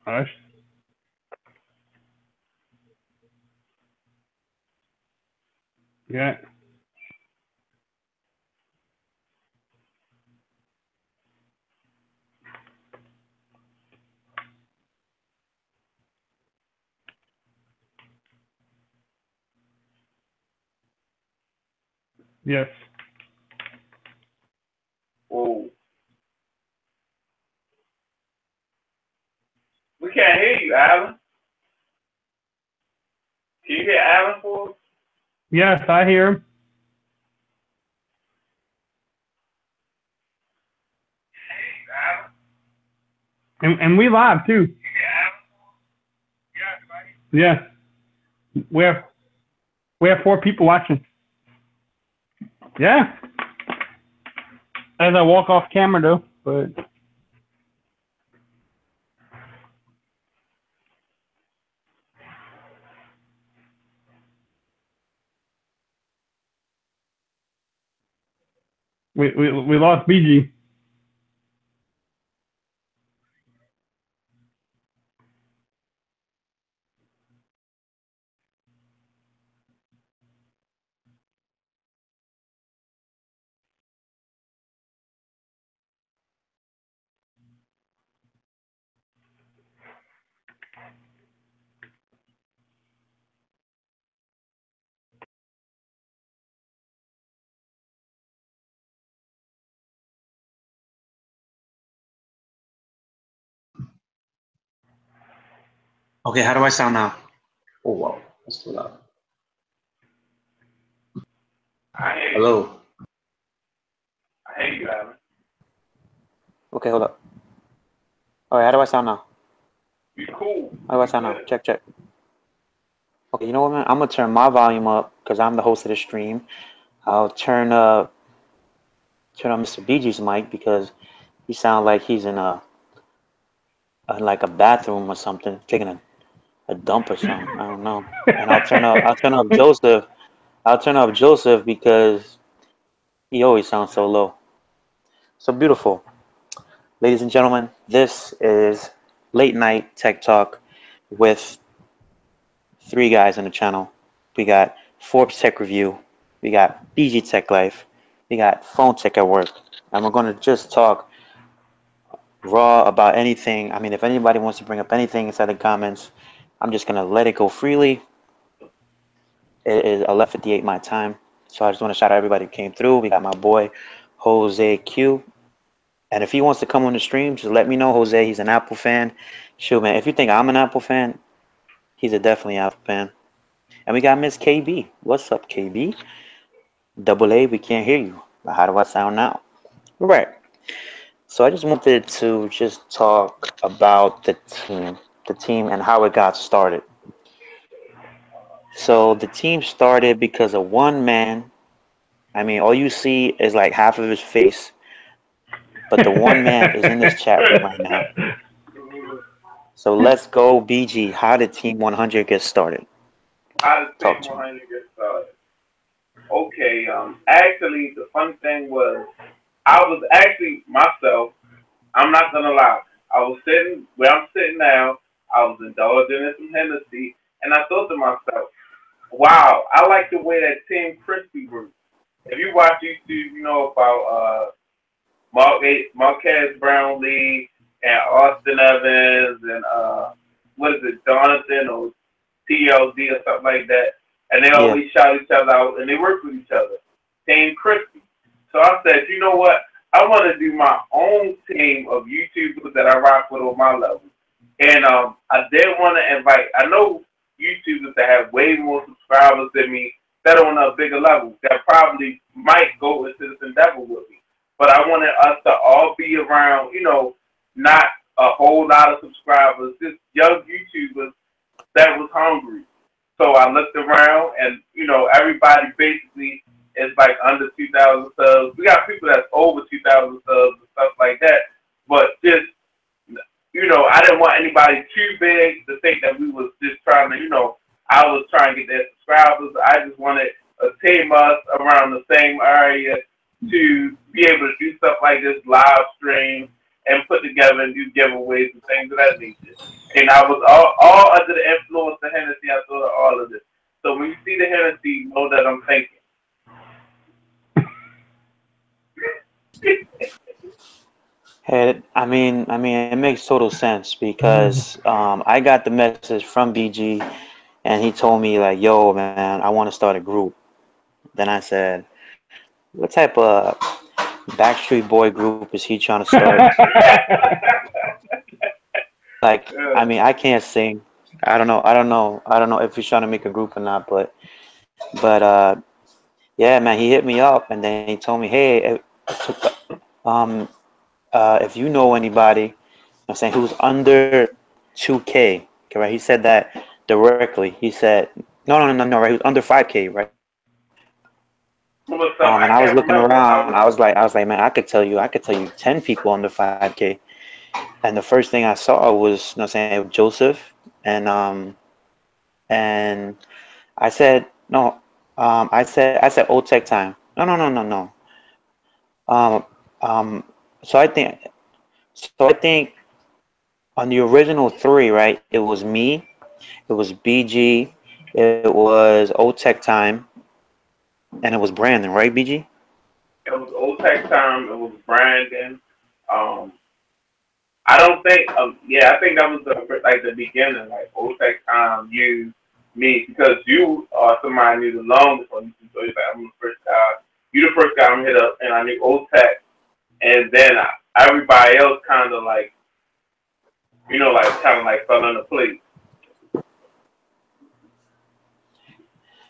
Us. Yeah. Yes. Oh, we can't hear you, Alan. Can you hear Alan for us? Yes, I hear him. And we live too. Yeah. We have we have 4 people watching. Yeah. As I walk off camera though, but we lost BG. Okay, how do I sound now? Oh wow, that's too loud. I hear you. Hello. I hear you, Alan. Okay, hold up. All right, how do I sound now? You cool. How do I You sound now? good. Check, check. Okay, you know what, man? I'm gonna turn my volume up because I'm the host of the stream. I'll turn on Mr. BG's mic because he sounds like he's in like a bathroom or something, taking a dump or something. I don't know. And I'll turn up Joseph. I'll turn up Joseph because he always sounds so low. So beautiful. Ladies and gentlemen, this is Late Night Tech Talk with 3 guys on the channel. We got Forbes Tech Review, we got BG Tech Life, we got Phone Tech at Work, and we're going to just talk raw about anything. I mean, if anybody wants to bring up anything inside the comments, I'm just going to let it go freely. It is 11:58 my time, so I just want to shout out everybody who came through. We got my boy Jose Q, and if he wants to come on the stream, just let me know. Jose, he's an Apple fan. Shoot, man, if you think I'm an Apple fan, he's a definitely Apple fan. And we got Miss KB. What's up, KB? Double A, we can't hear you. How do I sound now? Right. So I just wanted to just talk about the team and how it got started. So the team started because of one man. I mean, all you see is like half of his face, but the one man is in this chat room right now. So let's go, BG. How did Team 100 get started? How does Talk Team to me. 100 get started? Okay, actually, the funny thing was, I was actually myself. I'm not gonna lie. I was sitting where I'm sitting now. I was indulging in some Hennessy, and I thought to myself, "Wow, I like the way that Team Crispy works." If you watch YouTube, you know about Marquez Brownlee and Austin Evans and what is it, Jonathan or TLD or something like that, and they Yeah. always shout each other out and they work with each other. Team Crispy. So I said, you know what? I want to do my own team of YouTubers that I rock with on my level. And I did want to invite. I know YouTubers that have way more subscribers than me that are on a bigger level that probably might go into this endeavor with me. But I wanted us to all be around, not a whole lot of subscribers, just young YouTubers that was hungry. So I looked around, and everybody basically is like under 2,000 subs. We got people that's over 2,000 subs and stuff like that. But just I didn't want anybody too big to think that we was just trying to, I was trying to get their subscribers. I just wanted a team of us around the same area to be able to do stuff like this live stream and put together and do giveaways and things of that nature. And I was all under the influence of Hennessy. I thought of all of this. So when you see the Hennessy, know that I'm thinking. Hey, it makes total sense because I got the message from BG, and he told me like, "Yo, man, I want to start a group." Then I said, "What type of Backstreet Boy group is he trying to start?" Like, I can't sing. I don't know if he's trying to make a group or not, but yeah, man, he hit me up and then he told me, "Hey, um, if you know anybody, I'm saying who's under 2K, okay, right?" He said that directly. He said, no, right? He was under 5K, right? And I I was can't looking remember. around. I was like, man, I could tell you 10 people under 5K. And the first thing I saw was, saying Joseph, and I said no. I said old tech time. No. Um, um. So I think on the original three, right? It was me. It was BG. It was old tech time, and it was Brandon, right? BG. It was old tech time. It was Brandon. Um, I don't think. Yeah, I think that was the beginning, like old tech time. You, me, because you are somebody I knew the longest on YouTube. So you're like, I'm the first guy. You the first guy I'm hit up, and I knew old tech, and then everybody else kind of like, fell into place.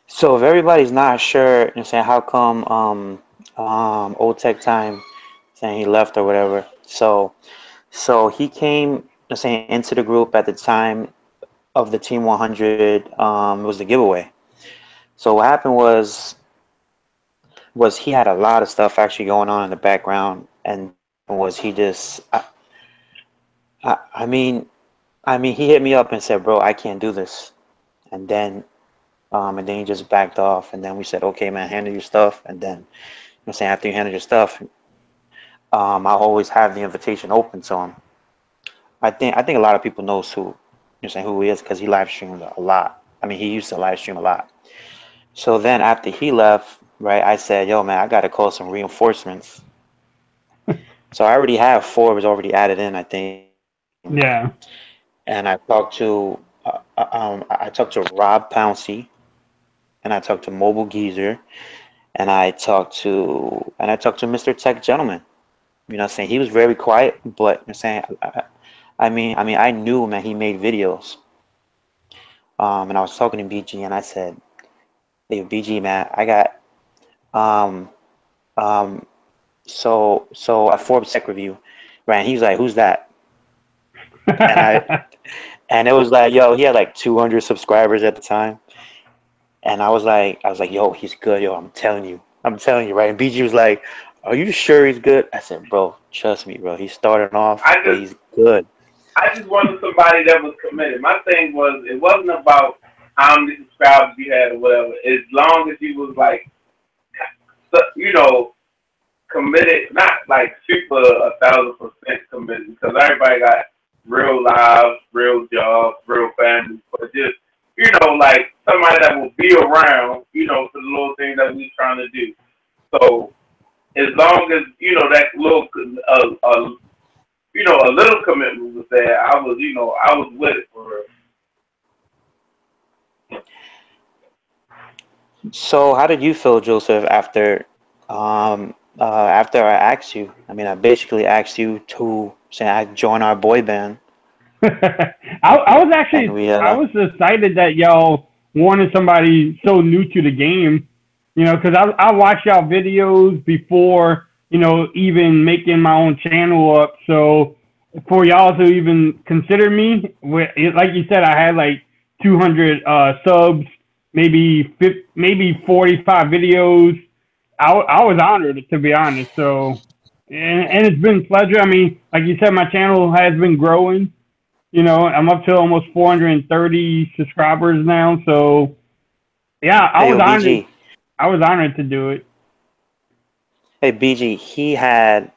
So if everybody's not sure, saying how come old tech time saying he left or whatever. So he came saying into the group at the time of the Team 100. It was the giveaway. So what happened was he had a lot of stuff actually going on in the background, and was he just I mean he hit me up and said, "Bro, I can't do this," and then he just backed off, and then we said, "Okay, man, handle your stuff," and then saying after you handle your stuff, I always have the invitation open to him. I think a lot of people knows who he is because he live streamed a lot. I mean, he used to live stream a lot. So then after he left, right, I said, "Yo, man, I got to call some reinforcements." So I already have Forbes already added in, I think, Yeah. and I talked to Robb Pouncey, and I talked to Mobile Geezer, and I talked to Mr. Tech Gentleman. Saying he was very quiet, but saying I knew, man, he made videos. And I was talking to BG, and I said, "Hey, BG, man, I got um um so a Forbes Tech review, right?" And he was like, "Who's that?" And and it was like, yo, he had like 200 subscribers at the time, and I was like, "Yo, he's good, yo. I'm telling you, right?" And BG was like, "Are you sure he's good?" I said, "Bro, trust me, bro. He's starting off, I but just he's good." I just wanted somebody that was committed. My thing was, it wasn't about how many subscribers you had or whatever. As long as you was like, committed, not like super 1,000% committed, because everybody got real lives, real jobs, real families, but just like somebody that will be around, for the little things that we trying to do. So as long as that little, a little commitment was there, I was with it for real. So how did you feel, Joseph, after I asked you? I mean, I basically asked you to say I join our boy band, and we I was excited that y'all wanted somebody so new to the game, because I watched y'all videos before, even making my own channel up. So for y'all to even consider me, like you said, I had like 200 subs, maybe 45 videos. I was honored, to be honest. So, and it's been a pleasure. I mean, like you said, my channel has been growing. I'm up to almost 430 subscribers now. So yeah, I hey, was yo, honored. BG. I was honored to do Hey, BG. He had.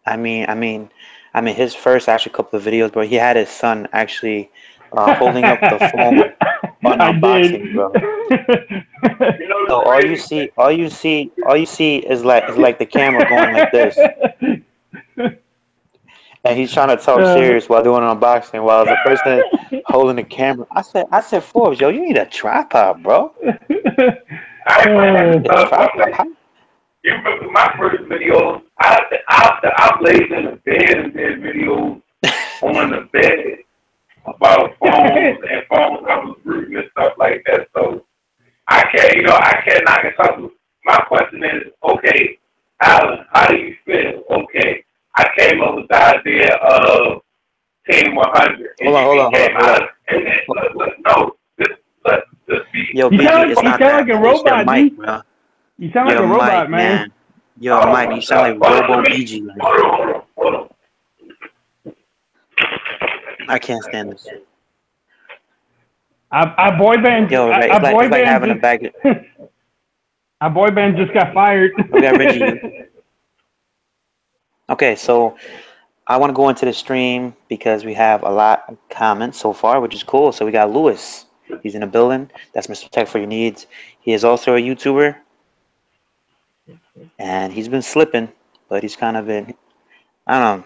I mean, I mean, his first actually couple of videos, bro, he had his son actually holding up the phone on I did. unboxing, bro. You know the So crazy thing? all you see is like the camera going like this, and he's trying to talk Uh, serious while doing an unboxing, while the person holding the camera. I said, Forbes, yo, you need a tripod, bro. I ain't gonna You have need to a talk about tripod. that. You remember my first videos? I laid in the bed and did videos on the bed about phones and phones I was reading and stuff like that. So I can't, I cannot get talk. My question is, okay, Alan, how do you feel? Okay, I came up with the idea of Team 100, and you became Hold out on. of, and then, no, just be, Yo, you BG, sound it's like not that, a man. It's your robot, mic, D. bro. You sound like Your a mic, robot, man. man. Your oh mic. my You sound God, like hold on, Robo let me, BG. Man. hold on. I can't stand this. Our boy band, Yo, right? our boy It's like band having a bag. just, our boy band just got fired. Okay, Reggie. Okay, so I want to go into the stream because we have a lot of comments so far, which is cool. So we got Lewis. He's in the building. That's Mr. Tech for your needs. He is also a YouTuber, and he's been slipping, but he's kind of been, I don't know,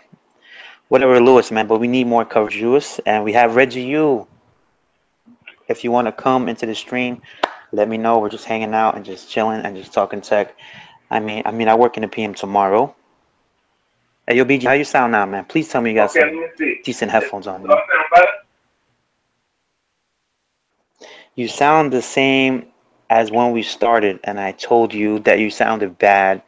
whatever, Lewis, man. But we need more coverage, Lewis. And we have Reggie U. If you want to come into the stream, let me know. We're just hanging out and just chilling and just talking tech. I work in the PM tomorrow. Hey, yo, BG, how you sound now, man? Please tell me you got Okay, let some me see. decent headphones on, Do I man. sound better? You sound the same as when we started, and I told you that you sounded bad,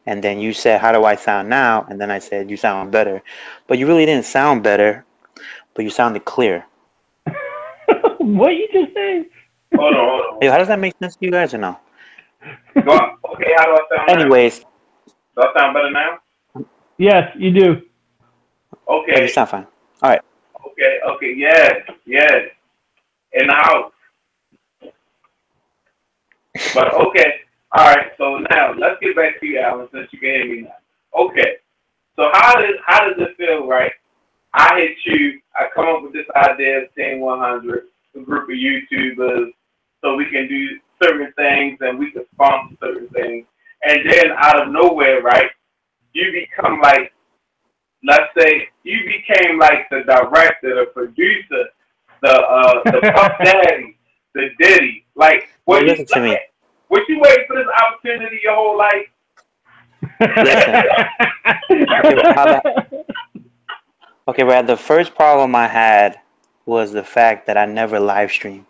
and then you said, "How do I sound now?" And then I said, "You sound better," but you really didn't sound better, but you sounded clear. What you just say? Hold Hey, on. how does that make sense to you guys or no? Okay, how do I sound now? Anyways, Do I sound better now? Yes, you do. you Okay, sound fine. All right. okay, yes. In the house. But okay, all right. So now let's get back to you, Alan, since you can hear me now. Okay. So how does it feel, right? I hit you. I come up with this idea of Team 100, a group of YouTubers, so we can do certain things and we can sponsor certain things. And then out of nowhere, right? You become like, let's say, you became like the director, the producer, the Puff Daddy, the Diddy. Like, Yo, listen to me. was you waiting for this opportunity your whole life? Listen. Okay, how about, okay, Brad, the first problem I had was the fact that I never live stream,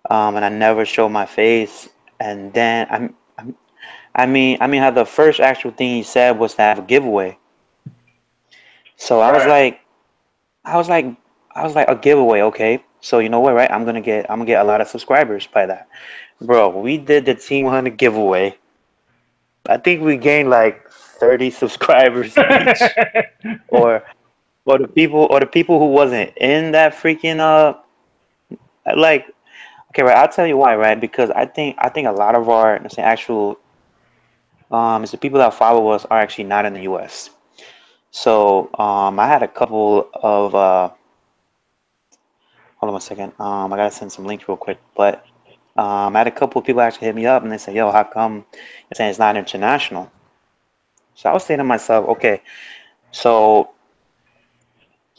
and I never show my face. And then how the first actual thing he said was to have a giveaway. So Right. I was like, a giveaway, okay. So you know what, right? I'm gonna get a lot of subscribers by that, bro. We did the Team 100 giveaway. I think we gained like 30 subscribers each, or the people who wasn't in that freaking like, okay, right. I'll tell you why, right? Because I think a lot of our, let's say, actual it's the people that follow us are actually not in the U.S. So I had a couple of hold on one second. I gotta send some links real quick, but I had a couple of people actually hit me up and they said, "Yo, how come you're saying it's not international?" So I was saying to myself, okay, so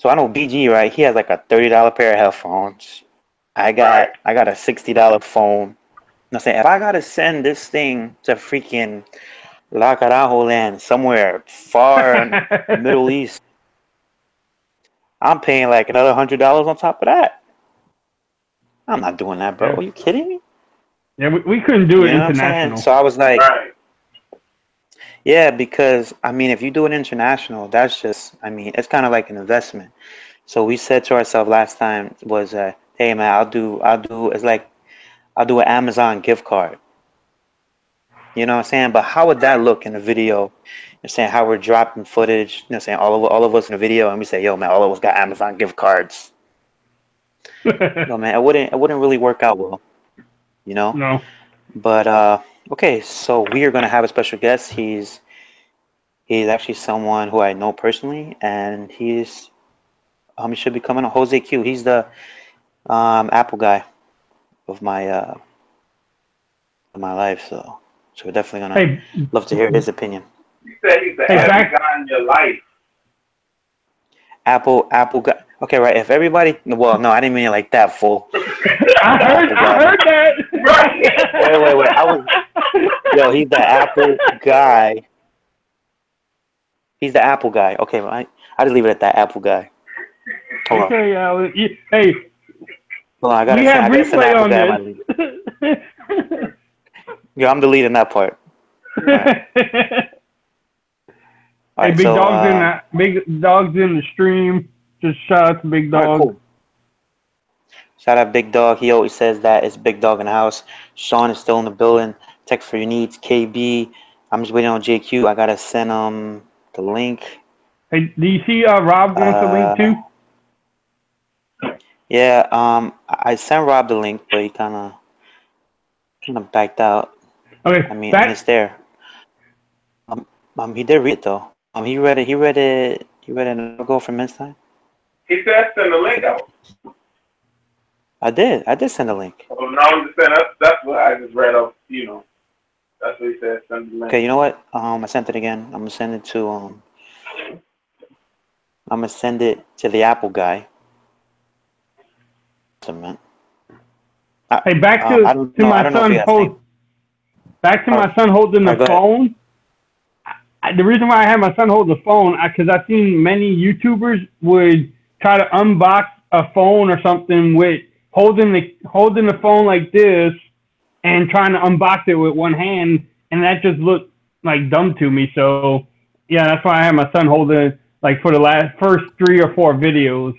I know BG, right? He has like a $30 pair of headphones. Right. I got a $60 phone. I'm saying if I gotta send this thing to freaking La Carajo land somewhere far in the Middle East, I'm paying like another $100 on top of that. I'm not doing that, bro. Yeah, Are you kidding me? yeah, we couldn't do You it know what I'm saying? international. So I was like, Right. yeah, because I mean, if you do it international, that's just, I mean, it's kind of like an investment. So we said to ourselves last time was, hey man, it's like I'll do an Amazon gift card. You know what I'm saying? But how would that look in a video? You're saying how we're dropping footage. You know, saying all of us in a video, and we say, yo man, all of us got Amazon gift cards. No man, it wouldn't really work out well. You know. No. But okay, so we are gonna have a special guest. He's actually someone who I know personally, and he should be coming on. Jose Q. He's the Apple guy of my life. So we're definitely gonna Hey, love to hear his opinion. You said he's the hey, Apple back. guy in your life. Apple guy. Okay, right. If everybody, well, no, I didn't mean it like that. Full. I The heard, Apple I guy. heard that. Right. Wait. Yo, he's the Apple guy. He's the Apple guy. Okay, I just leave it at that. Apple guy. Hold on. Okay, hey, Hold on. we have I gotta send the replay Apple on guy my this. link. Yo, I'm deleting that part. All right. All Hey, right. big So, dog's in that. Big dog's in the stream. Just shout out to Big all right, Dog. cool. Shout out Big Dog. He always says that it's Big Dog in the house. Sean is still in the building. Text for your needs. KB. I'm just waiting on JQ. I gotta send the link. Hey, do you see Rob wants a link Uh, too? yeah. I sent Rob the link, but he kind of backed out. Okay, I mean, it's back. there. He did read it though. He read it. He read it. He read it an hour ago from his time. He said send the link out. I did. I did send a link. Oh, no, I'm just saying that's what I just read off. That's what he said. Send the link. Okay. You know what? I sent it again. I'm gonna send it to I'm gonna send it to the Apple guy. Man. Hey, back I to don't to know. I my don't know if son you guys think. Back to All my son holding right, the go ahead. phone. The reason why I had my son hold the phone, because I've seen many YouTubers would try to unbox a phone or something with holding the phone like this and trying to unbox it with one hand, and that just looked like dumb to me. So yeah, that's why I had my son holding it like for the first 3 or 4 videos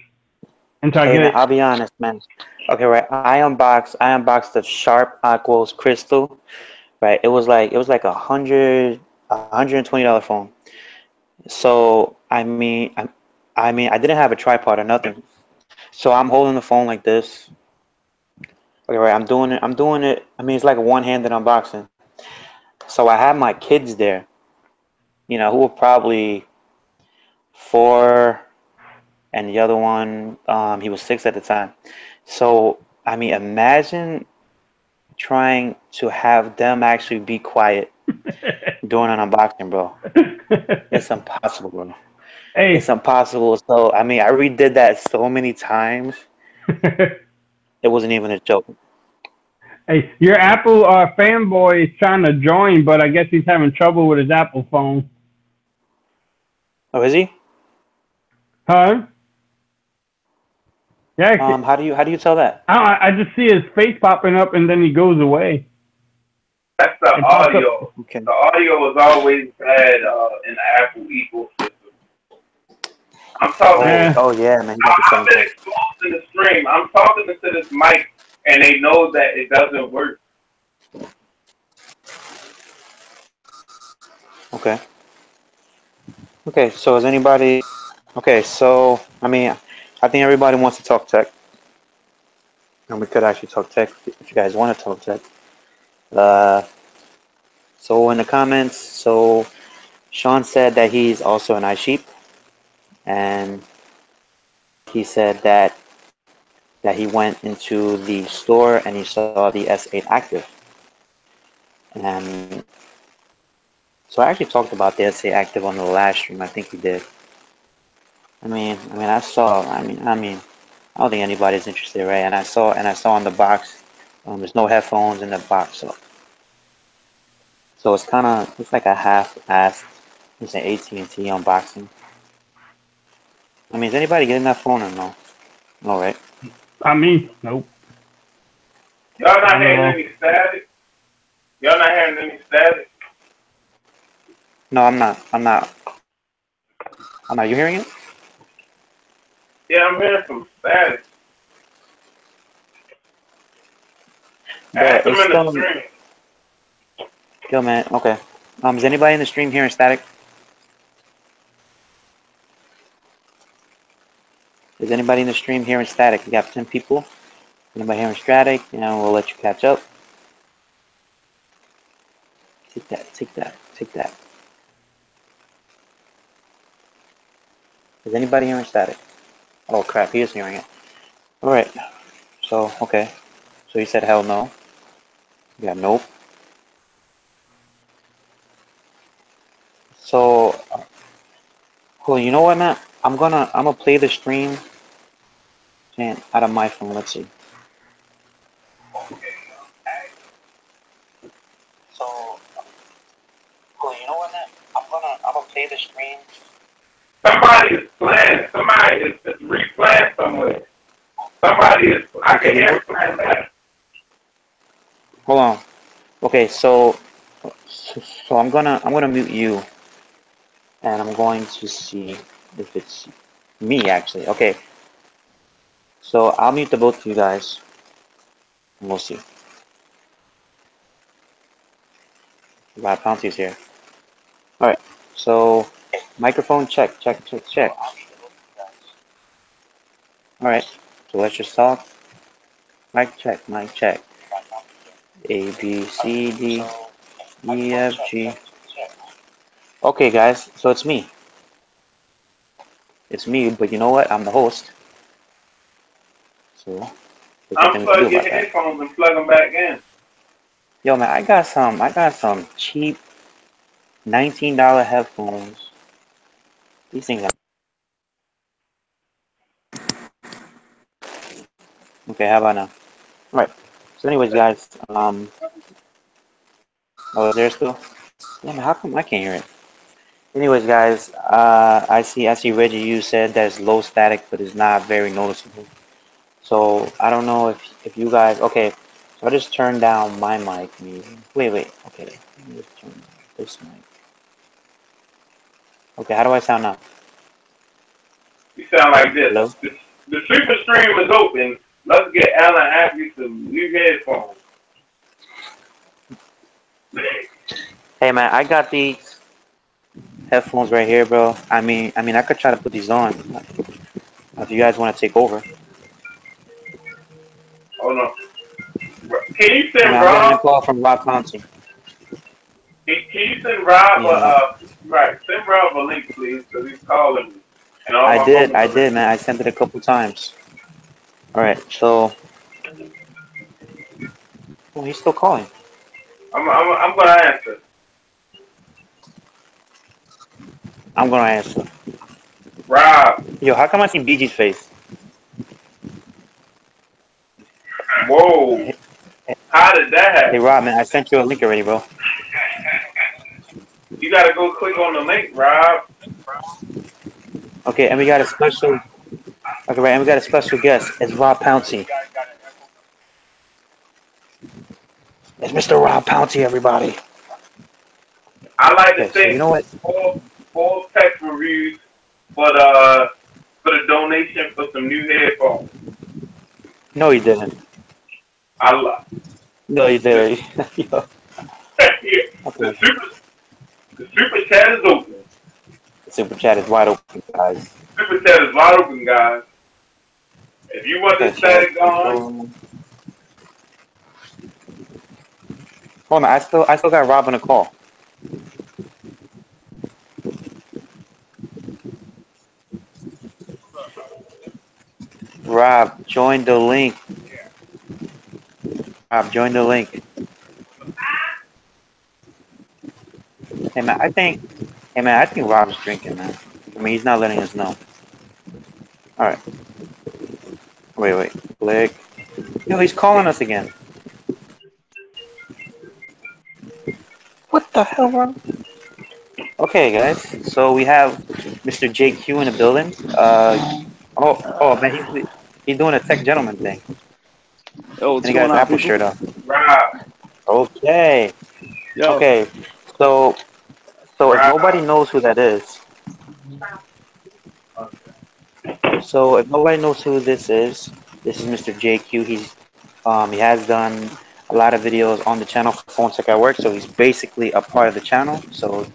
until I Hey get man, it. I'll be honest, man. Okay, right. I unboxed the Sharp Aquos Crystal. Right. It was like $120 phone. So I didn't have a tripod or nothing. So I'm holding the phone like this. Okay, right. I'm doing it. I mean, it's like a one-handed unboxing. So I had my kids there, who were probably 4, and the other one, he was 6 at the time. So I mean, imagine trying to have them actually be quiet during an unboxing, bro. It's impossible, bro. It's Hey, impossible. So I mean, I redid that so many times. It wasn't even a joke. hey, your Apple fanboy is trying to join, but I guess he's having trouble with his Apple phone. Oh, is he? Huh? Yeah, How do you tell that? I just see his face popping up and then he goes away. That's the It pops up. audio. Okay. The audio was always bad in the Apple ecosystem. I'm talking. Yeah. Oh yeah, man. You got the I've same been thing. exposed in the stream. I'm talking into this mic, and they know that it doesn't work. Okay. Okay. So is anybody? Okay. So I mean, I think everybody wants to talk tech, and we could actually talk tech if you guys want to talk tech. Uh, so in the comments, Sean said that he's also an iSheep, and he said that he went into the store and he saw the S8 active. And so I actually talked about the S8 active on the last stream. I think he did. I saw. I don't think anybody's interested, right? And I saw on the box, there's no headphones in the box, so it's like a half-assed. It's an AT&T unboxing. I mean, is anybody getting that phone or no? No, right? Nope. Y'all not Not at hearing all. any static? Y'all not hearing any static? No, I'm not. I'm not. I'm not. You hearing it? Yeah, I'm hearing some static. Bro, Ask them it's in the still. stream. Yo, man. Okay. Is anybody in the stream hearing static? Is anybody in the stream hearing static? We got 10 people. Anybody hearing static? We'll let you catch up. Take that. Take that. Take that. Is anybody hearing static? Oh crap, he is hearing it. All right. So okay. So you said hell no. Yeah, nope. So, cool. You know what, Matt? I'm gonna play the stream and out of my phone. Let's see. So, cool. You know what, Matt? I'm gonna play the stream. Somebody is playing. Somebody is replaying somewhere. Somebody is. I Okay, can you know hear what? playing that. Hold on. Okay, so I'm gonna mute you, and I'm going to see if it's me actually. Okay, so I'll mute the both of you guys, and we'll see. Wow, Pouncy's here. All right. So microphone check, check, check, check. All right. So let's just talk. Mic check, mic check. A B C D E F G. Okay, guys. So it's me. It's me, but you know what? I'm the host. So there's nothing we can do Unplug your about that. headphones and plug them back in. Yo, man, I got some cheap $19 headphones. These things are okay. How about now? All right. So, anyways, guys. Oh, is there still? Yeah, man, how come I can't hear it? Anyways, guys. I see. Reggie, you said there's low static, but it's not very noticeable. So I don't know if you guys. Okay. So I just turned down my mic. Maybe. Wait. Okay. Let me just turn down this mic. Okay. How do I sound now? You sound like this. Hello. The super stream is open. Let's get Alan Happy some new headphones. Hey, man, I got these headphones right here, bro. I could try to put these on if you guys want to take over. Oh no. Can you I mean, send I'm getting a Rob? call from Rob Conti. Can you send Rob You know, right? Send Rob a link, please, because he's calling me, and all I my did, phone I numbers. did, man. I sent it a couple times. All right, so oh, he's still calling. I'm gonna answer. I'm gonna answer. Rob, Yo, how come I see BG's face? whoa, Hey, how did that hey, happen? Rob, man, I sent you a link already, bro. You gotta go click on the link, Rob. Okay, and we got a special. Okay, right, and we got a special guest. It's Rob Pouncey. It's Mr. Rob Pouncey, everybody. I like to Okay, so you thank know what? Forbes Tech Reviews for the donation for some new headphones. No, you didn't. I love No, you the didn't. Yo, the okay. super chat is open. The super chat is wide open, guys. Super chat is wide open, guys. If you want Okay, this so static gone, hold on. I still got Rob on the call. Rob, join the link. Rob, join the link. Hey man, I think Rob's drinking, man. I mean, he's not letting us know. All right, wait, click. Yo, he's calling us again. What the hell, Rob? Okay, guys. So we have Mr. JQ in the building. Oh man, he's doing a tech gentleman thing, Yo, and what's he got going his on, Apple people? shirt on. Rob, Okay, Yo, okay. So if Rob. nobody knows who that is, so if nobody knows who this is Mr. JQ. He has done a lot of videos on the channel for Phone Tech at Work, so he's basically a part of the channel. So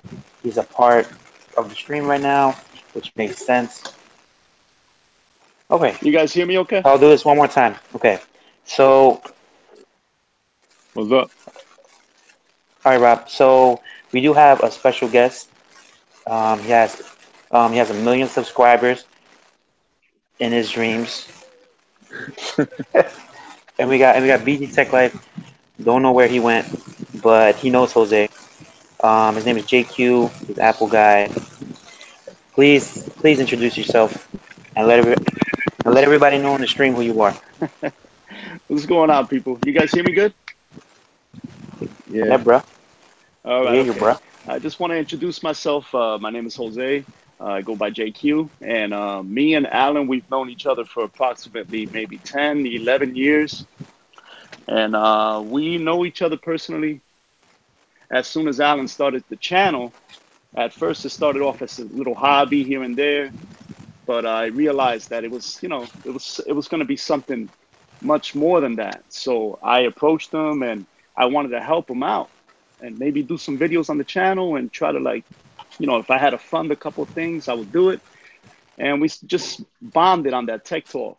he's a part of the stream right now, which makes sense. Okay, you guys hear me okay? I'll do this one more time. Okay, so What's up? all right, Rob. So we do have a special guest. He has He has 1 million subscribers in his dreams. And we got BG Tech Life. Don't know where he went, but he knows Jose. His name is JQ. He's Apple guy. Please introduce yourself and let everybody know on the stream who you are. What's going on, people? You guys hear me good? Yeah, Yeah. bro. All We right. hear you, Okay. bro. I just want to introduce myself. My name is Jose. I go by JQ. And me and Alan, we've known each other for approximately maybe 10, 11 years. And we know each other personally. As soon as Alan started the channel, at first it started off as a little hobby here and there. But I realized that it was, it was going to be something much more than that. So I approached him and I wanted to help him out and maybe do some videos on the channel and try to like, if I had to fund a couple of things, I would do it. And we just bonded on that tech talk.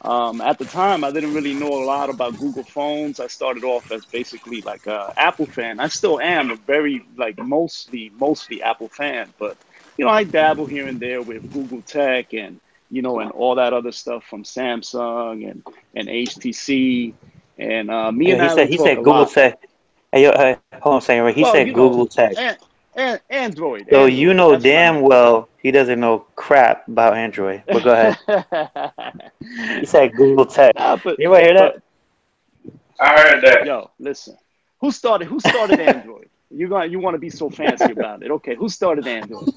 At the time, I didn't really know a lot about Google phones. I started off as basically like a Apple fan. I still am a very like mostly Apple fan, but I dabble here and there with Google Tech and all that other stuff from Samsung and HTC. And me Yeah, and he said Alan he talk a said Google lot. Tech. Hey, yo, hold on a second, right? He Well, said Google Tech. Android, So you Android. know That's what I damn meant. well he doesn't know crap about Android. But go ahead. He said Google Tech. Nah, but Anybody hear but that? I heard that. yo, listen. Who started Android? You want to be so fancy about it. Okay, who started Android?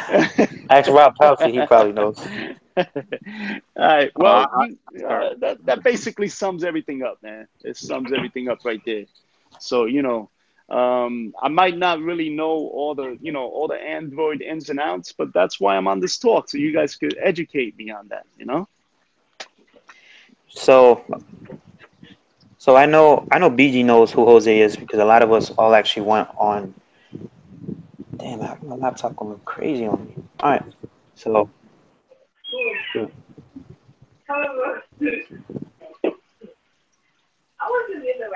All Ask Rob Pouncey. He probably knows. right. Well, I start. that basically sums everything up, man. It sums everything up right there. So, I might not really know all the Android ins and outs, but that's why I'm on this talk, so you guys could educate me on that. So I know BG knows who Jose is because a lot of us all actually went on. Damn, my laptop going crazy on me. All right. So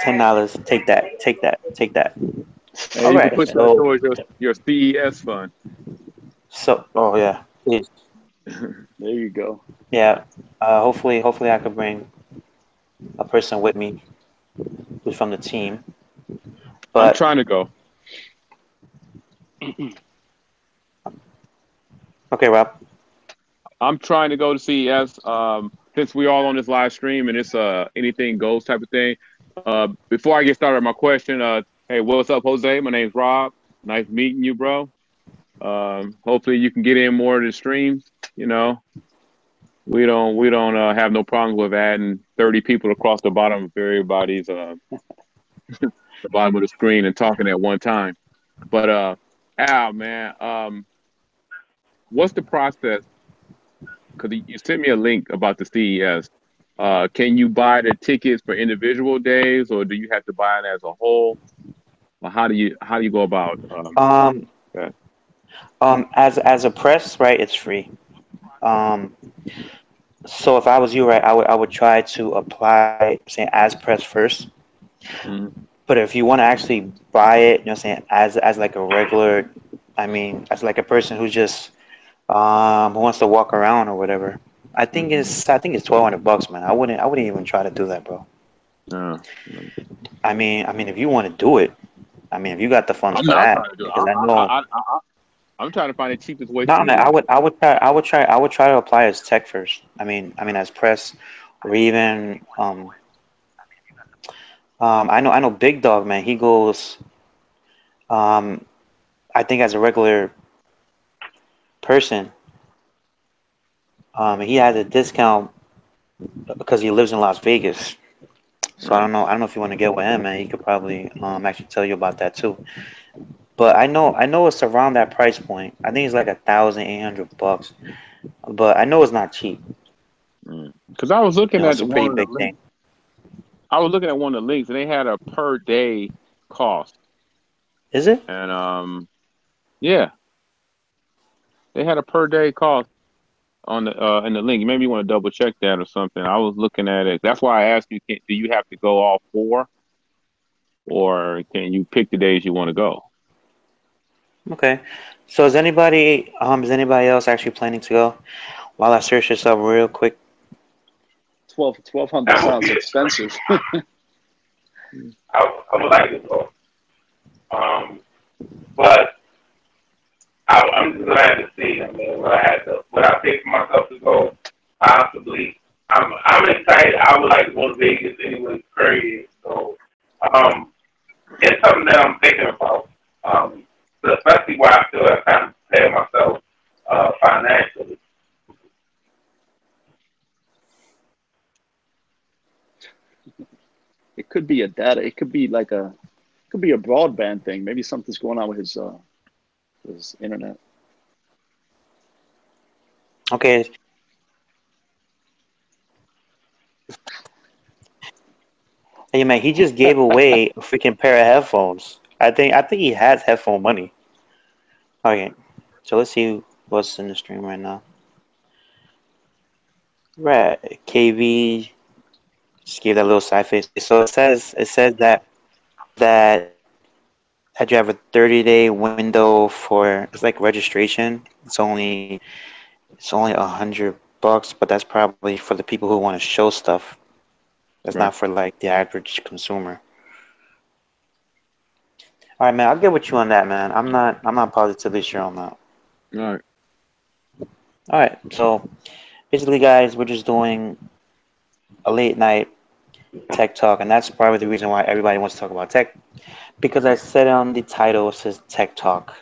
$10. Take that. Take that. Take that. Hey, All you can right. put that So towards your CES fund. oh yeah, please. There you go. Yeah. Hopefully I could bring a person with me who's from the team. I'm But trying to go. okay, Rob. I'm trying to go to CES. Since we all on this live stream and it's anything goes type of thing. Before I get started, my question. Hey, what's up, Jose? My name's Rob. Nice meeting you, bro. Hopefully you can get in more of the streams. We don't have no problems with adding 30 people across the bottom of everybody's the bottom of the screen and talking at one time. But Al, man, what's the process? Because you sent me a link about the CES. Can you buy the tickets for individual days, or do you have to buy it as a whole? Or how do you go about Um that? as a press, right, it's free. Um so if I was you, right, I would try to apply saying as press first. Mhm. But if you want to actually buy it, saying as like a regular, I mean, as like a person who's just who wants to walk around or whatever. I think it's $1,200, man. I wouldn't even try to do that, bro. Uh, I mean, if you want to do it, I mean, if you got the funds I'm for not that, trying to do it. because I know. I'm trying to find the cheapest way No, to man, do it. I would try to apply as tech first. I mean, as press, or even I know Big Dog, man. He goes, um, I think as a regular person, he has a discount because he lives in Las Vegas. So I Right. don't know. I don't know if you want to get with him, man. He could probably actually tell you about that too. But I know it's around that price point. I think it's like $1,800. But I know it's not cheap. Because I was looking It's at a pretty one of the big links. thing. I was looking at one of the links, and they had a per day cost. Is it? And yeah, they had a per day cost on the in the link. Maybe you want to double check that or something. I was looking at it. That's why I asked you, do you have to go all four, or can you pick the days you want to go? Okay. So is anybody else actually planning to go? While I search this up real quick. 1200 That would sounds be a dream. expensive. I would like to go. But I'm just glad to see. I mean, what I pay for myself to go, possibly. I'm excited. I would like to go to Vegas anyway, period. So, um, it's something that I'm thinking about. Um, especially where I feel I kind of prepare myself, financially. It could be a data. It could be like a. It could be a broadband thing. Maybe something's going on with his internet. Okay. Hey man, he just gave away a freaking pair of headphones. I think he has headphone money. Okay. So let's see what's in the stream right now. Right. KV just gave that little side face. So it says that you have a 30-day window for it's like registration. It's only $100, but that's probably for the people who want to show stuff. That's not Right. for like the average consumer. All right, man. I'll get with you on that, man. I'm not positively sure on that. All right. All right. So basically, guys, we're just doing a late night tech talk, and that's probably the reason why everybody wants to talk about tech because I said on the title it says tech talk,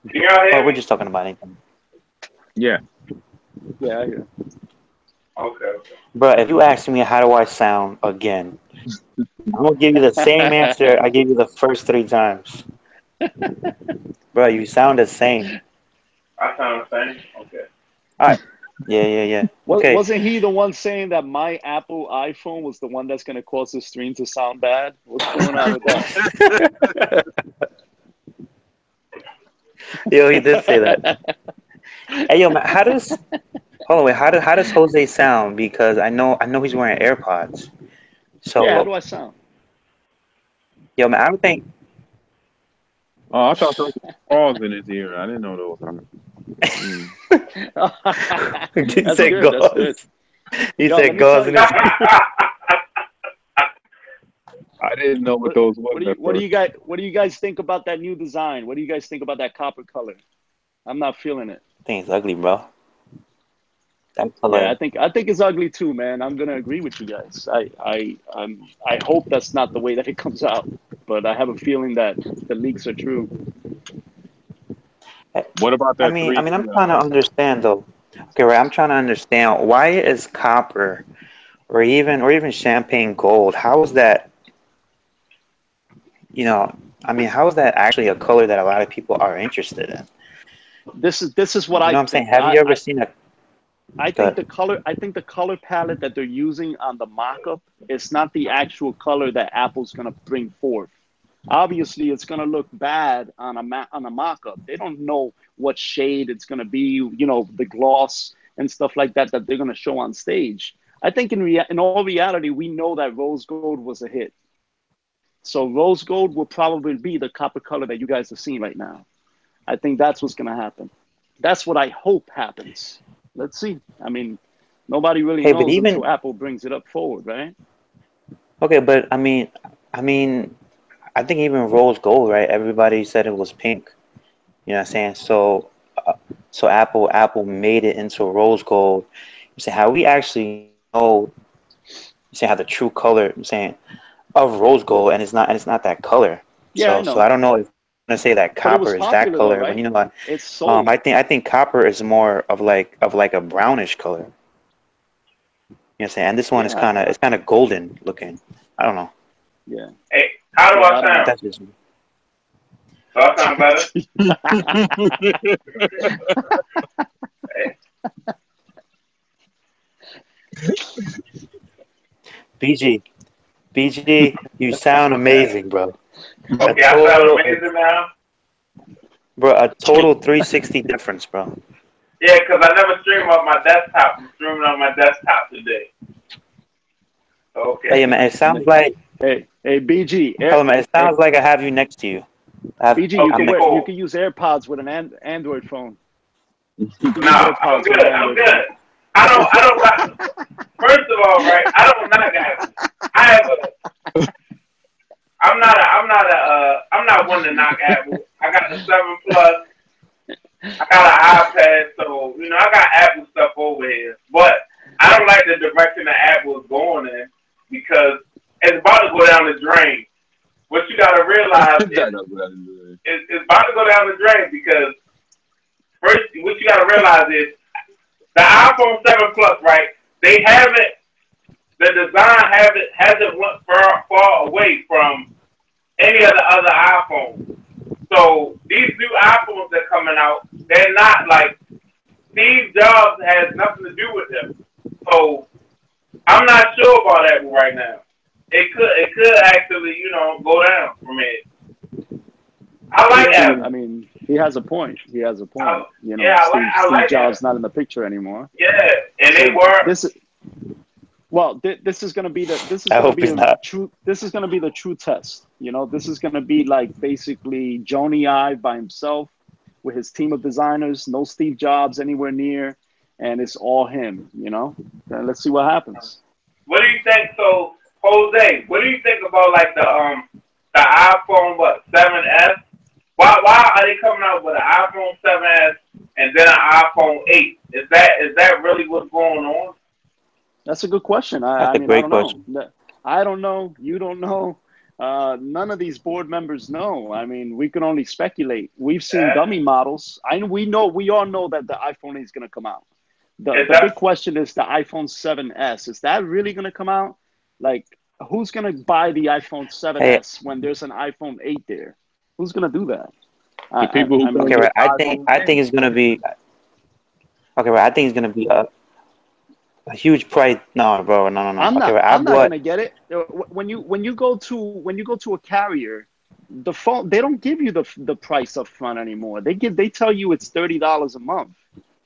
Can y'all but hear we're me? just talking about anything. Yeah. Yeah, I hear. Okay, okay. Bro, if you ask me how do I sound again, I'm gonna give you the same answer I gave you the first three times. Bro, you sound the same. I sound the same? Okay. All right. Yeah, yeah, yeah. Okay. Wasn't he the one saying that my Apple iPhone was the one that's going to cause the stream to sound bad? What's going on with that? Yo, he did say that. Hey, yo, man, how does hold on, wait, how does Jose sound? Because I know he's wearing AirPods. Yeah, how So, do I sound? yo, man, I would think Oh, I thought those were claws in his ear. I didn't know those. Mm. he That's said good. That's good. gauze. He Yo, let said me gauze tell in you. his. I didn't know what What those what was do you at what do first. you guys what do you guys think about that new design? What do you guys think about that copper color? I'm not feeling it. Thing is ugly, bro. That Yeah, color. I think it's ugly too, man. I'm gonna agree with you guys. I hope that's not the way that it comes out, but I have a feeling that the leaks are true. What about I that mean, I three? mean, I'm trying to understand though. Okay, right. I'm trying to understand why is copper or even champagne gold? How is that? You know, I mean, how is that actually a color that a lot of people are interested in? This is what You I know what I'm saying? think. Have you ever seen a? Good. I think the color palette that they're using on the mock-up is not the actual color that Apple's gonna bring forth. Obviously, it's gonna look bad on on a mock-up. They don't know what shade it's gonna be, the gloss and stuff like that that they're gonna show on stage. I think in all reality, we know that rose gold was a hit. So rose gold will probably be the copper color that you guys are seeing right now. I think that's what's gonna happen. That's what I hope happens. Let's see. I mean, nobody really Hey, but knows even until Apple brings it up forward, right? okay, but I mean, I think even rose gold, right? Everybody said it was pink. You know what I'm saying? Uh, so Apple made it into rose gold. You say how we actually know. You say how the true color. I'm saying of rose gold, and it's not that color. Yeah, I So know. I don't know if I'm gonna say that But it was copper is that popular though, color when right? you know what. It's sold. I think copper is more of like a brownish color. You know what I'm saying? And this one is Yeah, kind of it's kind of golden looking. I don't know. yeah, Hey, how do yeah. I I don't know. sound? That's just me. Do I sound better? Hey, BG, BG, you sound amazing, bro. A okay, I sound total, amazing now? bro, a total 360 difference, bro. Yeah, because I never stream on my desktop. I'm streaming on my desktop today. Hey Okay. man, it sounds like Hey, BG, hold on, man, it sounds like I have you next to you. I've, EG, you I'm can the, wear, you Cool. can use AirPods with an Android phone. You can use Nah, I'm AirPods with an good. I'm Android good. phone. I don't got. First of all, right? I don't knock Apple. I have a. I'm not a. I'm not one to knock Apple. I got the 7 Plus. I got an iPad, so I got Apple stuff over here. But I don't like the direction that Apple is going in because it's about to go down the drain. What you got to realize is it's about to go down the drain because first, what you got to realize is the iPhone 7 Plus, right? They haven't, the design hasn't went far away from any of the other iPhones. So these new iPhones that are coming out, they're not like Steve Jobs has nothing to do with them. So I'm not sure about Apple right now. It could actually go down from it. I like Apple. I mean, he has a point. He has a point. Yeah, I Steve like Jobs Apple. not in the picture anymore. Yeah, and they So were. this is gonna be I hope he's not. this is gonna be the true test. This is gonna be like basically Jony Ive by himself with his team of designers, no Steve Jobs anywhere near, and it's all him. And let's see what happens. What do you think? So Jose, what do you think about like the iPhone 7S? Why are they coming out with an iPhone 7S and then an iPhone 8? Is that really what's going on? That's a good question. That's I a mean, I great don't question. know. I don't know. You don't know. None of these board members know. I mean, we can only speculate. We've seen dummy models. We all know that the iPhone 8 is going to come out. The big question is the iPhone 7S. Is that really going to come out? Like, who's going to buy the iPhone 7S when there's an iPhone 8 there? Who's going to do that? The people who Okay, right. I think it's gonna be okay, right. I think it's gonna be a huge price. No, bro, no. I'm Okay, not. right. I I'm not bought. gonna get it. When you go to a carrier, the phone they don't give you the price up front anymore. They tell you it's $30 a month.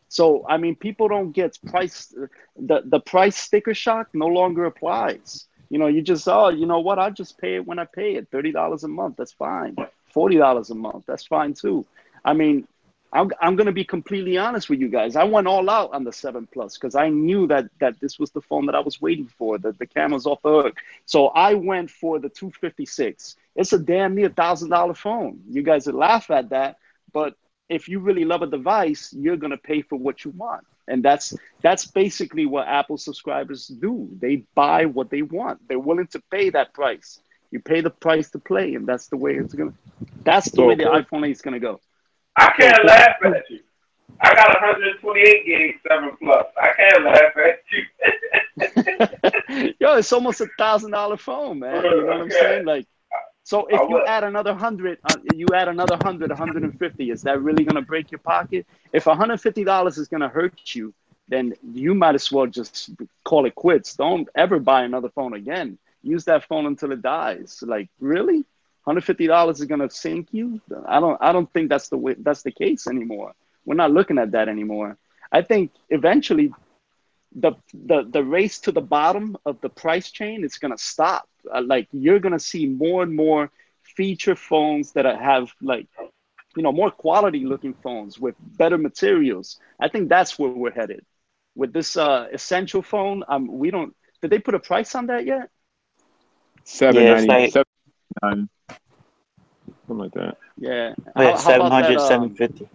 So I mean, people don't get price the price sticker shock no longer applies. You just you know what? I just pay it when I pay it. $30 a month, that's fine. $40 a month, that's fine too. I mean, I'm gonna be completely honest with you guys. I went all out on the 7 Plus because I knew that this was the phone that I was waiting for. That the camera's off the hook. So I went for the 256. It's a damn near $1,000 phone. You guys would laugh at that, but if you really love a device, you're gonna pay for what you want. And that's basically what Apple subscribers do. They buy what they want. They're willing to pay that price. You pay the price to play, and that's the way that's the way the iPhone 8 is gonna go. I can't laugh at you. I got 128 gig 7 Plus. I can't laugh at you. Yo, it's almost $1,000 phone, man. You know what I'm saying? Like, so if you add another 100, 150. Is that really gonna break your pocket? If $150 is gonna hurt you, then you might as well just call it quits. Don't ever buy another phone again. Use that phone until it dies. Like, really? $150 is gonna sink you? I don't think that's the case anymore. We're not looking at that anymore. I think eventually the race to the bottom of the price chain is gonna stop. Like, you're gonna see more and more feature phones that have like more quality looking phones with better materials. I think that's where we're headed with this essential phone. We don't. Did they put a price on that yet? Yeah, it's like $790, something like that. Yeah. like How about that? 750.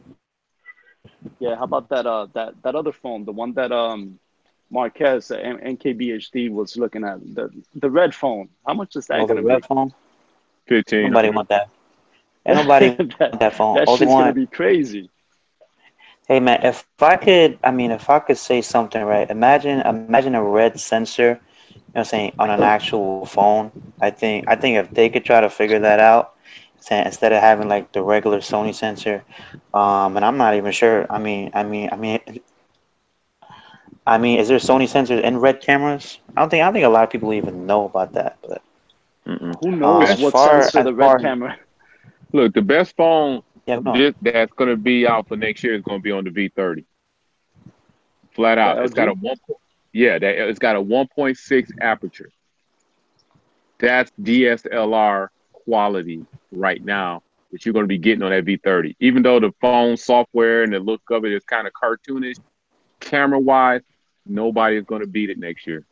Yeah. How about that other phone, the one that Marquez NKBHD was looking at, the red phone? How much is that Oh, the gonna be? red phone. 15. Nobody want that. And nobody want that phone. That All they shit's gonna want. be crazy. Hey man, if I could say something right, imagine a red sensor. You know, what I'm saying on an actual phone. I think if they could try to figure that out, instead of having like the regular Sony sensor, and I'm not even sure. Is there Sony sensors in red cameras? I don't think a lot of people even know about that. But Who knows as what far sensor as the red far camera? Look, the best phone yeah, no, that's going to be out for next year is going to be on the V30. Flat The out. It's got LG. it's got a 1.6 aperture. That's DSLR quality right now that you're going to be getting on that V30. Even though the phone software and the look of it is kind of cartoonish, camera wise, nobody is going to beat it next year.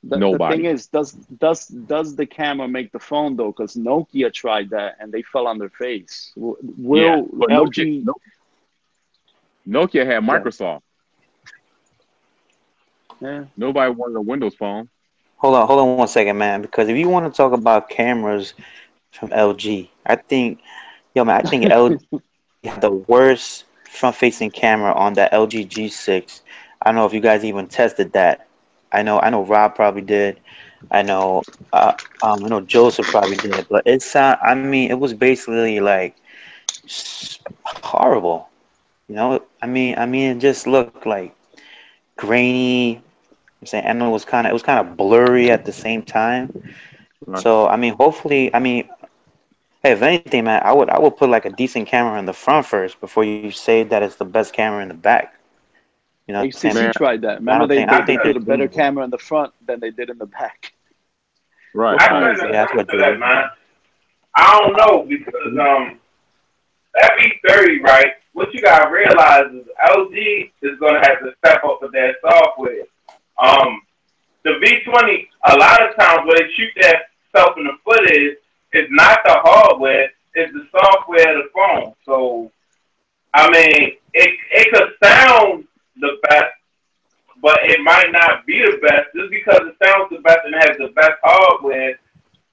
The thing Nobody. is, does the camera make the phone though? Because Nokia tried that and they fell on their face. Yeah, Will but LG? Nokia had Yeah, Microsoft. yeah. Nobody wanted a Windows phone. Hold on 1 second, man. Because if you want to talk about cameras from LG, I think LG had the worst front-facing camera on that LG G6. I don't know if you guys even tested that. I know Rob probably did. I know, I know Joseph probably did. But I mean, it was basically like horrible. I mean, it just looked like grainy. I'm saying, and it was kind of blurry at the same time. Right. So I mean, hopefully, I mean, hey, if anything, man, I would put like a decent camera in the front first before you say that it's the best camera in the back. You know what I'm saying? HTC Man, tried that. I Remember, don't think I they don't think did they're a doing better it well. camera in the front than they did in the back. right, What I phone right. is couldn't Yeah, that? that's agree what to they that, did. man. I don't know because that V30, right? What you gotta realize is LG is gonna have to step up with their software. Um, the V20, a lot of times where they shoot that stuff in the foot is not the hardware, it's the software of the phone. So I mean, it could sound the best, but it might not be the best just because it sounds the best and has the best hardware.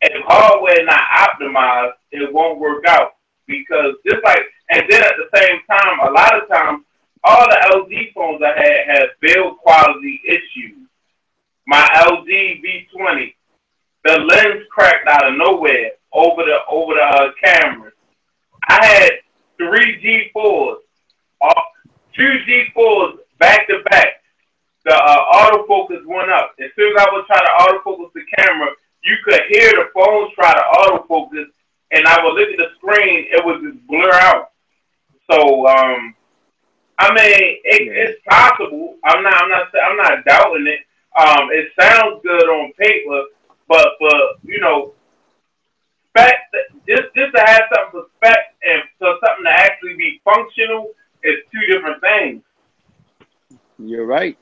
If hardware not optimized, it won't work out because just like, and then at the same time, a lot of times, all the LG phones I had build quality issues. My LG V20, the lens cracked out of nowhere over the cameras. I had three G4s, two G4s back to back. The autofocus went up. As soon as I would try to autofocus the camera, you could hear the phone try to autofocus, and I would look at the screen, it would just blur out. So, I mean, it's possible. I'm not doubting it. It sounds good on paper, but for spec, just to have something for spec and for something to actually be functional is two different things. You're right.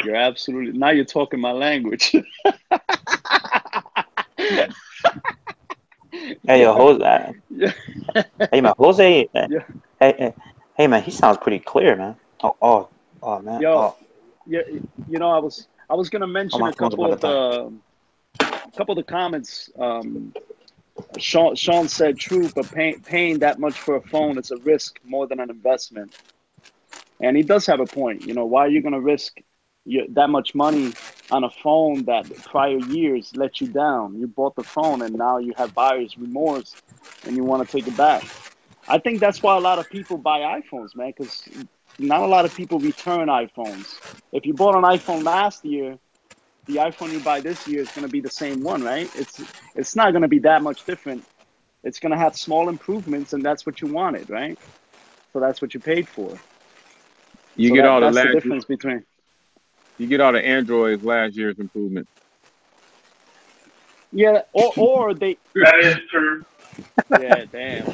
You're absolutely. Now you're talking my language. Yeah. Hey, yo, Yeah, Jose. yeah, Hey, man, Jose. yeah. Hey, man, he sounds pretty clear, man. Oh, man. Yo, Oh, yeah. I was gonna mention my a phone's about to die. couple of the comments. Sean said true, but paying that much for a phone, it's a risk more than an investment. And he does have a point. Why are you going to risk that much money on a phone that prior years let you down? You bought the phone and now you have buyer's remorse and you want to take it back. I think that's why a lot of people buy iPhones, man, because not a lot of people return iPhones. If you bought an iPhone last year, the iPhone you buy this year is going to be the same one, right? It's not going to be that much different. It's going to have small improvements, and that's what you wanted, right? So that's what you paid for. You So get all the that's the last difference between. you get all the Androids last year's improvement. Yeah, or they. That is true. Yeah, damn,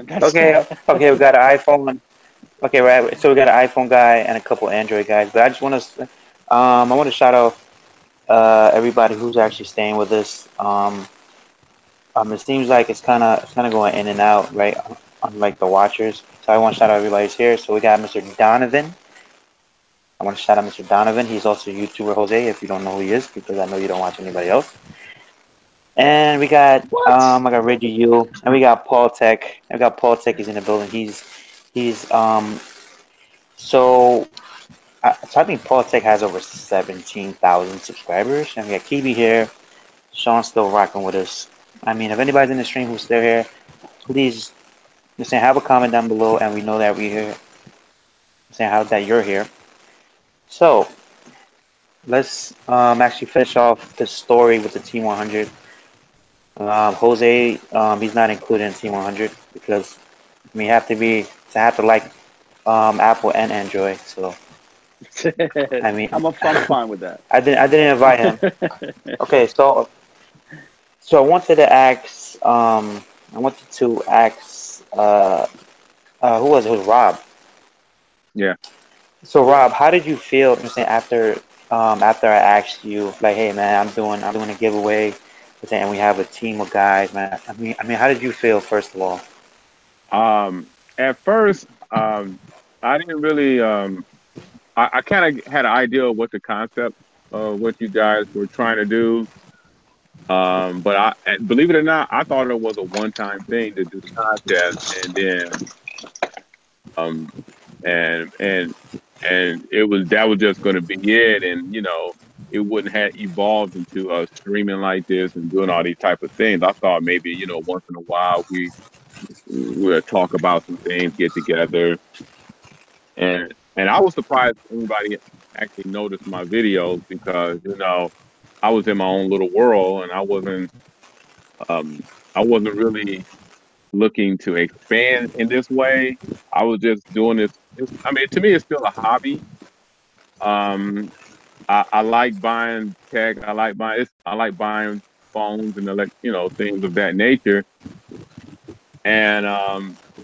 that's Okay, that. okay, we got an iPhone. Okay, right. So we got an iPhone guy and a couple Android guys. But I just want to, I want to shout out everybody who's actually staying with us. It seems like it's kind of going in and out, right? Unlike the watchers. So I want to shout out everybody's here. So we got Mr. Donovan. I want to shout out Mr. Donovan. He's also a YouTuber, Jose, if you don't know who he is, because I know you don't watch anybody else. And What? I got Reggie Yule, and we got Paul Tech. I got Paul Tech. He's in the building. He's so so I think Paul Tech has over 17,000 subscribers, and we got Kibi here. Sean's still rocking with us. I mean, if anybody's in the stream who's still here, please just say have a comment down below, and we know that we're here. Say how that you're here. So let's actually finish off the story with the Team 100. Jose, he's not included in Team 100 because we have to like Apple and Android. So I mean, I'm fine with that. I didn't invite him. Okay, so I wanted to ask uh, who was it? It was Robb. Yeah. So Robb, how did you feel? I'm saying after I asked you like, hey man, I'm doing a giveaway, and we have a team of guys, man. I mean, how did you feel first of all? At first, I didn't really. I kind of had an idea of what the concept of what you guys were trying to do. But and believe it or not, I thought it was a one-time thing to do the contest, and then um, and it was that was just going to be it, and it wouldn't have evolved into streaming like this and doing all these type of things. I thought maybe once in a while we'll talk about some things, get together, and I was surprised anybody actually noticed my videos because I was in my own little world and um I wasn't really looking to expand in this way. I was just doing this. I mean, to me, it's still a hobby. Um, I like buying tech. I like buying phones and things of that nature. And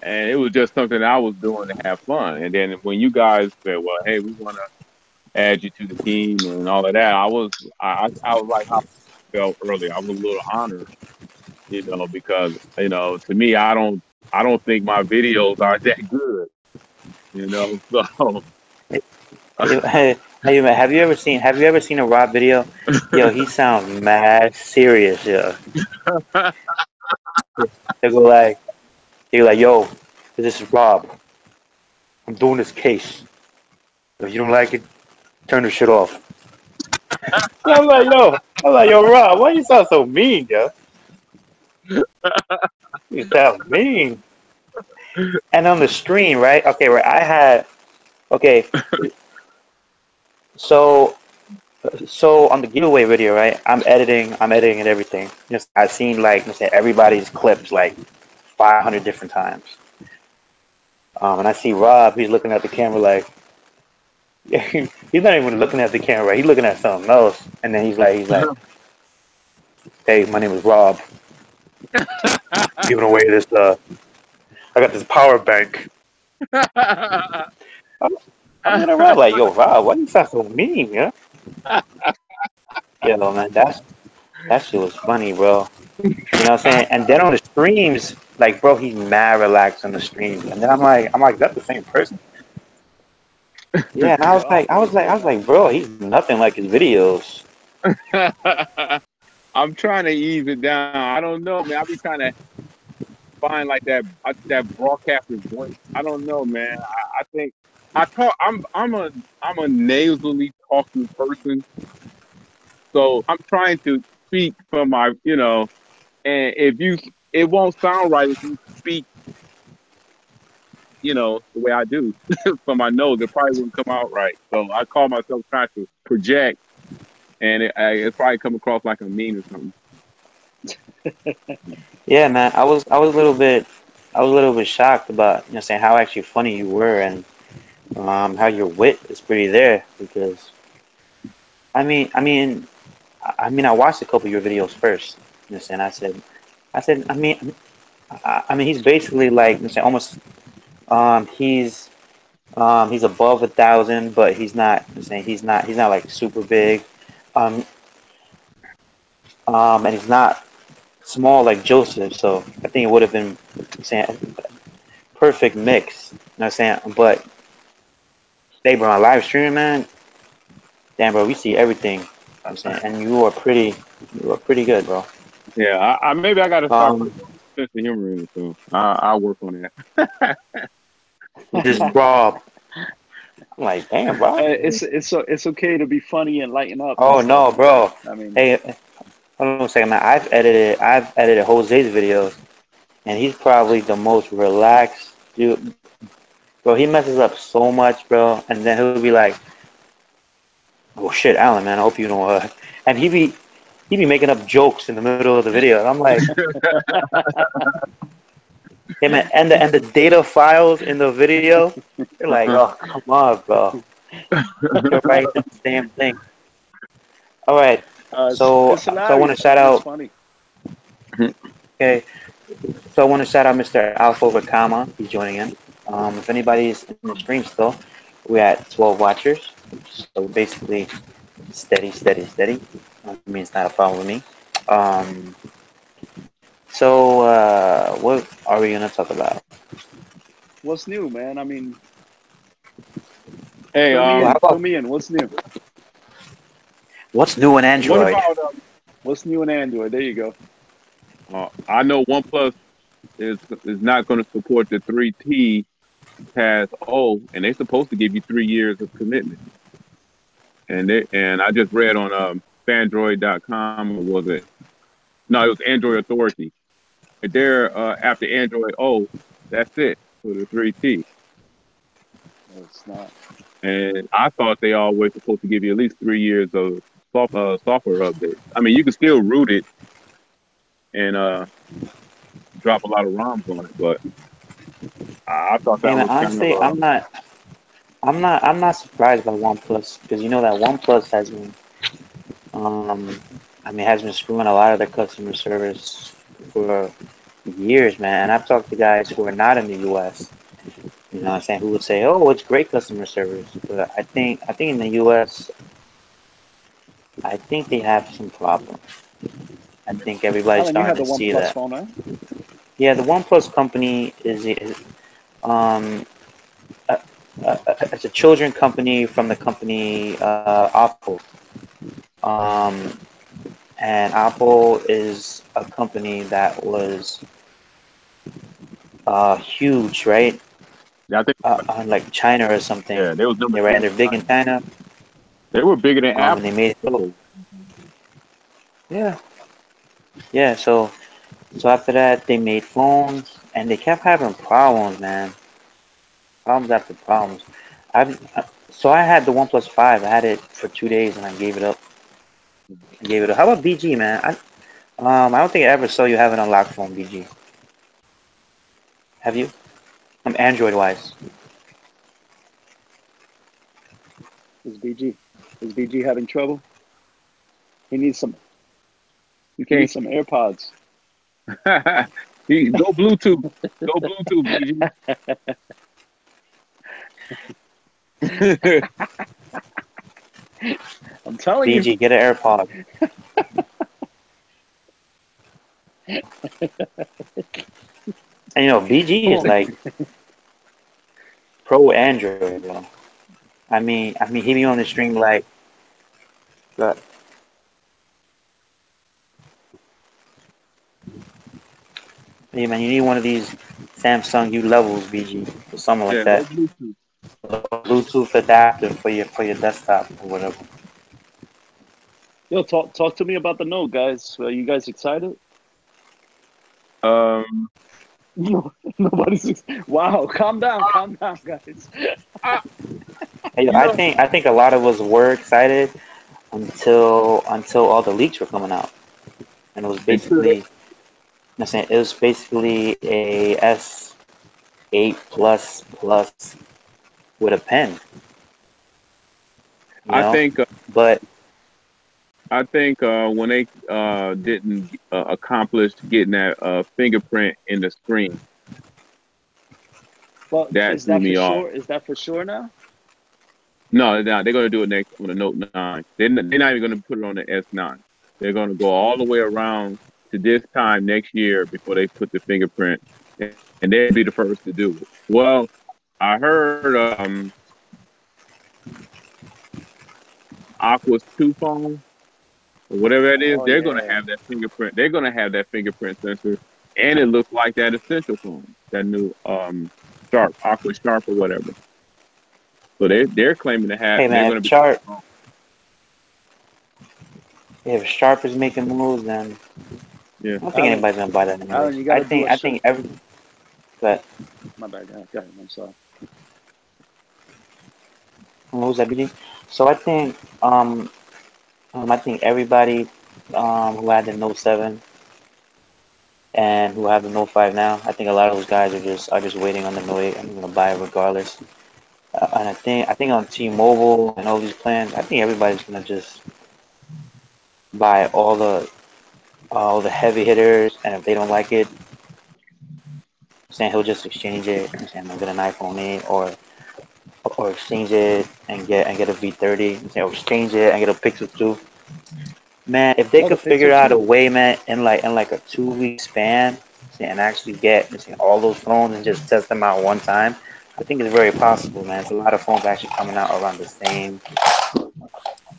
it was just something I was doing to have fun. And then when you guys said, "Well, hey, we want to add you to the team and all of that," I was like how I felt earlier. I was a little honored, because to me, I don't think my videos are that good, so. Hey, man, have you ever seen a Rob video? Yo, he sounds mad serious, yo. They go like they go like, yo, this is Rob. I'm doing this case. If you don't like it, turn the shit off. I'm like, yo, Rob, why you sound so mean, yo? You sound mean. And on the stream, right? Okay, right. Okay, so on the giveaway video, right? I'm editing and everything. Just I've seen like let's say everybody's clips like 500 different times. And I see Rob, he's looking at the camera like he's not even looking at the camera, right? He's looking at something else. And then he's like, hey, my name is Rob. Giving away this I got this power bank. I'm, I'm looking at Rob like, yo, Rob, why you sound so mean, yeah? Yo, man, that shit was funny, bro. You know what I'm saying? And then on the streams, like, bro, he's mad relaxed on the streams. And then I'm like, that's the same person. Yeah, and I was like, bro, he's nothing like his videos. I'm trying to ease it down. I don't know, man. I be trying to find like that broadcaster's voice. I don't know, man. I think I talk. I'm a nasally talking person, so I'm trying to speak from my And it won't sound right if you speak the way I do from my nose. It probably wouldn't come out right. So I call myself trying to project, and it probably come across like I'm mean or something. Yeah, man, I was a little bit shocked about saying how actually funny you were and how your wit is pretty there because I mean I watched a couple of your videos first. And I said I mean he's basically like almost he's above 1,000, but he's not like super big, um and he's not small like Joseph. So I think it would have been saying perfect mix. You know what I'm saying? But they bro, on live streaming, man, damn bro, we see everything. You know what I'm saying, and you are pretty good, bro. Yeah, maybe I got to start Um, putting more sense of humor in it. So I'll work on that. this Rob, I'm like, damn, Rob. It's okay to be funny and lighten up and Oh stuff, no, man. bro. I mean, Hey, hold on a second, man. I've edited Jose's videos, and he's probably the most relaxed dude. Bro, he messes up so much, bro, and then he'll be like, "Oh shit, Alan, man, I hope you know." And he be making up jokes in the middle of the video, and I'm like, "Hey, man," and the data files in the video, they're like, "Oh, come on, bro, you're right the damn thing." All right, it's so I want to hilarious. shout It's out. funny. Okay, So I want to shout out Mr. Alpha Vakama. He's joining in. If anybody's in the stream still, we're at 12 watchers. So basically, steady, steady, steady. I mean, it's not a problem with me. Um, what are we gonna talk about? What's new, man? I mean, Hey, Well, how fill about me in. What's new? what's new in what Android? about What's new in Android? There you go. I know OnePlus is not going to support the 3T past O, and they're supposed to give you 3 years of commitment. And I just read on Fandroid.com, or was it? No, it was Android Authority. They're after Android O, that's it for the 3T. No, it's not. And I thought they always supposed to give you at least 3 years of software updates. I mean, you can still root it and drop a lot of ROMs on it, but I thought Hey that man, was kind of honestly, I'm not surprised by OnePlus because you know that OnePlus has been, um, has been screwing a lot of their customer service for years, man. And I've talked to guys who are not in the U.S. You know what I'm saying? Who would say, "Oh, it's great customer service," but I think in the U.S. I think they have some problems. I think everybody's Alan, you starting had to the see OnePlus that. phone, right? Yeah, the OnePlus company is um uh, it's a children company from the company Apple. Um, and Apple is a company that was huge, right? I think On like China or something. yeah, they was number They were 2 in either big in China. China, They were bigger than and they Apple. made it so. Yeah, yeah. So after that, they made phones, and they kept having problems, man. Problems after problems. So I had the OnePlus 5. I had it for 2 days, and I gave it up. I gave it up. How about BG, man? I don't think I ever saw you have an unlocked phone, BG. Have you? Android wise. Is BG? Is BG having trouble? He needs some. You He can't needs some AirPods. go Bluetooth. Go Bluetooth, BG. I'm telling you. BG, get an AirPod. And BG Come is on. like pro Android, bro. He be on the stream like, but hey man, you need one of these Samsung U levels, BG, or something like Yeah, that. go Bluetooth. Bluetooth adapter for your desktop or whatever. Yo, talk to me about the Note, guys. Are you guys excited? Um, No, nobody's. Wow, calm down, guys. I, Hey, you know, I think a lot of us were excited until all the leaks were coming out, and it was until they, basically, I'm saying it was basically a S8 plus with a pen, you I know. think But when they didn't accomplish getting that fingerprint in the screen, But that is threw that for me off. sure? Is that for sure now? No, they're going to do it next on the Note 9. They're not even going to put it on the S9. They're going to go all the way around to this time next year before they put the fingerprint, and they'll be the first to do it. Well, I heard Aqua's 2 phone or whatever that is, Oh they're going to yeah. have that fingerprint. They're going to have that fingerprint sensor, and it looks like that Essential phone, that new Sharp, Aqua Sharp or whatever. So they're claiming to have. hey They're man, going to be. if Sharp is making moves, then Yeah. I don't think Alan, anybody's gonna buy that anyways. Alan, you got to do a I show. think every but My bad. Go ahead. I'm sorry. what was that, BG? So I think everybody who had the Note 7 and who have the Note 5 now, I think a lot of those guys are just waiting on the Note 8 and gonna buy it regardless. And I think on T-Mobile and all these plans, I think everybody's gonna just buy all the heavy hitters, and if they don't like it, saying he'll just exchange it, saying I'll get an iPhone 8 or exchange it and get a V30, saying or exchange it and get a Pixel 2. Man, if they Oh, the could figure Pixel out a 2. way, man, in like a 2 week span, and actually get all those phones and just test them out one time, I think it's very possible, man. It's a lot of phones actually coming out around the same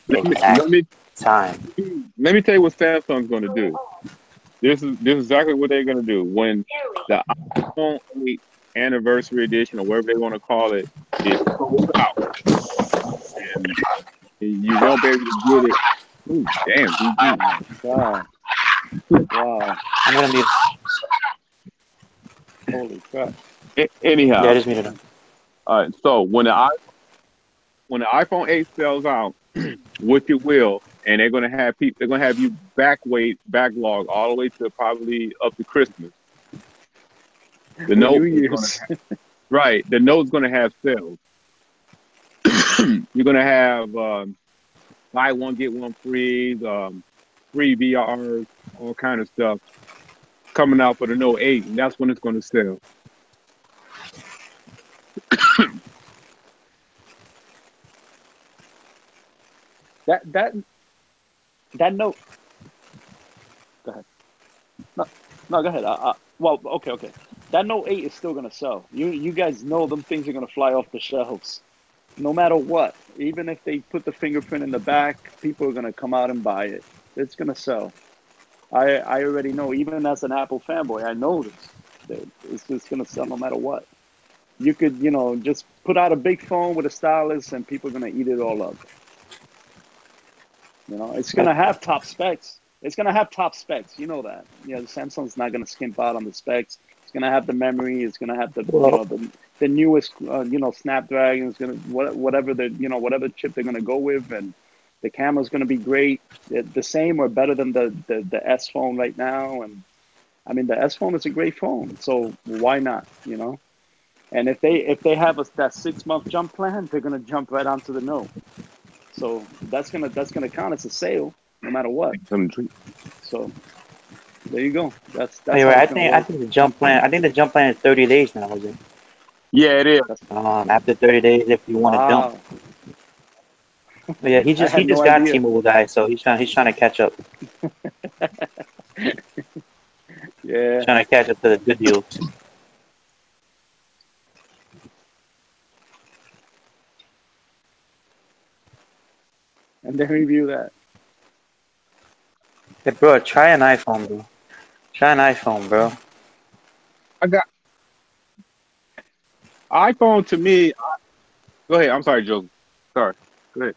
Let me exact let me time. let me tell you what Samsung's going to do. This is exactly what they're going to do when the iPhone 8 anniversary edition or whatever they want to call it is sold out, and you won't be able to get it. Ooh, damn, Oh DG. my God. Wow. I'm gonna be Holy crap. yeah, I Anyhow, just muted him. so when the iPhone 8 sells out, which it will, and they're gonna have you backlog all the way to probably up to Christmas. The For New note is gonna Year's. right. The note's gonna have sales. You're gonna have buy one get one free, free VRs, all kind of stuff coming out for the Note 8, and that's when it's gonna sell. that that that note. Go ahead. No, no, go ahead. Well, okay, okay. That Note 8 is still gonna sell. You guys know them things are gonna fly off the shelves, no matter what. Even if they put the fingerprint in the back, people are gonna come out and buy it. It's gonna sell. I already know. Even as an Apple fanboy, I know this. That it's just gonna sell no matter what. You could, just put out a big phone with a stylus, and people are gonna eat it all up. It's But gonna have top specs. It's gonna have top specs. You know that. Samsung's not gonna skimp out on the specs. It's gonna have the memory. It's gonna have the, well, the newest, Snapdragon. It's gonna whatever whatever chip they're gonna go with, and the camera's gonna be great. The same or better than the S phone right now. And I mean, the S phone is a great phone. So why not? And if they have that 6 month jump plan, they're gonna jump right onto the Note. So that's gonna count as a sale, no matter what. Some drink. So there you go. That's anyway, how it's gonna I work. think the jump plan. I think the jump plan is 30 days now. Is it? Yeah, it is. That's After 30 days, if you want to dump. wow. But yeah, I he had no just got idea. T-Mobile guys, so he's trying to catch up. Yeah, Trying to catch up to the good deals. and then review that. Hey, bro, try an iPhone, bro. Try an iPhone, bro. I got iPhone to me. Go ahead. I'm sorry, Joe. Sorry. Go ahead.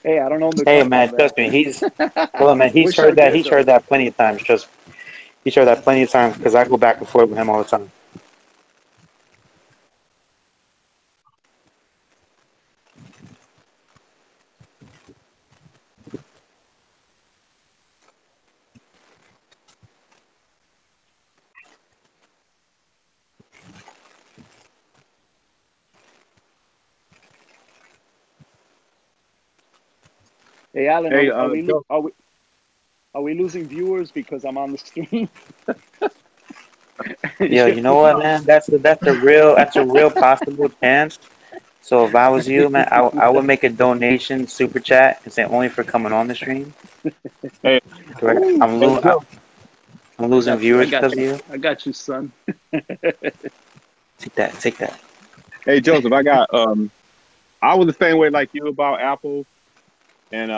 Hey, I don't own the Hey, company, man, man. trust me, well, man, Wish I did he's heard though. that plenty of times. Trust me. He's heard that plenty of times because I go back and forth with him all the time. Hey, Alan, Hey, Joe. are we losing viewers because I'm on the stream? Yo, you know what, man? That's a real possible chance. So if I was you, man, I would make a donation super chat and say only for coming on the stream. Hey, Correct. Ooh, hey, Joe. I'm I losing got you. I viewers because got of you. you. I got you, son. Take that. Take that. Hey, Joseph. I was the same way like you about Apple, and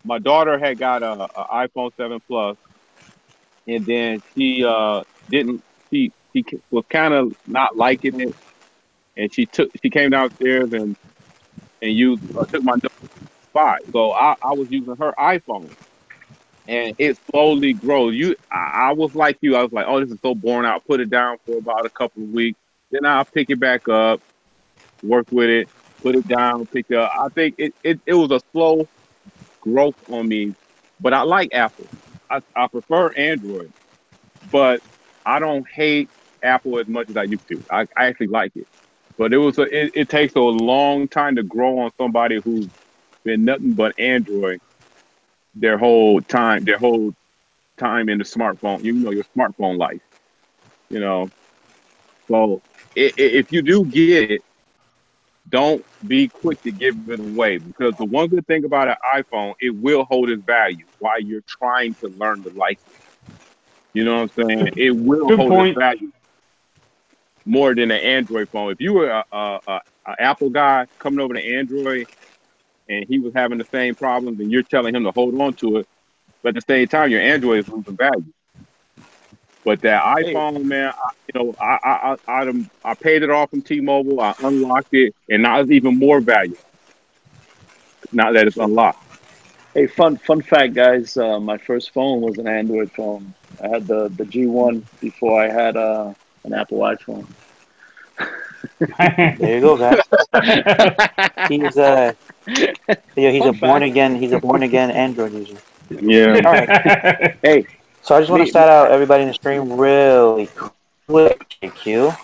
my daughter had got a iPhone 7 Plus, and then didn't was kind of not liking it, and she came downstairs and used took my Note 5. So I was using her iPhone, and it slowly grows. I was like you. I was like, oh, this is so boring. I'll put it down for about a couple of weeks, then I'll pick it back up, work with it, put it down, pick it up. I think it was a slow growth on me, but I like Apple. I prefer Android, but I don't hate Apple as much as I used to. I actually like it. But it takes a long time to grow on somebody who's been nothing but Android their whole time in the smartphone, your smartphone life, you know. So if you do get it, don't be quick to give it away, because the one good thing about an iPhone, it will hold its value while you're trying to learn to like it. You know what I'm saying? It will Good hold its point. value more than an Android phone. If you were a Apple guy coming over to Android and he was having the same problems and you're telling him to hold on to it, but at the same time your Android is losing value. But that Hey, iPhone, man, I paid it off from T-Mobile. I unlocked it, and now it's even more valuable now that it's unlocked. hey, fun fact, guys. My first phone was an Android phone. I had the G1 before I had an Apple iPhone. There you go, guys. He's he's Fun a born fact. again. He's a born again Android user. Yeah, All right. Hey, So I just want to me, shout out everybody in the stream really quick. JQ.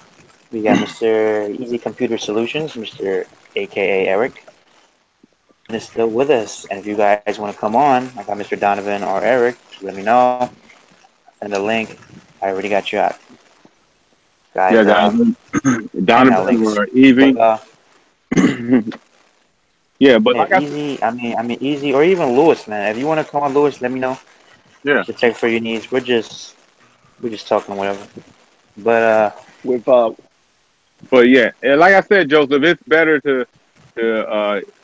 We got Mr. Easy Computer Solutions, Mr. AKA Eric, is still with us. And if you guys want to come on, I got Mr. Donovan or Eric. Let me know. Send a link. I already got you out, guys. yeah, guys. Hang out Donovan links. or But Eevee. Yeah, but yeah, like I said, Easy. I mean, Easy or even Lewis, man. If you want to come on, Lewis, let me know. yeah, The tech for your needs. We're just talking whatever. But with but yeah, and like I said, Joseph, it's better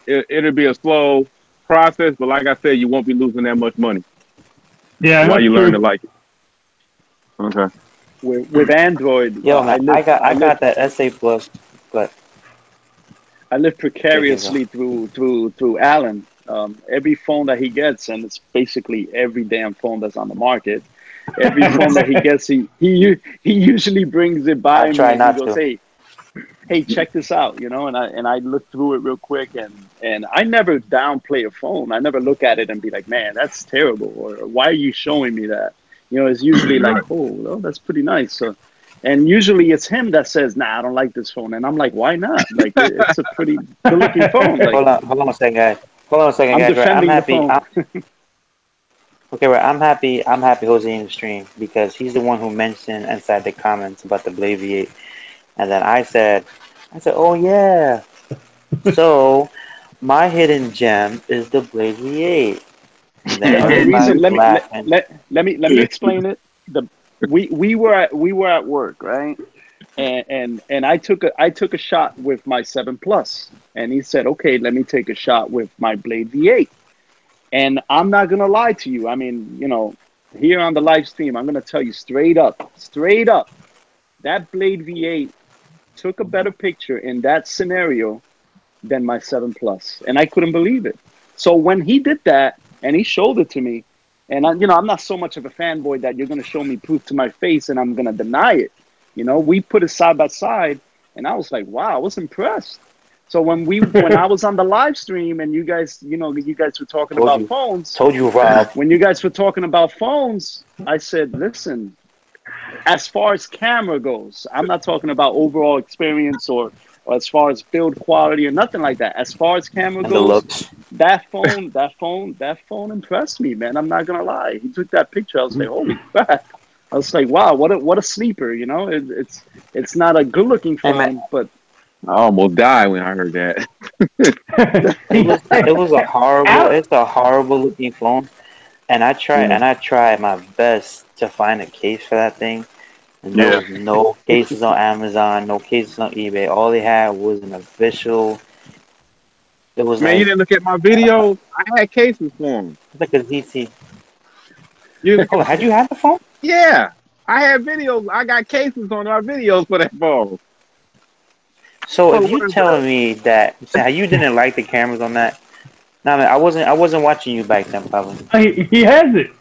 it'll be a slow process, but like I said, you won't be losing that much money Yeah, while that's you learn to true. like it. Okay. with Android, yo, man, I I live got that SA plus, but I live JQ go. precariously through Alan. Every phone that he gets, and it's basically every damn phone that's on the market. Every phone that he gets, he usually brings it I by me, try and he not goes, to. hey, check this out, and I look through it real quick, and I never downplay a phone. I never look at it and be like, man, that's terrible, or why are you showing me that? It's usually like, Right. oh, well, that's pretty nice. So, and usually it's him that says, nah, I don't like this phone, and I'm like, why not? Like, it's a pretty good looking phone. Like, Hold on a second, guys. Hold on a second, I'm guys. Right, I'm defending the happy. phone. Okay, right. I'm happy. I'm happy Jose in the stream because he's the one who mentioned inside the comments about the Blade V8, and then I said, oh yeah. So my hidden gem is the Blade V8, and then The everybody reason, was laughing. let me explain it. We were at work, right? And I took a shot with my 7 Plus, and he said, okay, let me take a shot with my Blade V8. And I'm not gonna lie to you. I mean, here on the live stream, I'm gonna tell you straight up, that Blade V8 took a better picture in that scenario than my 7 Plus, and I couldn't believe it. So when he did that and he showed it to me, and I'm not so much of a fanboy that you're gonna show me proof to my face and I'm gonna deny it. We put it side by side, and I was like, wow, I was impressed. So when I was on the live stream and you guys were talking Told about you, phones, told you, Rob. when you guys were talking about phones, I said, listen, as far as camera goes, I'm not talking about overall experience or as far as build quality or nothing like that. As far as camera And the goes, looks. that phone impressed me, man. I'm not gonna lie. He took that picture. I was like, holy crap. I was like, wow, what a sleeper. It's not a good looking Hey man, phone, but I almost died when I heard that. it was a horrible. Al- It's a horrible looking phone, and Yeah. I tried my best to find a case for that thing. And there Yeah. was no cases on Amazon, no cases on eBay. All they had was an official. It was Man, you like didn't look at my videos. I had cases for them. a ZT. You didn't look at Oh, had you had the phone? Yeah, I had videos. I got cases on my videos for that phone. So For if you what is telling me that how you didn't like the cameras on that, nah, man, I wasn't watching you back then, probably. he has it.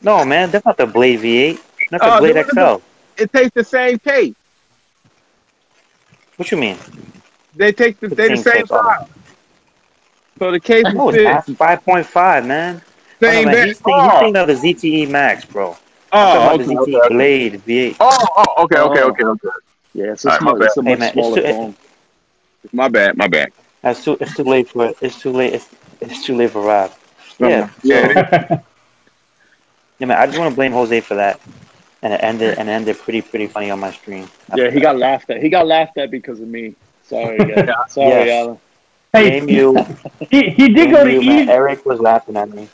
No, man, that's not the Blade V8. That's the that? Blade XL. It takes the same case. What you mean? The They the same same case? Oh, size. So the cases no, it's fit not. 5.5, man. Oh no, same man, bed. he's thinking of the ZTE Max, bro. I'm talking Oh, about the okay, ZTE okay, okay. Blade V8. Oh, okay, okay, oh, okay, okay. Yeah, it's a All right, my small. bad. It's a Hey much man, it's smaller too phone. My bad. My bad. it's too late for it's too late it's too late for Rob. Yeah. Yeah, it So is. yeah, man, I just want to blame Jose for that, and it ended pretty funny on my screen Yeah, after he that. got laughed at. He got laughed at because of me. Sorry, guys. Sorry, Yes, Alan. Hey, blame you, he did blame go to you, man. Eazy. Eric was laughing at me,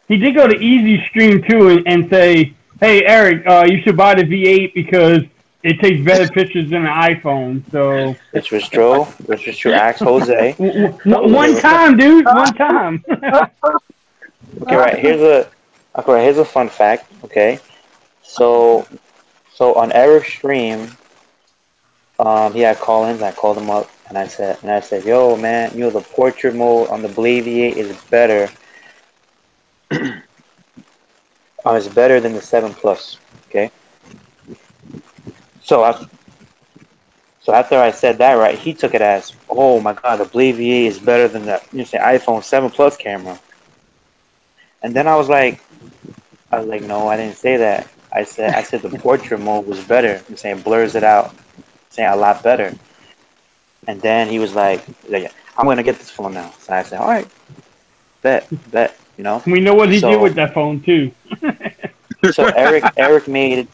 He did go to Easy Stream too and say, "Hey Eric, you should buy the V8 because it takes better pictures than an iPhone." So which was true. Which was true. Ask Jose. Okay, one time, dude, one time. okay, right. Here's a fun fact. Okay, so on Eric's stream, he had call-ins. I called him up and I said, "Yo, man, the portrait mode on the Blaviate is better. It's better than the 7 Plus." Okay, so so after I said that, right, he took it as, "Oh my God, the Blaviate is better than the say iPhone 7 Plus camera." And then I was like, "No, I didn't say that. I said the portrait mode was better. I'm saying blurs it out, saying a lot better." And then he was like, "I'm gonna get this phone now." So I said, "All right, bet." We know what he did So with that phone too. Eric made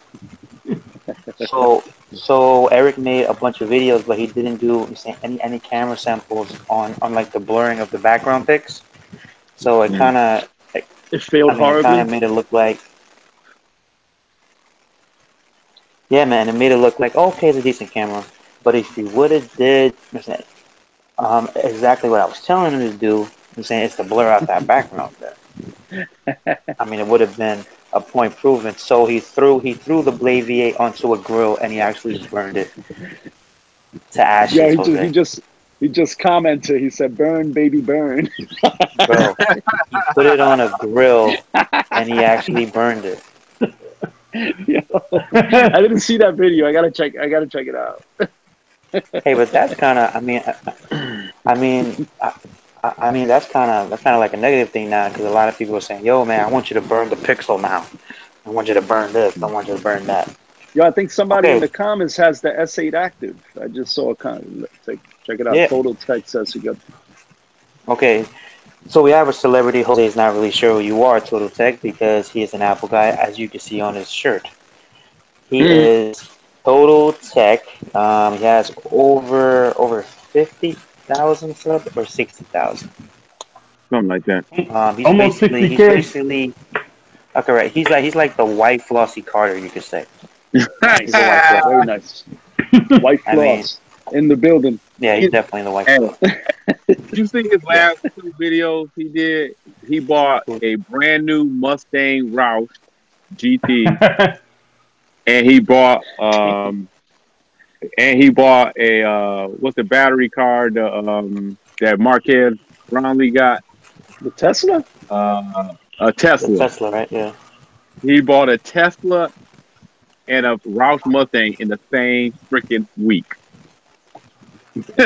so Eric made a bunch of videos, but he didn't do any camera samples on like the blurring of the background pics. So it Mm. kind of, It failed it kind of horribly. made it look like, yeah, man, it made it look like, okay, it's a decent camera. But if you would have did exactly what I was telling him to do, I'm saying it's to blur out that background there. I mean, it would have been a point improvement. So he threw the Blade V8 onto a grill and he actually burned it to Yo, ashes, Jose. he just commented. He said, "Burn, baby, burn." Bro, he put it on a grill and he actually burned it. Yo, I didn't see that video. I gotta check. I gotta check it out. Hey, but that's kind of, I mean, I mean that's kind of like a negative thing now because a lot of people are saying, "Yo, man, I want you to burn the Pixel now. I want you to burn this. I want you to burn that." Yo, I think somebody in Okay, the comments has the S8 active. I just saw a comment. Check it out. yeah, Total Tech says you got. okay. So we have a celebrity. Jose is not really sure who you are, Total Tech, because he is an Apple guy, as you can see on his shirt. He Mm. is Total Tech. He has over 50,000 subs or 60,000. Something like that. Almost He's 60K. basically okay, right. He's like the white Flossie Carter, you could say. He's the white Nice, Flossie very Carter. nice. White I mean, floss in the building. yeah, he's Hey, definitely the white hey, Flossie. you see his Yeah. last two videos he did? He bought a brand new Mustang Roush GT, and he bought a what's the battery car that Marquez Brownlee got, The Tesla. a The Tesla. Tesla, right? Yeah. He bought a Tesla and a Roush Mustang in the same freaking week.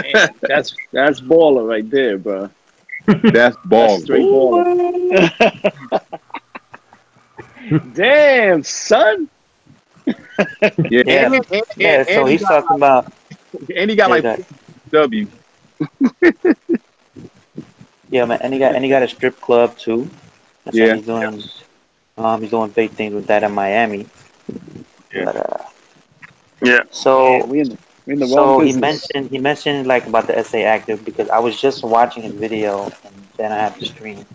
Damn, that's baller right there, bro. That's That's balling. straight baller. Damn, son. Yeah, Yeah. Yeah. So he's talking about and he got yeah, like that. W. Yeah, man, and he got a strip club too. I'm saying Yeah, he's doing big things with that in Miami. yeah, But yeah. so Damn, we in the wrong business. he mentioned like about the SA active because I was just watching his video and then I had the stream.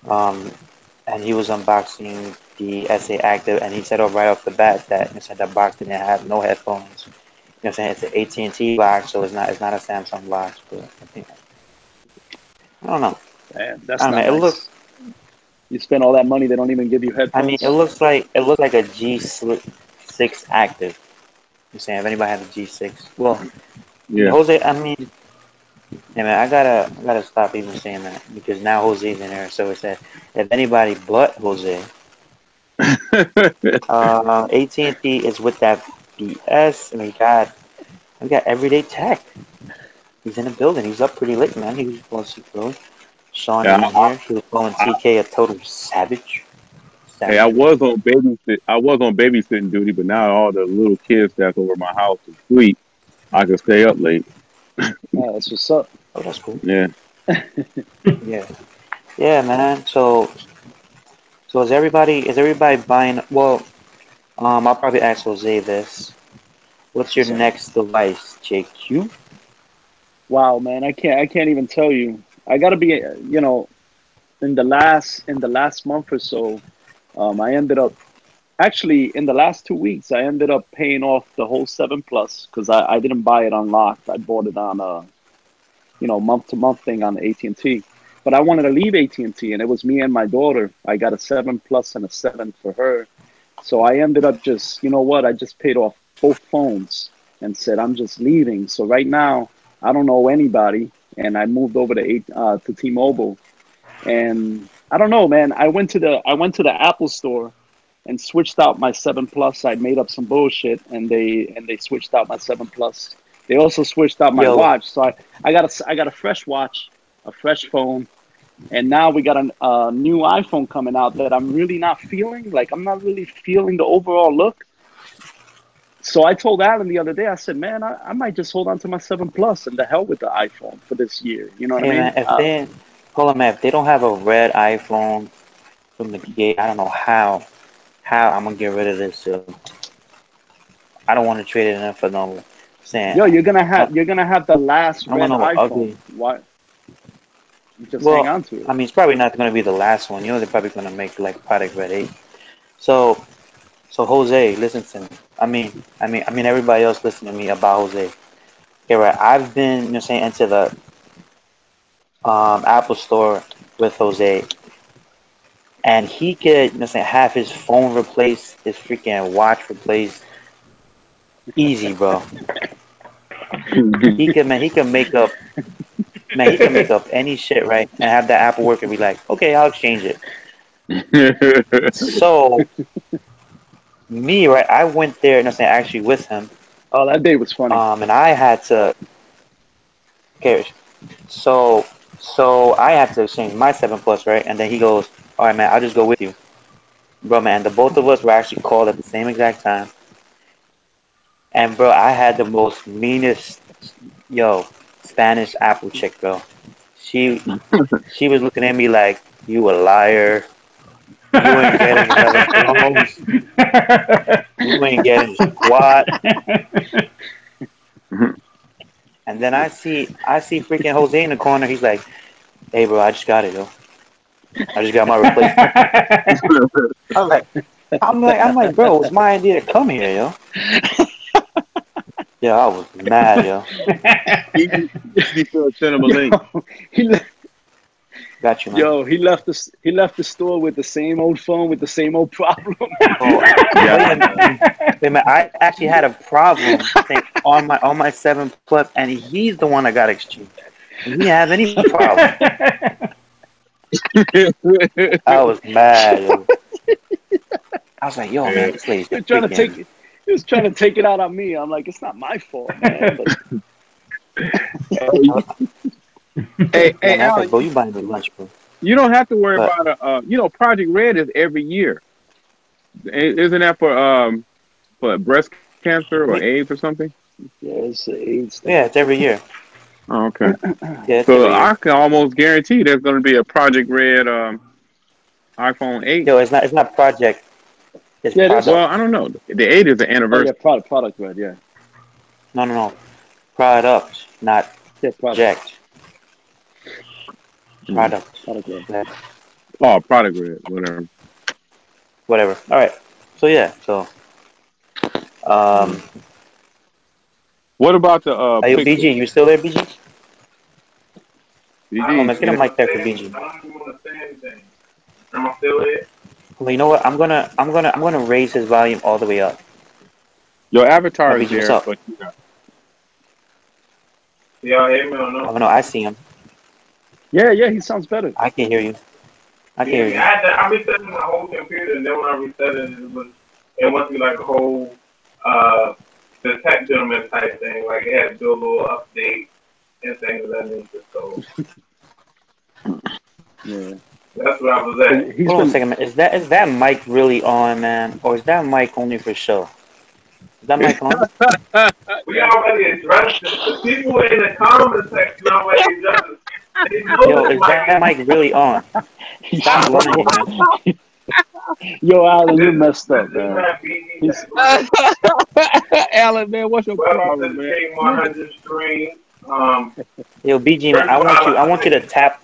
Um, and he was unboxing the SA active and he said right off the bat that he said that box didn't have no headphones. You know what I'm saying? It's an AT&T box, so it's not a Samsung box. But I think I don't know. Damn, I that's don't know. not nice. You spend all that money, they don't even give you I mean, headphones. it looks like a G6 active. I'm saying if anybody has a G6, well, I mean Yeah. Jose. I mean, yeah, man, I gotta stop even saying that because now Jose's in there. So it said if anybody but Jose, AT&T is with that BS. I mean, God, we got everyday tech. He's in the building. He's up pretty late, man. He was going to see Sean Yeah, is in here. He was calling TK a total savage. that Hey, I much. was on babysit. I was on babysitting duty, but now all the little kids that's over my house is asleep. I can stay up late. That's what's up. Oh, that's cool. Yeah. Yeah, yeah, man. So is everybody buying? Well, I'll probably ask Jose this. What's your What's up? next device, JQ? Wow, man, I can't even tell you. I gotta be, in the last month or so, I ended up actually in the last 2 weeks, I ended up paying off the whole 7 Plus because I didn't buy it unlocked. I bought it on a month to month thing on AT&T. But I wanted to leave AT&T, and T, and it was me and my daughter. I got a 7 Plus and a 7 for her. So I ended up just, you know what? I just paid off both phones and said I'm just leaving. So right now I don't know anybody, and I moved over to T-Mobile. And I don't know, man. I went to the Apple store and switched out my 7 Plus. I made up some bullshit, and they switched out my 7 Plus. They also switched out my Yo, watch. So I got a fresh watch, a fresh phone, and now we got a new iPhone coming out that I'm really not feeling. Like I'm not really feeling the overall look. So I told Alan the other day. I said, man, I might just hold on to my 7 Plus and the hell with the iPhone for this year. You know what I hey mean? man, hold on, man, if they don't have a red iPhone from the gate, I don't know how I'm gonna get rid of this. I don't want to trade it in for no saying. Yo, you're gonna I, have you're gonna have the last I want red no iPhone. ugly. Why? Just hang Well, on to it. I mean, it's probably not gonna be the last one. You know, they're probably gonna make like product red 8. So, so Jose, listen to me. I mean, everybody else listen to me about Jose. Okay, right. I've been, saying into the Apple Store with Jose, and he could, saying have his phone replaced, his freaking watch replaced, easy, bro. He can make up any shit, right? And have that Apple worker be like, okay, I'll exchange it. So me, right? I went there, actually with him, Oh, that day was funny. and I had to. Okay, so I had to exchange my 7 Plus, right? And then he goes, all right, man, I'll just go with you, bro, man. The both of us were actually called at the same exact time, and bro, I had the most meanest, yo, Spanish Apple chick, bro. She she was looking at me like, you a liar. You ain't getting another close. You ain't getting squat. And then I see freaking Jose in the corner. He's like, hey, bro, I just got it, yo. I just got my replacement. I was like, I'm like, bro, it's my idea to come here, yo. Yeah, I was mad, yo. Easy for send him a Yo, link. he le- Got you, man. he left the store with the same old phone with the same old problem. Oh, Yeah. wait, man, I actually had a problem on my 7 Plus, and he's the one that got exchanged. And he didn't have any problem. I was mad, yo. I was like, yo, man, this lady's he was trying to take freaking. it. He was trying to take it out on me. I'm like, it's not my fault, man. But Hey, Yeah, hey, man, I was like, Alan, bro, you buying me lunch, bro. you don't have to worry But about Project Red is every year. Isn't that for breast cancer or we, AIDS or something? yeah, it's the AIDS thing. yeah, it's every year. Oh, okay. Yeah, it's So every year. I can almost guarantee there's going to be a Project Red iPhone 8. Yo, it's not project, it's Yeah, it is. Well, I product. don't know. The 8 is the Oh yeah, anniversary. product red. Yeah, No, no, no. Product, not yeah, product, project. Hmm. Product. product red. Yeah, Oh, Product Red, whatever. whatever. All right. So yeah. So Hmm. um, What about the are you BG? Pixel? You still there, BG? I Hold on, BG, don't let's get a even yeah. want mic to there say for anything. BG. I don't even want to say anything. Am I still here? Well, you know what? I'm gonna raise his volume all the way up. Your Now, avatar is BG, what's there, up? but Y'all hear me or Oh no? no, I see him. Yeah, yeah, he sounds better. I can hear you. I You can hear hear me? you. I resetting my whole computer, and then when I reset it, it went through like a whole uh the tech gentleman type thing. Like it had to do a little update and things of that nature. So Yeah. That's what I was at. Hold on a second, man. Is that mic really on, man, or is that mic only for show? Is that mic on? We already addressed it. The people in the comment section already addressed it. They know Yo, this is that mic. mic really on? Stop lying, man. Yo, Alan, you messed This up, is man. my BB He's, Alan, man, what's your Welcome to problem, the man? Team 100 stream. Um, Yo, BG, man, First of all, I want you to tap.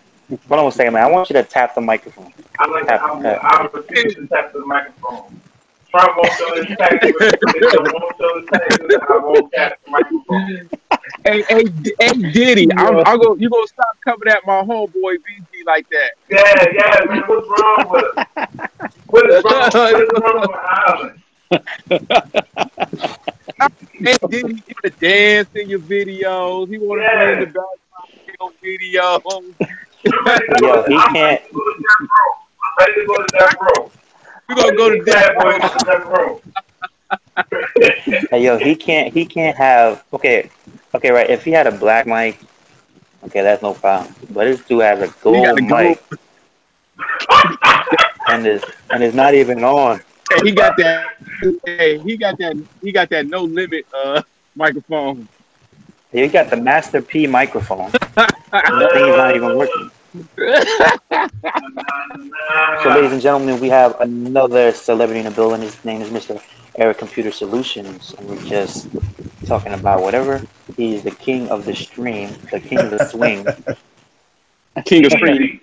Hold on a second, man. I want you to tap the microphone. Tap. I refuse to tap the microphone. Trump won't show his taxes. If they won't show his taxes, I won't tap the microphone. Hey, Diddy, yo, you gonna stop coming at my homeboy BG like that? Yeah, man. What's wrong with us? What is wrong? What is wrong with Ireland? Hey, Diddy, you wanna dance in your videos? He wanna be in the Yeah. background videos. I'm ready to go Yo, to he I'm ready can't. to go to death row. I'm ready to go to death row. We're I'm gonna ready go to to get death bad boys to death row. Hey, yo, he can't have. Okay, right. If he had a black mic, okay, that's no problem. But this dude has a He got gold to go. mic, and it's not even on. Hey, he got that. Hey, he got that no limit microphone. He got the Master P microphone, and the thing is not even working. So, ladies and gentlemen, we have another celebrity in the building. His name is Mr. Eric Computer Solutions, and we're just talking about whatever. He's the king of the stream, the king of the swing. King of Stream. Easy.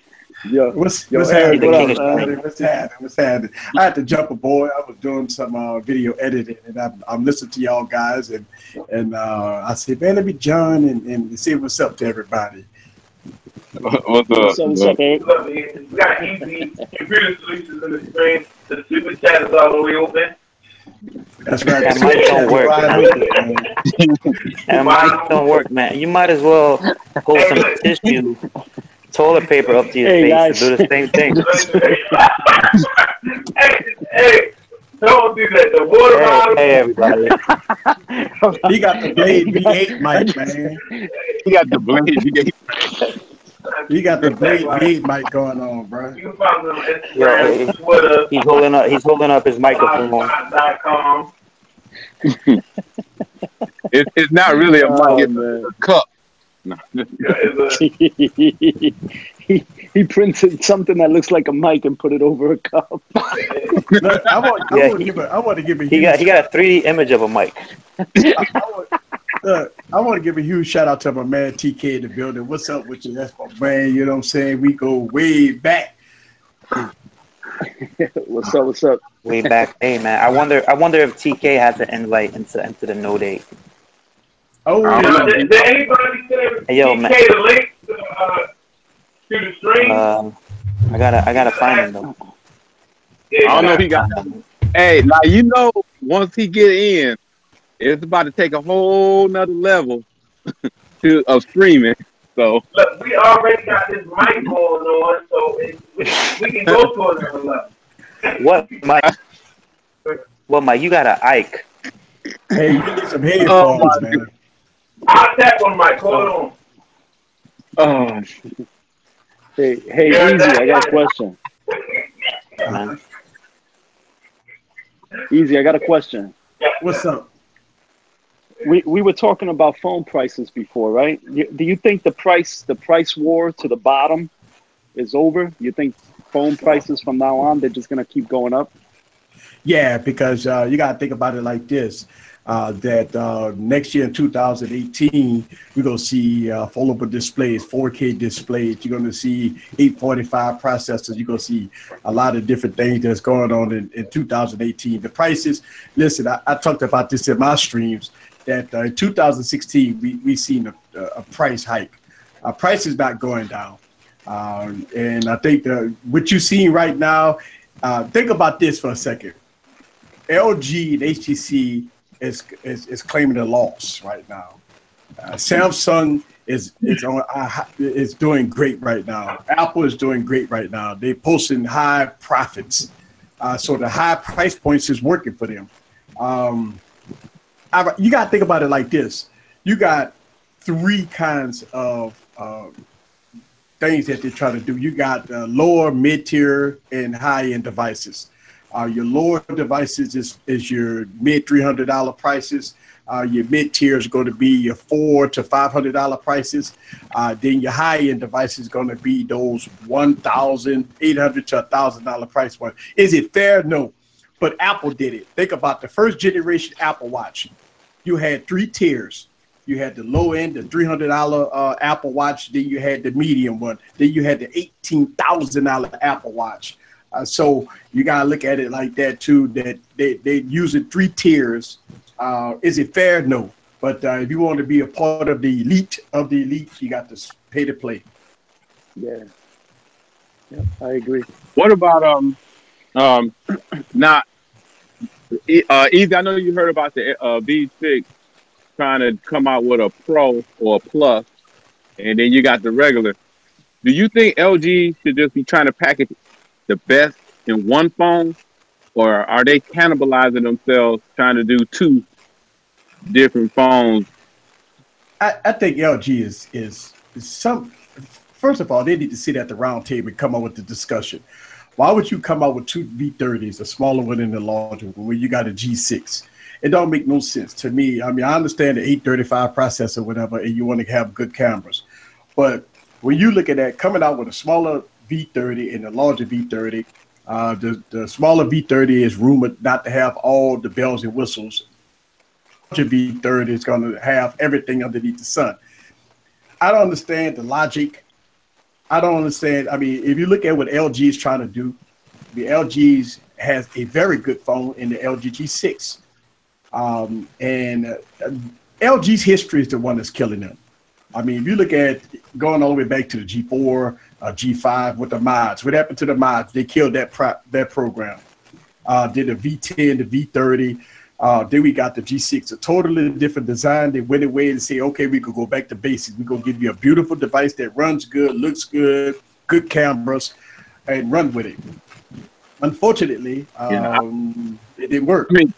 yo, What's yo, what's Eric, He's the what happening, king up, of man? everybody? stream. What's happening? I had to jump aboard. I was doing some video editing, and I'm listening to y'all guys, and I said, man, let me join and see what's up to everybody. What's What's up, up? Eric? Look, we got Easy computer solutions in the screen. The super chat is all the way open. That's right. The That super mic chat don't is work, wide man. open, man. That mic don't work, man. You might as well hold Hey, some look. tissue, toilet paper up to your Hey, face to guys. do the same thing. Hey, don't do that. The water bottle. Hey, everybody. He got the Hey, Blade guys, V8 I mic, just, man. He got the blade. He got the Blade V8 mic going on, bro. You can find them on Yo, Instagram, Twitter, he's holding up his microphone. blogspot.com. It's not really a mic. oh It's man. a cup. No. he printed something that looks like a mic and put it over a cup. Look, I Yeah, want to give a he huge got a 3D image of a mic. I want to give a huge shout out to my man TK in the building. What's up with you? That's my man. You know what I'm saying? We go way back. What's up? What's up? Way back. Hey, man, I wonder if TK has an invite into the No Date. Oh, I don't know. Did anybody send Hey, yo, TK man. the link to the stream? I gotta find him though. Yeah, I don't know if he got. Um, Hey, now once he get in, it's about to take a whole nother level of streaming. So look, we already got this mic going on, so we can go to another level. what, Mike? Well, Mike, you got an Ike. hey, you need some oh headphones, my man. I'll tap on mic. Hold on. oh Hey, Yeah, Easy. I got a question. Man. Easy. I got a question. What's up? We were talking about phone prices before, right? Do you think the price war to the bottom is over? You think phone prices from now on they're just gonna keep going up? Yeah, because you got to think about it like this. That next year in 2018, we're going to see foldable displays, 4K displays. You're going to see 845 processors. You're going to see a lot of different things that's going on in 2018. The prices, listen, I talked about this in my streams, that in 2016, we seen a price hike. Price is not going down. And I think what you're seeing right now, think about this for a second. LG and HTC is claiming a loss right now. Samsung is doing great right now. Apple is doing great right now. They're posting high profits. So the high price points is working for them. You got to think about it like this. You got three kinds of things that they're trying to do. You got lower, mid-tier, and high-end devices. Your lower devices is your mid $300 prices. Your mid tier is going to be your $400 to $500 prices. Then your high end device is going to be those $1,800 to $1,000 price point. Is it fair? No, but Apple did it. Think about the first generation Apple Watch. You had 3 tiers. You had the low end, the $300 Apple Watch. Then you had the medium one. Then you had the $18,000 Apple Watch. So you gotta look at it like that too. That they using 3 tiers. Is it fair? No. But if you want to be a part of the elite, you got to pay to play. Yeah, I agree. What about not Eazy? I know you heard about the V6 trying to come out with a Pro or a Plus, and then you got the regular. Do you think LG should just be trying to package the best in one phone, or are they cannibalizing themselves trying to do 2 different phones? I think LG is some. First of all, they need to sit at the round table and come up with the discussion. Why would you come out with 2 V30s, a smaller one and a larger one, when you got a G6? It don't make no sense to me. I mean, I understand the 835 processor, whatever, and you want to have good cameras, but when you look at that, coming out with a smaller V30 and a larger V30, the smaller V30 is rumored not to have all the bells and whistles. The larger V30 is going to have everything underneath the sun. I don't understand the logic. I don't understand. I mean, if you look at what LG is trying to do, the LG has a very good phone in the LG G6. LG's history is the one that's killing them. I mean, if you look at going all the way back to the G4, G5 with the mods, what happened to the mods? They killed that program. Did the V10, the V30. Then we got the G6, a totally different design. They went away and say, okay, we could go back to basics. We're going to give you a beautiful device that runs good, looks good, good cameras, and run with it. Unfortunately, it didn't work. I mean,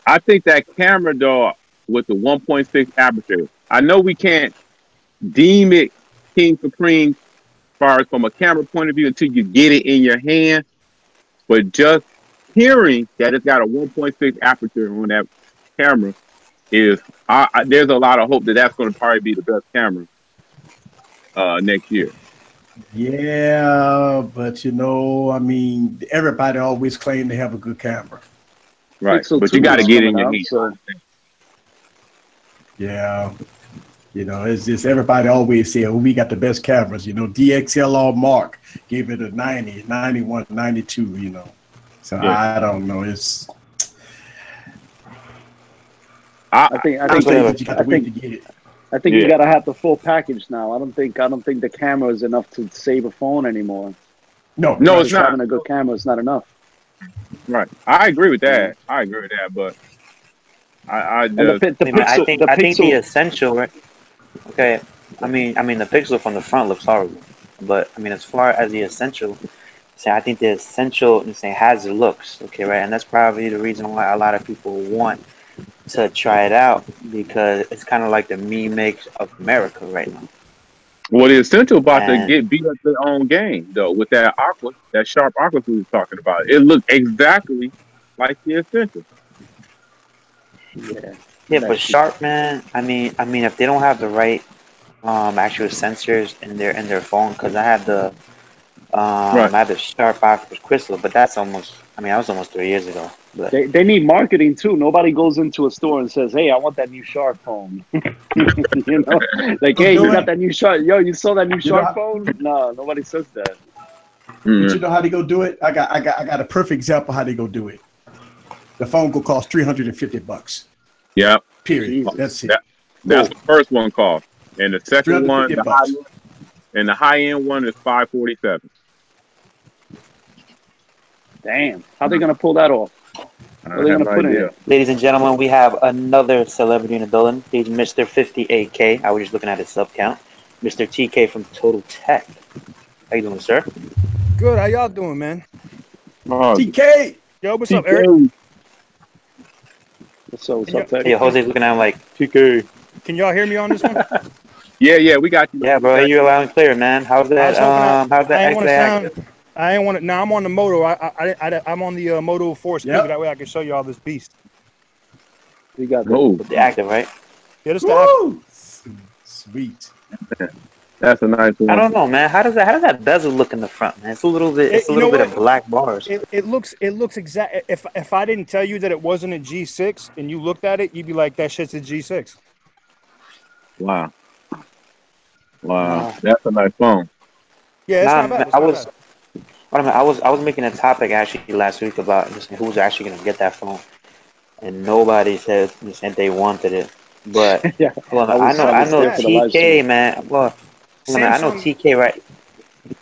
I think that camera, though, with the 1.6 aperture, I know we can't deem it king supreme as far as from a camera point of view until you get it in your hand, but just hearing that it's got a 1.6 aperture on that camera is there's a lot of hope that that's going to probably be the best camera next year. Yeah, but I mean, everybody always claim they have a good camera. Right, but you got to get in your hand. So. Yeah. It's just everybody always say, we got the best cameras. DXLR Mark gave it a 90, 91, 92, So yeah. I don't know. I think you got to wait to get it. I think you gotta have the full package now. I don't think the camera is enough to save a phone anymore. No, it's not. Having a good camera is not enough. Right. I agree with that. But I think the essential, right? Okay. I mean the pixel from the front looks horrible, but I mean as far as the essential, I think the essential has the looks, okay, right, and that's probably the reason why a lot of people want to try it out, because it's kind of like the me makes of America right now. Well, the essential about to get beat up their own game though with that sharp aqua we were talking about. It looked exactly like the essential. Yeah, but sharp, man. I mean, if they don't have the right actual sensors in their phone, because I have the I have the sharp aqua crystal, but that was almost 3 years ago. But they need marketing too. Nobody goes into a store and says, "Hey, I want that new Sharp phone." Like, "Hey, you got that new Sharp? Yo, you saw that new Sharp phone?" No, nobody says that. Mm-hmm. But you know how they go do it? I got a perfect example how they go do it. The phone will cost $350. Yeah. Period. That's it. That's the first one cost, and the second one, the high end one is $547. Damn, how they gonna pull that off? What are they gonna put in it? Ladies and gentlemen, we have another celebrity in the building. He's Mr. 58K. I was just looking at his sub count. Mr. TK from Total Tech. How you doing, sir? Good. How y'all doing, man? TK. Yo, what's up, Eric? What's up, Tech? Yeah, Jose's looking at him like TK. Can y'all hear me on this one? Yeah, we got you. Yeah, bro, you're loud and clear, man. How's I that? was hoping How's that I ain't want to active? sound. I ain't want to. Now I'm on the Moto. I'm on the Moto 4 speaker. Yep. That way I can show you all this beast. We got Oh, The active, right? Yeah, this the active. Woo! Sweet. that's a nice I one. don't know, man. How does that bezel look in the front, man? It's a little bit. It's a You little know bit what? of black bars. It looks exact. If I didn't tell you that it wasn't a G6 and you looked at it, you'd be like, that shit's a G6. Wow, No, that's a nice phone. Yeah, it's nah, not bad. man, It's not bad. I was making a topic actually last week about just who's actually gonna get that phone, and nobody said they wanted it. But Yeah, hold on, I was I It's know there for the live TK, stream. man. Well, hold on, I know Samsung. TK, right?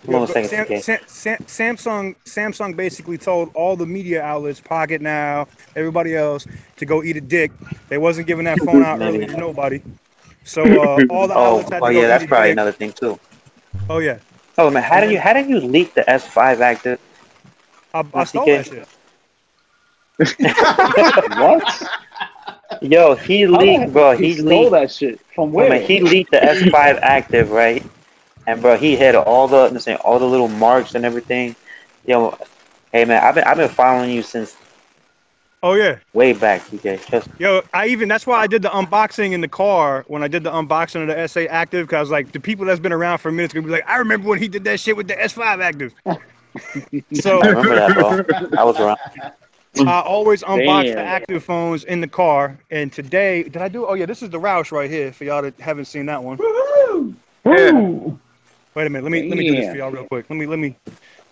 Hold Yo, on a but second, TK. Samsung basically told all the media outlets, Pocket Now, everybody else, to go eat a dick. They wasn't giving that phone out early Maybe. to nobody. So all the outlets had Oh to go yeah, eat that's a probably dick. another thing too. Oh yeah, Oh man, and then how did you leak the S5 active, I stole TK? that shit. What? Yo, he How the leaked, heck? bro. He He stole leaked. that shit from Oh man, where? he leaked the S5 active, right? And bro, he hit all the little marks and everything. Yo, hey man, I've been following you since Oh yeah. way back, TK. Just Yo, that's why I did the unboxing in the car when I did the unboxing of the SA Active, because I was like, the people that's been around for a minute gonna be like, I remember when he did that shit with the S5 Active. I So remember that, bro. I was around. I always unbox the Damn. active phones in the car. And today, did I do? Oh yeah, this is the Roush right here for y'all that haven't seen that one. Woo! Yeah. Ooh. Wait a minute, let me do this for Damn. y'all real quick. Let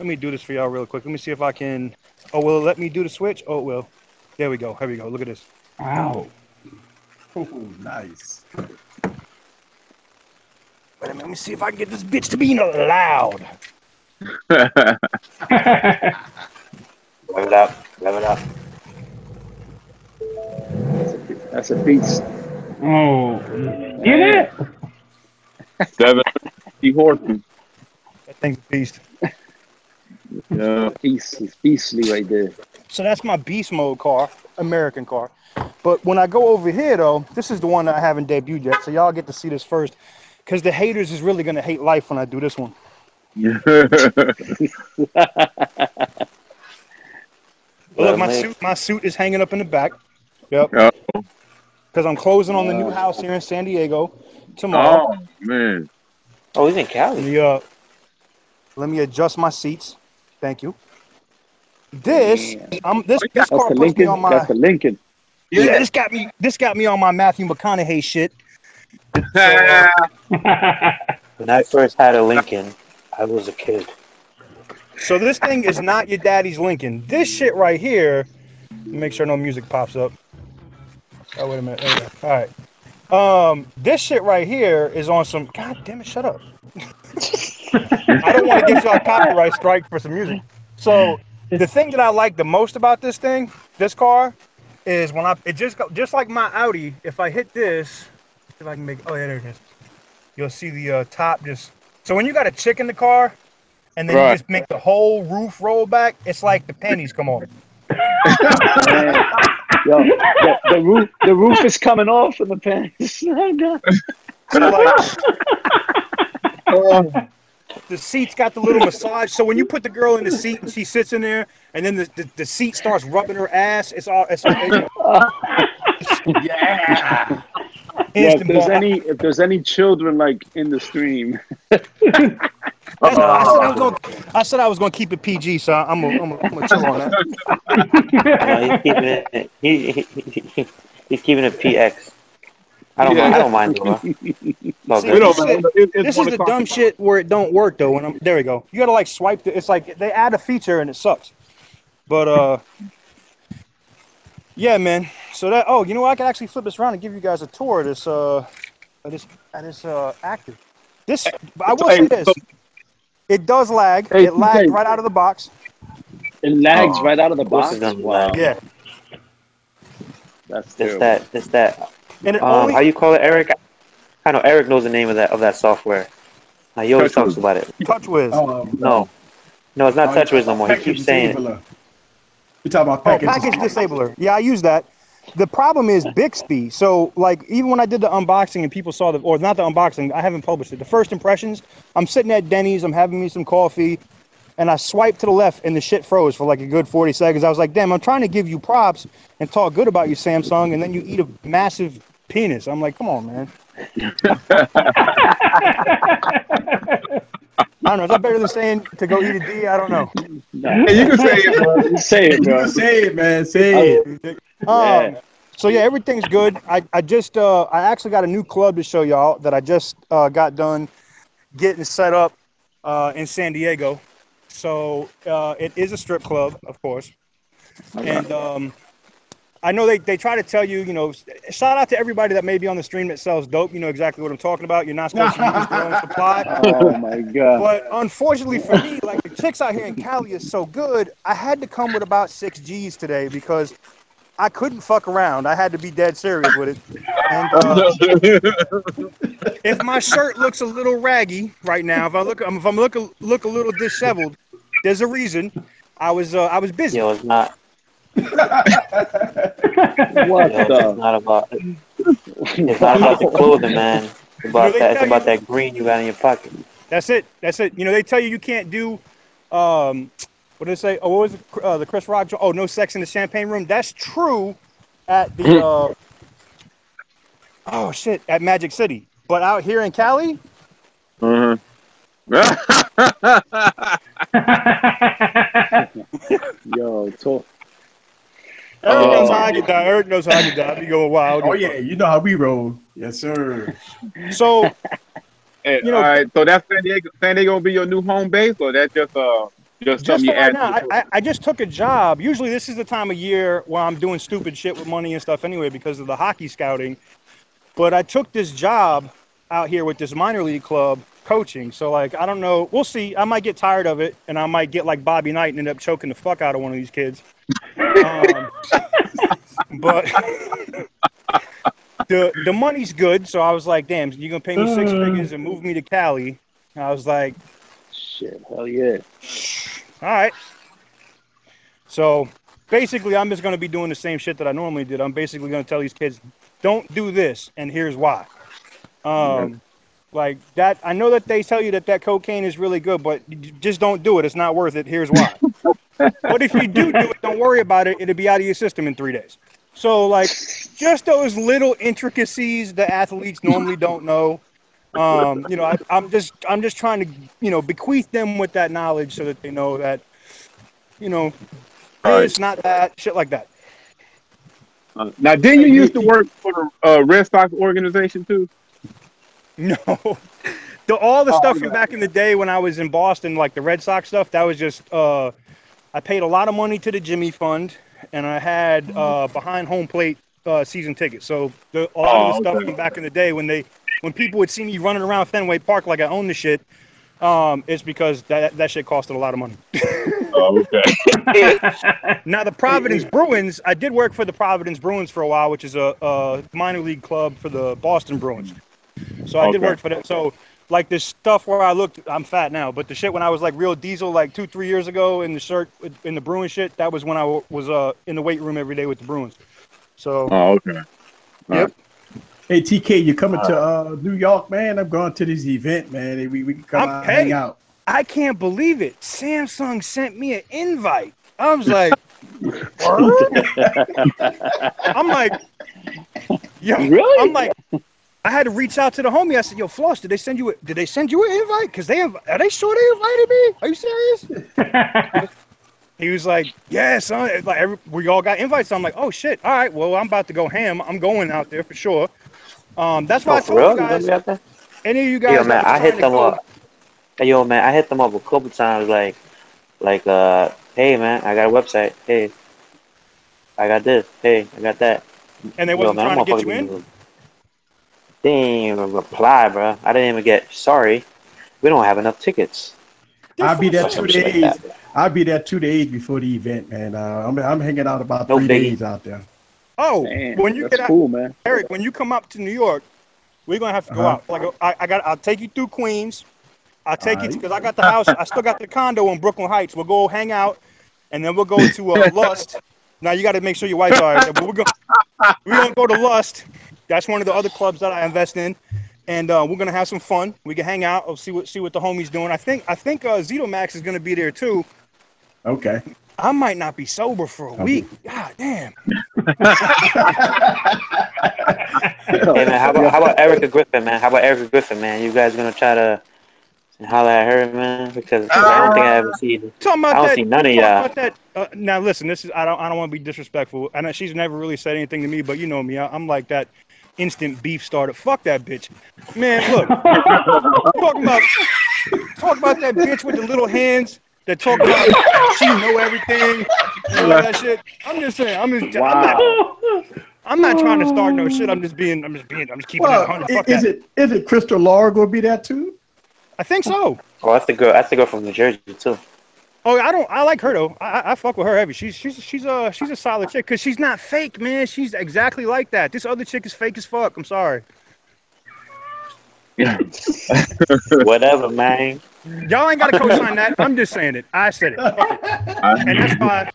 me do this for y'all real quick. Let me see if I can. Oh, will it let me do the switch? Oh, it will. There we go. Here we go. Look at this. Wow. Oh, nice. Wait a minute. Let me see if I can get this bitch to be loud. Rev it up, rev it up. That's a beast. Oh, get Man. it? 750 horses. That thing's a beast. Yeah. It's beastly right there. So that's my beast mode car, American car. But when I go over here though, this is the one that I haven't debuted yet. So y'all get to see this first, because the haters is really gonna hate life when I do this one. Look, my suit is hanging up in the back. Yep. Oh, Because I'm closing on the new house here in San Diego tomorrow. oh man. Oh, he's in Let Cali. me let me adjust my seats. Thank you. This Damn. this That's car the puts me on Lincoln. That's my the Lincoln. yeah. This got me on my Matthew McConaughey shit. So When I first had a Lincoln, I was a kid. so this thing is not your daddy's Lincoln. This shit right here. Make sure no music pops up. Oh wait a minute. There we go. All right. This shit right here is on some. God damn it! Shut up. I don't want to get y'all a copyright strike for some music. So the thing that I like the most about this car, is when it just like my Audi. If I hit this, if I can make. Oh yeah, there it is. You'll see the top just. So when you got a chick in the car, and then you Right. just make the whole roof roll back, it's like the panties come off. Man. Yo, the roof is coming off in the pants. Oh, God. So like Oh, the seat's got the little massage. So when you put the girl in the seat and she sits in there, and then the seat starts rubbing her ass, it's all Yeah. Yo, instant ball. if there's any children like in the stream, That's why No, I said I was gonna keep it PG, so I'm gonna chill on that. no, he's keeping it. He's keeping it PX. I don't mind. I yeah. don't mind, bro. It's all See, We good. don't know. It's this is 1 the o'clock. dumb shit where it don't work though. There we go. You gotta like swipe it. It's like they add a feature and it sucks. But yeah, man. So that you know what? I can actually flip this around and give you guys a tour of this active. This I will Hey, say this. It does lag. hey, It lags TK. right out of the box. it lags Oh, right out of the of course it's box. gonna lag. Wow, Yeah. that's It's terrible. that. It's that. And it How only you call it, Eric? I know Eric knows the name of that software. He always Touch talks with. about it. TouchWiz. No, no, it's not You talking TouchWiz no about more. He package keeps saying it. disabler. You talking about Oh, package package disabler. disabler. Yeah, I use that. the problem is Bixby. So like even when I did the unboxing and people saw or not the unboxing, I haven't published it. The first impressions, I'm sitting at Denny's, I'm having me some coffee, and I swiped to the left and the shit froze for like a good 40 seconds. I was like, damn, I'm trying to give you props and talk good about you, Samsung, and then you eat a massive penis. I'm like, come on, man. I don't know. Is that better than saying to go eat a D? I don't know. No. You can say it, bro. You say it, You bro. can say it, man. Say it. Yeah. So yeah, everything's good. I actually got a new club to show y'all that I just got done getting set up in San Diego. So it is a strip club, of course. And I know they try to tell you, you know, shout out to everybody that may be on the stream that sells dope. You know exactly what I'm talking about. You're not supposed to use your own supply. Oh my god. But unfortunately for me, like the chicks out here in Cali is so good, I had to come with about 6 G's today because I couldn't fuck around. I had to be dead serious with it. And if my shirt looks a little raggy right now, if I look a little disheveled, there's a reason. I was busy. Yo, it's not. What Yo, the? it's not about. It's not about the clothing, man. It's about that. It's about that green you got in your pocket. That's it. You know, they tell you can't do, what did they say? Oh, what was it? The Chris Rock? Oh, no sex in the champagne room. That's true at the, oh shit, at Magic City. But out here in Cali, Yo, talk. Eric knows how I get down. Eric knows how I get down. I be going wild. Oh yeah, you know how we roll. Yes, sir. So, Hey, you know, all right, so that's San Diego. San Diego will be your new home base, or that's just something you for right add? now, I just took a job. Usually this is the time of year where I'm doing stupid shit with money and stuff anyway because of the hockey scouting. But I took this job out here with this minor league club coaching. So like, I don't know. We'll see. I might get tired of it and I might get like Bobby Knight and end up choking the fuck out of one of these kids. But the money's good. So I was like, damn, you're going to pay me 6 figures and move me to Cali. And I was like, Shit, hell yeah. all right. So basically, I'm just going to be doing the same shit that I normally did. I'm basically going to tell these kids, don't do this, and here's why. Like that, I know that they tell you that cocaine is really good, but just don't do it. It's not worth it. Here's why. But if you do it, don't worry about it. It'll be out of your system in 3 days. So like, just those little intricacies that athletes normally don't know. You know, I'm just trying to, you know, bequeath them with that knowledge so that they know that, you know, it's not that shit like that. Now, didn't you used to work for the Red Sox organization too? No, all the stuff from back in the day when I was in Boston, like the Red Sox stuff, that was just I paid a lot of money to the Jimmy Fund, and I had behind home plate season tickets. So a lot of the stuff from back in the day when people would see me running around Fenway Park like I own the shit, it's because that shit costed a lot of money. Now the Providence Bruins, I did work for the Providence Bruins for a while, which is a minor league club for the Boston Bruins. So I did work for that. So like this stuff where I'm fat now, but the shit when I was like real diesel like 2-3 years ago in the shirt in the Bruins shit, that was when I was in the weight room every day with the Bruins. So yep. Hey TK, you coming to New York, man? I'm going to this event, man. We can come out and hang out. I can't believe it. Samsung sent me an invite. I was like, I'm like, yo, really? I'm like, I had to reach out to the homie. I said, yo, Floss, did they send you an invite? Because are they sure they invited me? Are you serious? He was like, yeah, son. Like we all got invites. So I'm like, oh shit. All right, well, I'm about to go ham. I'm going out there for sure. That's why I told you guys. Any of you guys? Yo, man, I hit them up. Yo, man, I hit them up a couple times. Like, hey, man, I got a website. Hey, I got this. Hey, I got that. And they wasn't trying to get you in? They didn't even reply, bro. I didn't even get, sorry, we don't have enough tickets. I'll be there 2 days. I'll be there 2 days before the event, man. I'm hanging out about 3 days out there. Oh, man, when you get out, cool, man. Eric, when you come up to New York, we're gonna have to go out. Like I'll take you through Queens. I'll take you because I got the house. I still got the condo in Brooklyn Heights. We'll go hang out, and then we'll go to Lust, Now you got to make sure your wife's all right. But we're gonna go to Lust. That's one of the other clubs that I invest in, and we're gonna have some fun. We can hang out. See what the homies doing. I think Zito Max is gonna be there too. Okay. I might not be sober for a week. God damn. Hey man, how about Erica Griffin, man? How about Erica Griffin, man? You guys gonna try to holler at her, man? Because I don't think I ever see. Talking I about don't that. see none of Talking y'all. about that. Now listen, this is I don't want to be disrespectful. I know she's never really said anything to me, but you know me, I'm like that instant beef starter. Fuck that bitch, man. Look, talking about that bitch with the little hands that talk about she know everything and all that shit. I'm just saying. I'm not trying to start no shit. I'm just keeping it 100. Fuck is that. it Crystal Laura gonna be there too? I think so. Oh, that's the girl. That's the girl from New Jersey too. Oh, I like her though. I fuck with her heavy. She's a solid chick because she's not fake, man. She's exactly like that. This other chick is fake as fuck. I'm sorry. Whatever, man. Y'all ain't got to co-sign that. I'm just saying it. I said it. Fuck it. And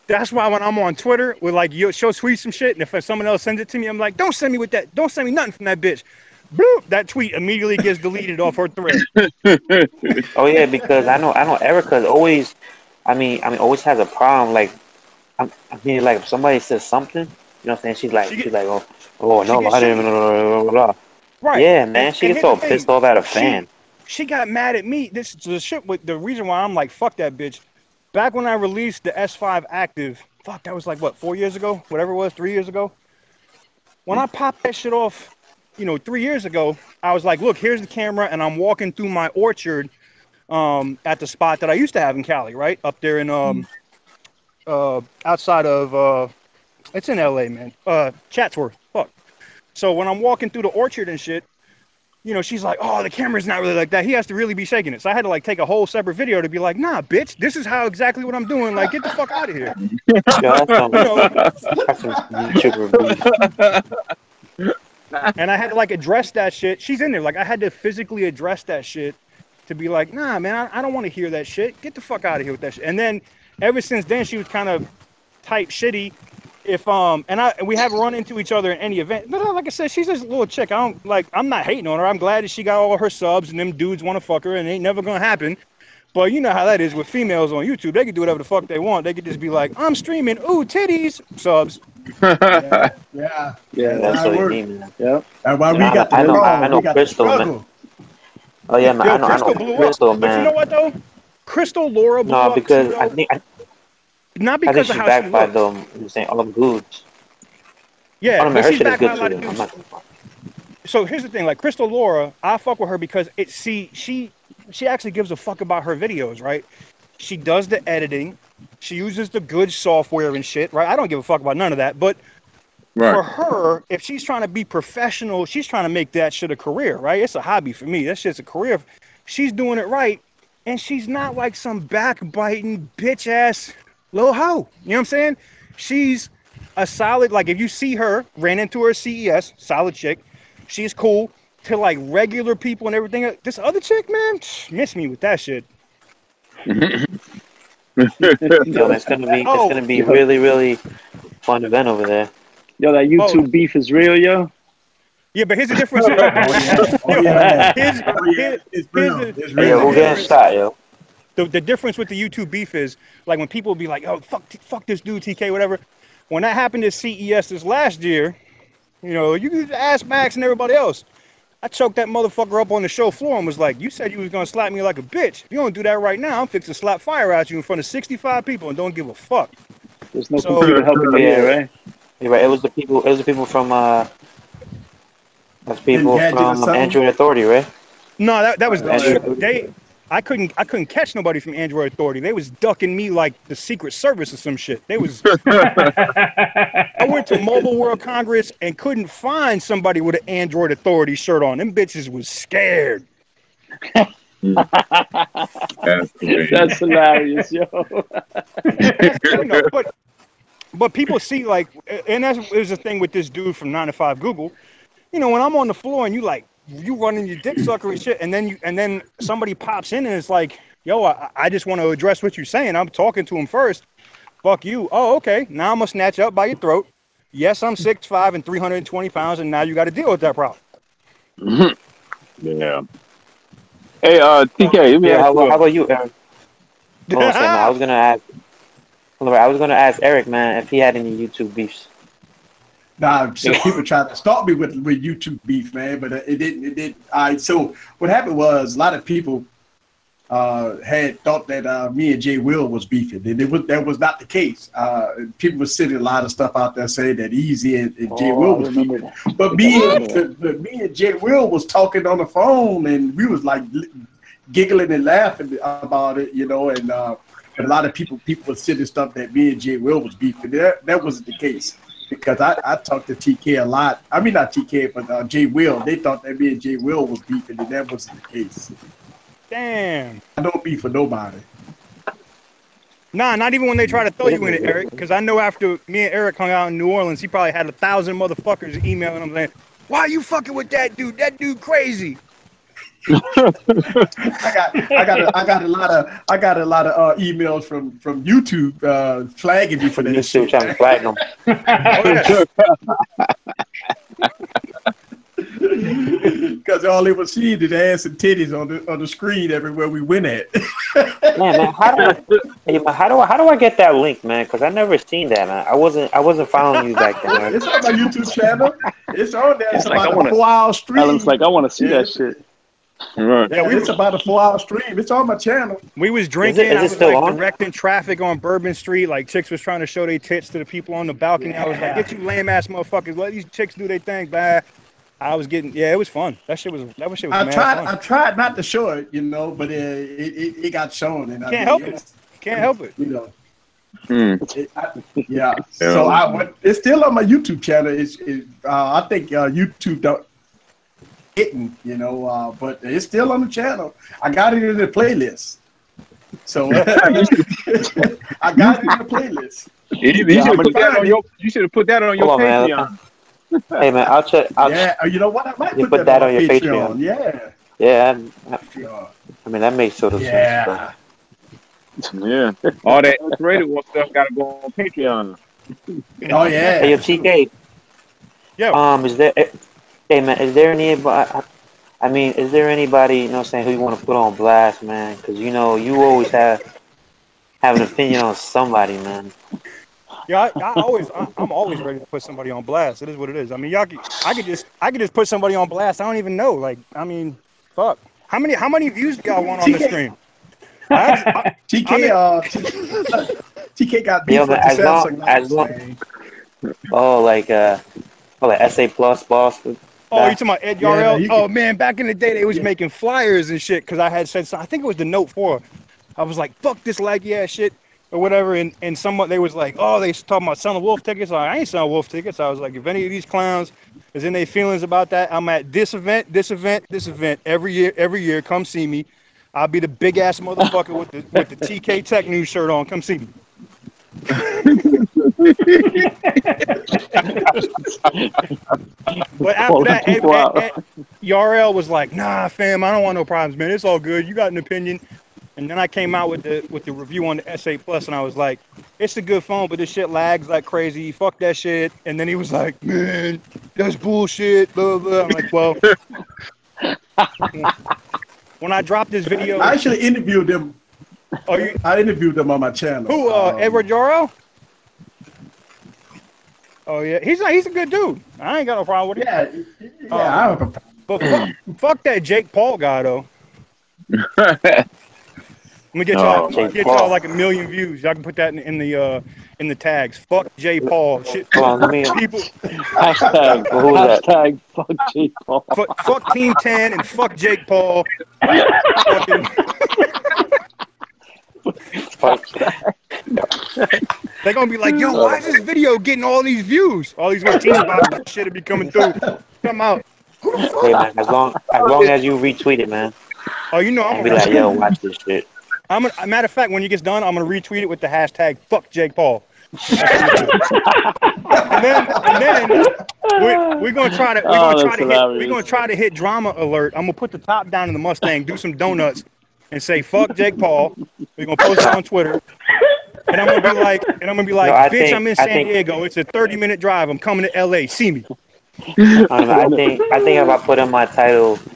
that's why when I'm on Twitter with like she'll tweet some shit, and if someone else sends it to me, I'm like, don't send me with that. Don't send me nothing from that bitch. Bloop, that tweet immediately gets deleted off her thread. Oh yeah, because I know Erica's always. Always has a problem. Like, I mean, like if somebody says something, you know what I'm saying? She's like, oh no, I didn't. Blah, blah, blah. Right. Yeah, man. She gets all pissed off at a fan. She got mad at me. This is the shit with the reason why I'm like, fuck that bitch. Back when I released the S5 Active, fuck, that was like what, 4 years ago? Whatever it was, 3 years ago. When I popped that shit off, 3 years ago, I was like, look, here's the camera, and I'm walking through my orchard at the spot that I used to have in Cali, right? Up there in outside of it's in LA, man. Chatsworth. Fuck. So when I'm walking through the orchard and shit, she's like, oh, the camera's not really like that. He has to really be shaking it. So I had to like take a whole separate video to be like, nah, bitch, this is how exactly what I'm doing. Like, get the fuck out of here. And I had to like address that shit. She's in there. Like, I had to physically address that shit to be like, nah, man, I don't want to hear that shit. Get the fuck out of here with that shit. And then ever since then, she was kind of type shitty. If we haven't run into each other in any event, but like I said, she's just a little chick. I'm not hating on her. I'm glad that she got all her subs and them dudes want to fuck her, and it ain't never gonna happen. But you know how that is with females on YouTube. They can do whatever the fuck they want. They could just be like, I'm streaming, ooh, titties, subs. Yeah. That's what you mean, man. Yeah. That's why I know Crystal, man. Oh yeah, man. I know Crystal, man. But you know what though? Crystal Laura blew up because too, I think not because of how she backfired though. You're saying all dudes. Yeah, but she's backed by a good lot of dudes. So here's the thing, like Crystal Laura, I fuck with her because she actually gives a fuck about her videos, right? She does the editing, she uses the good software and shit, right? I don't give a fuck about none of that, but for her, if she's trying to be professional, she's trying to make that shit a career, right? It's a hobby for me. That shit's a career. She's doing it right, and she's not like some backbiting bitch ass little hoe. You know what I'm saying? She's a solid, like if you see her, ran into her at CES, solid chick. She's cool to like regular people and everything. This other chick, man, miss me with that shit. Yo, it's gonna be really, really fun event over there. Yo, that YouTube beef is real, yo. Yeah, but here's the difference. Who getting shot, yo? The difference with the YouTube beef is, like, when people be like, oh, fuck this dude, TK, whatever. When that happened at CES this last year, you could ask Max and everybody else. I choked that motherfucker up on the show floor and was like, you said you was going to slap me like a bitch. If you don't do that right now, I'm fixing to slap fire at you in front of 65 people and don't give a fuck. There's no computer helping me here, right? You're right. It was the people from Android Authority, right? No, that was I couldn't catch nobody from Android Authority. They was ducking me like the Secret Service or some shit. They was. I went to Mobile World Congress and couldn't find somebody with an Android Authority shirt on. Them bitches was scared. That's hilarious, yo. But people see, like, and that is the thing with this dude from 9 to 5 Google. When I'm on the floor and you running your dick sucker and shit, and then somebody pops in and it's like, yo, I just want to address what you're saying. I'm talking to him first. Fuck you. Oh, okay. Now I'm gonna snatch up by your throat. Yes, I'm 6'5" and 320 pounds, and now you got to deal with that problem. Yeah. Hey, TK, let me Yeah, ask you how a. about you, Eric? Hold on a second, man. I was gonna ask Eric, man, if he had any YouTube beefs. Nah, so people tried to start me with YouTube beef, man, but it didn't. It didn't. All right. So what happened was a lot of people had thought that me and Jay Will was beefing, and that was not the case. People were sending a lot of stuff out there saying that Eazy and Jay Oh, Will I was remember beefing, that. but me and Jay Will was talking on the phone, and we was like giggling and laughing about it, and but a lot of people were sending stuff that me and Jay Will was beefing. That wasn't the case. Because I talked to TK a lot. I mean, not TK, but Jay Will. They thought that me and Jay Will was beefing, and that wasn't the case. Damn. I don't beef for nobody. Nah, not even when they try to throw you in it, Eric. Because I know after me and Eric hung out in New Orleans, he probably had 1,000 motherfuckers emailing him saying, "Why are you fucking with that dude? That dude crazy." I got a lot of emails from YouTube flagging me for From that YouTube shit. trying to flag them. Because all they would see is ass and titties on the screen everywhere we went at. Man, how do I get that link, man? Because I never seen that, man. I wasn't following you back then. Eric. It's on my YouTube channel. It's on there. It's Like, about a 4-hour stream. Alan's like, I want to see that shit. Right. Yeah, it's about a 4-hour stream. It's on my channel. We was drinking. Is it I was still like on? directing traffic on Bourbon Street. Like chicks was trying to show their tits to the people on the balcony. I was like, "Get you lame ass motherfuckers! Let these chicks do their thing." Bad. I was getting. Yeah, it was fun. That shit was mad fun. I tried not to show it, but it got shown, and Can't help it. Can't help it. Yeah. So it's still on my YouTube channel. I think YouTube don't hitting, but it's still on the channel. I got it in the playlist. So I got it in the playlist. You should have put that on your Patreon. Hey man, I'll check. You know what? I might you put that on your Patreon. Patreon. Yeah. I mean, that makes sort of sense. But... Yeah. All that X-rated stuff got to go on Patreon. Oh yeah. Hey, TK. Yeah. Is there? Hey man, is there anybody? I mean, is there anybody who you want to put on blast, man? Because you always have an opinion on somebody, man. Yeah, I'm always ready to put somebody on blast. It is what it is. I mean, I could just put somebody on blast. I don't even know. Like, I mean, fuck. How many views do y'all want on the stream? TK got beef with the Samsung Lights. Oh, like SA Plus boss. Oh, you talking about Ed Yarrell? Oh man, back in the day they was making flyers and shit because I had said something. I think it was the Note 4. I was like, fuck this laggy ass shit or whatever, and someone they was like, oh, they talking about selling wolf tickets. I ain't selling wolf tickets. I was like, if any of these clowns is in their feelings about that, I'm at this event every year. Come see me. I'll be the big ass motherfucker with the TK Tech News shirt on. Come see me. But after that, Yarrell was like, nah, fam, I don't want no problems, man. It's all good. You got an opinion. And then I came out with the review on the S8 Plus, and I was like, it's a good phone, but this shit lags like crazy. Fuck that shit. And then he was like, man, that's bullshit. Blah, blah. I'm like, well, when I dropped this video, I actually interviewed them. I interviewed them on my channel. Who? Edward Yarrell? Oh yeah, he's a good dude. I ain't got no problem with him. Yeah, I have a problem. But fuck that Jake Paul guy though. Let me get y'all like 1 million views. Y'all can put that in the tags. Fuck Jay Paul. Shit. People. Hashtag fuck Jay Paul. Fuck Team 10 and fuck Jake Paul. They're gonna be like, yo, why is this video getting all these views? All these team about shit will be coming through. Come out. Hey man, as long as you retweet it, man. Oh, I'm gonna be like, yo, watch this shit. Matter of fact, when you get done, I'm gonna retweet it with the hashtag fuck Jake Paul. and then we're gonna try to hit drama alert. I'm gonna put the top down in the Mustang, do some donuts, and say fuck Jake Paul. We're gonna post it on Twitter. and I'm gonna be like, No, I bitch, I'm think in San Diego. It's a 30-minute drive. I'm coming to LA. See me. I think if I put in my title, you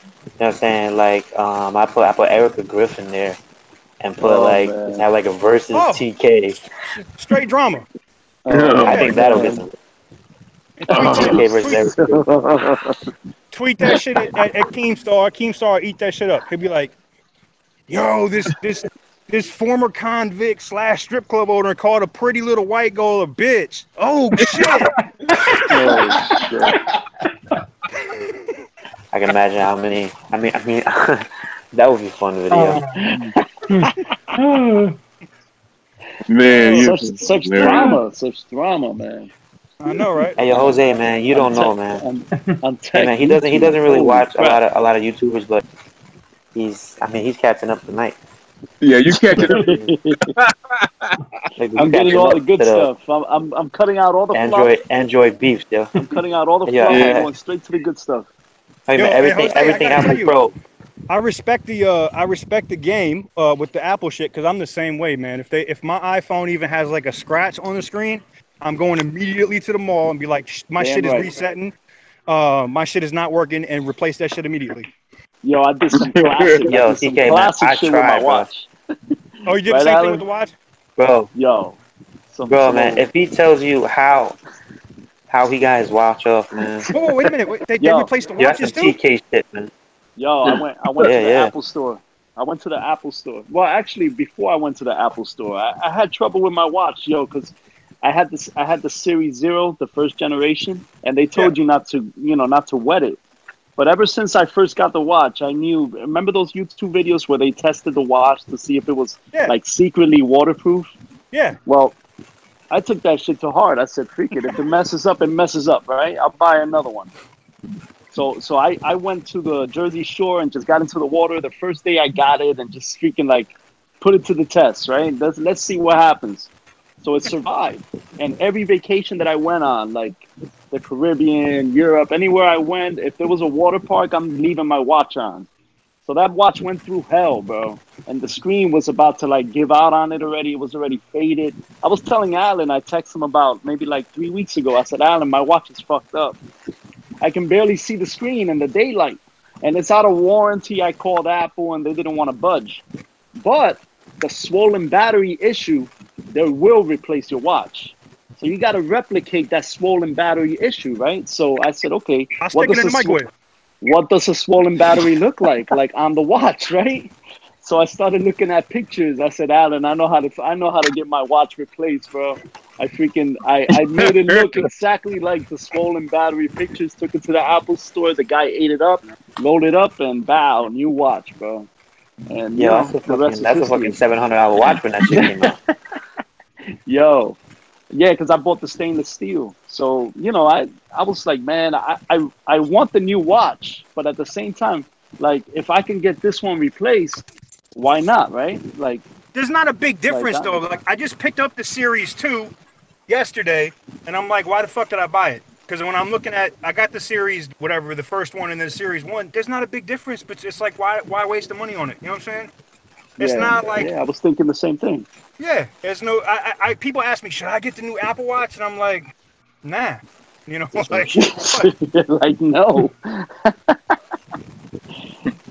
know what I'm saying, like I put Erica Griffin there and put Oh like just man. have like a versus Oh, TK. straight drama. I Oh Yeah, think that'll get man. some and tweet that. TK versus Erica Griffin. Tweet that shit at Keemstar. Keemstar eat that shit up. He'll be like, yo, this former convict / strip club owner called a pretty little white girl a bitch. Oh shit. Oh shit. I can imagine how many. I mean, that would be a fun video. Man, Oh, you Such hilarious. drama. Such drama, man. I know, right? Hey, yo, Jose, man, you don't know, man. On Hey, tech man, he YouTube. doesn't really Holy watch crap. a lot of YouTubers, but he's catching up tonight. Yeah, you catching up. Like, you I'm getting catching all up the good to the stuff. I'm cutting out all the fluff. Android beefs, yo. I'm cutting out all the Yeah, fluff. I'm Yeah. going straight to the good stuff. hey, man, Yo, hey Jose, I everything gotta tell Apple you, Pro. I respect the game with the Apple shit because I'm the same way, man. If my iPhone even has like a scratch on the screen, I'm going immediately to the mall and be like, my Damn shit is right. resetting, my shit is not working, and replace that shit immediately. Yo, I did some classic. I Yo, did some TK, man, classic I shit with my tried, bro. watch. Oh, you did the Right, same thing with Alan? the watch? Bro, Yo, bro, some man, old. if he tells you how he got his watch off, man, Whoa, wait a minute. Wait, they Yo, replaced the yo, that's watches some too? TK shit, man. yo, I went Yeah, to the yeah. Apple store. I went to the Apple store. Well, actually, before I went to the Apple store, I had trouble with my watch, yo, because I had the Series Zero, the first generation, and they Yeah, told you not to wet it. But ever since I first got the watch, I knew. Remember those YouTube videos where they tested the watch to see if it was yeah, like secretly waterproof? yeah. Well, I took that shit to heart. I said, freak it. If it messes up, it messes up, right? I'll buy another one. So I went to the Jersey Shore and just got into the water the first day I got it and just freaking like put it to the test, right? Let's see what happens. So it survived. And every vacation that I went on, like the Caribbean, Europe, anywhere I went, if there was a water park, I'm leaving my watch on. So that watch went through hell, bro. And the screen was about to like give out on it already. It was already faded. I was telling Alan, I texted him about maybe like 3 weeks ago. I said, Alan, my watch is fucked up. I can barely see the screen in the daylight. And it's out of warranty. I called Apple and they didn't want to budge. But the swollen battery issue, they will replace your watch. So you got to replicate that swollen battery issue, right? So I said, okay, I'll stick it in the microwave. what does a swollen battery look like on the watch, right? So I started looking at pictures. I said, Alan, I know how to get my watch replaced, bro. I made it look exactly like the swollen battery pictures. Took it to the Apple store. The guy ate it up, rolled it up, and bow, new watch, bro. And Yo, the rest is that's a fucking history. $700 watch when that shit came out. Yo, yeah, because I bought the stainless steel. So, I was like, man, I want the new watch, but at the same time, like, if I can get this one replaced, why not, right? There's not a big Like difference I, though. Like I just picked up the Series 2 yesterday, and I'm like, why the fuck did I buy it? Because when I'm looking at, I got the Series whatever, the first one, and then the Series 1. There's not a big difference, but it's like, why waste the money on it? You know what I'm saying? It's yeah, not like, yeah, I was thinking the same thing. yeah, there's no. People ask me, should I get the new Apple Watch? And I'm like, nah. You know, Just like, wait. what? Like, no.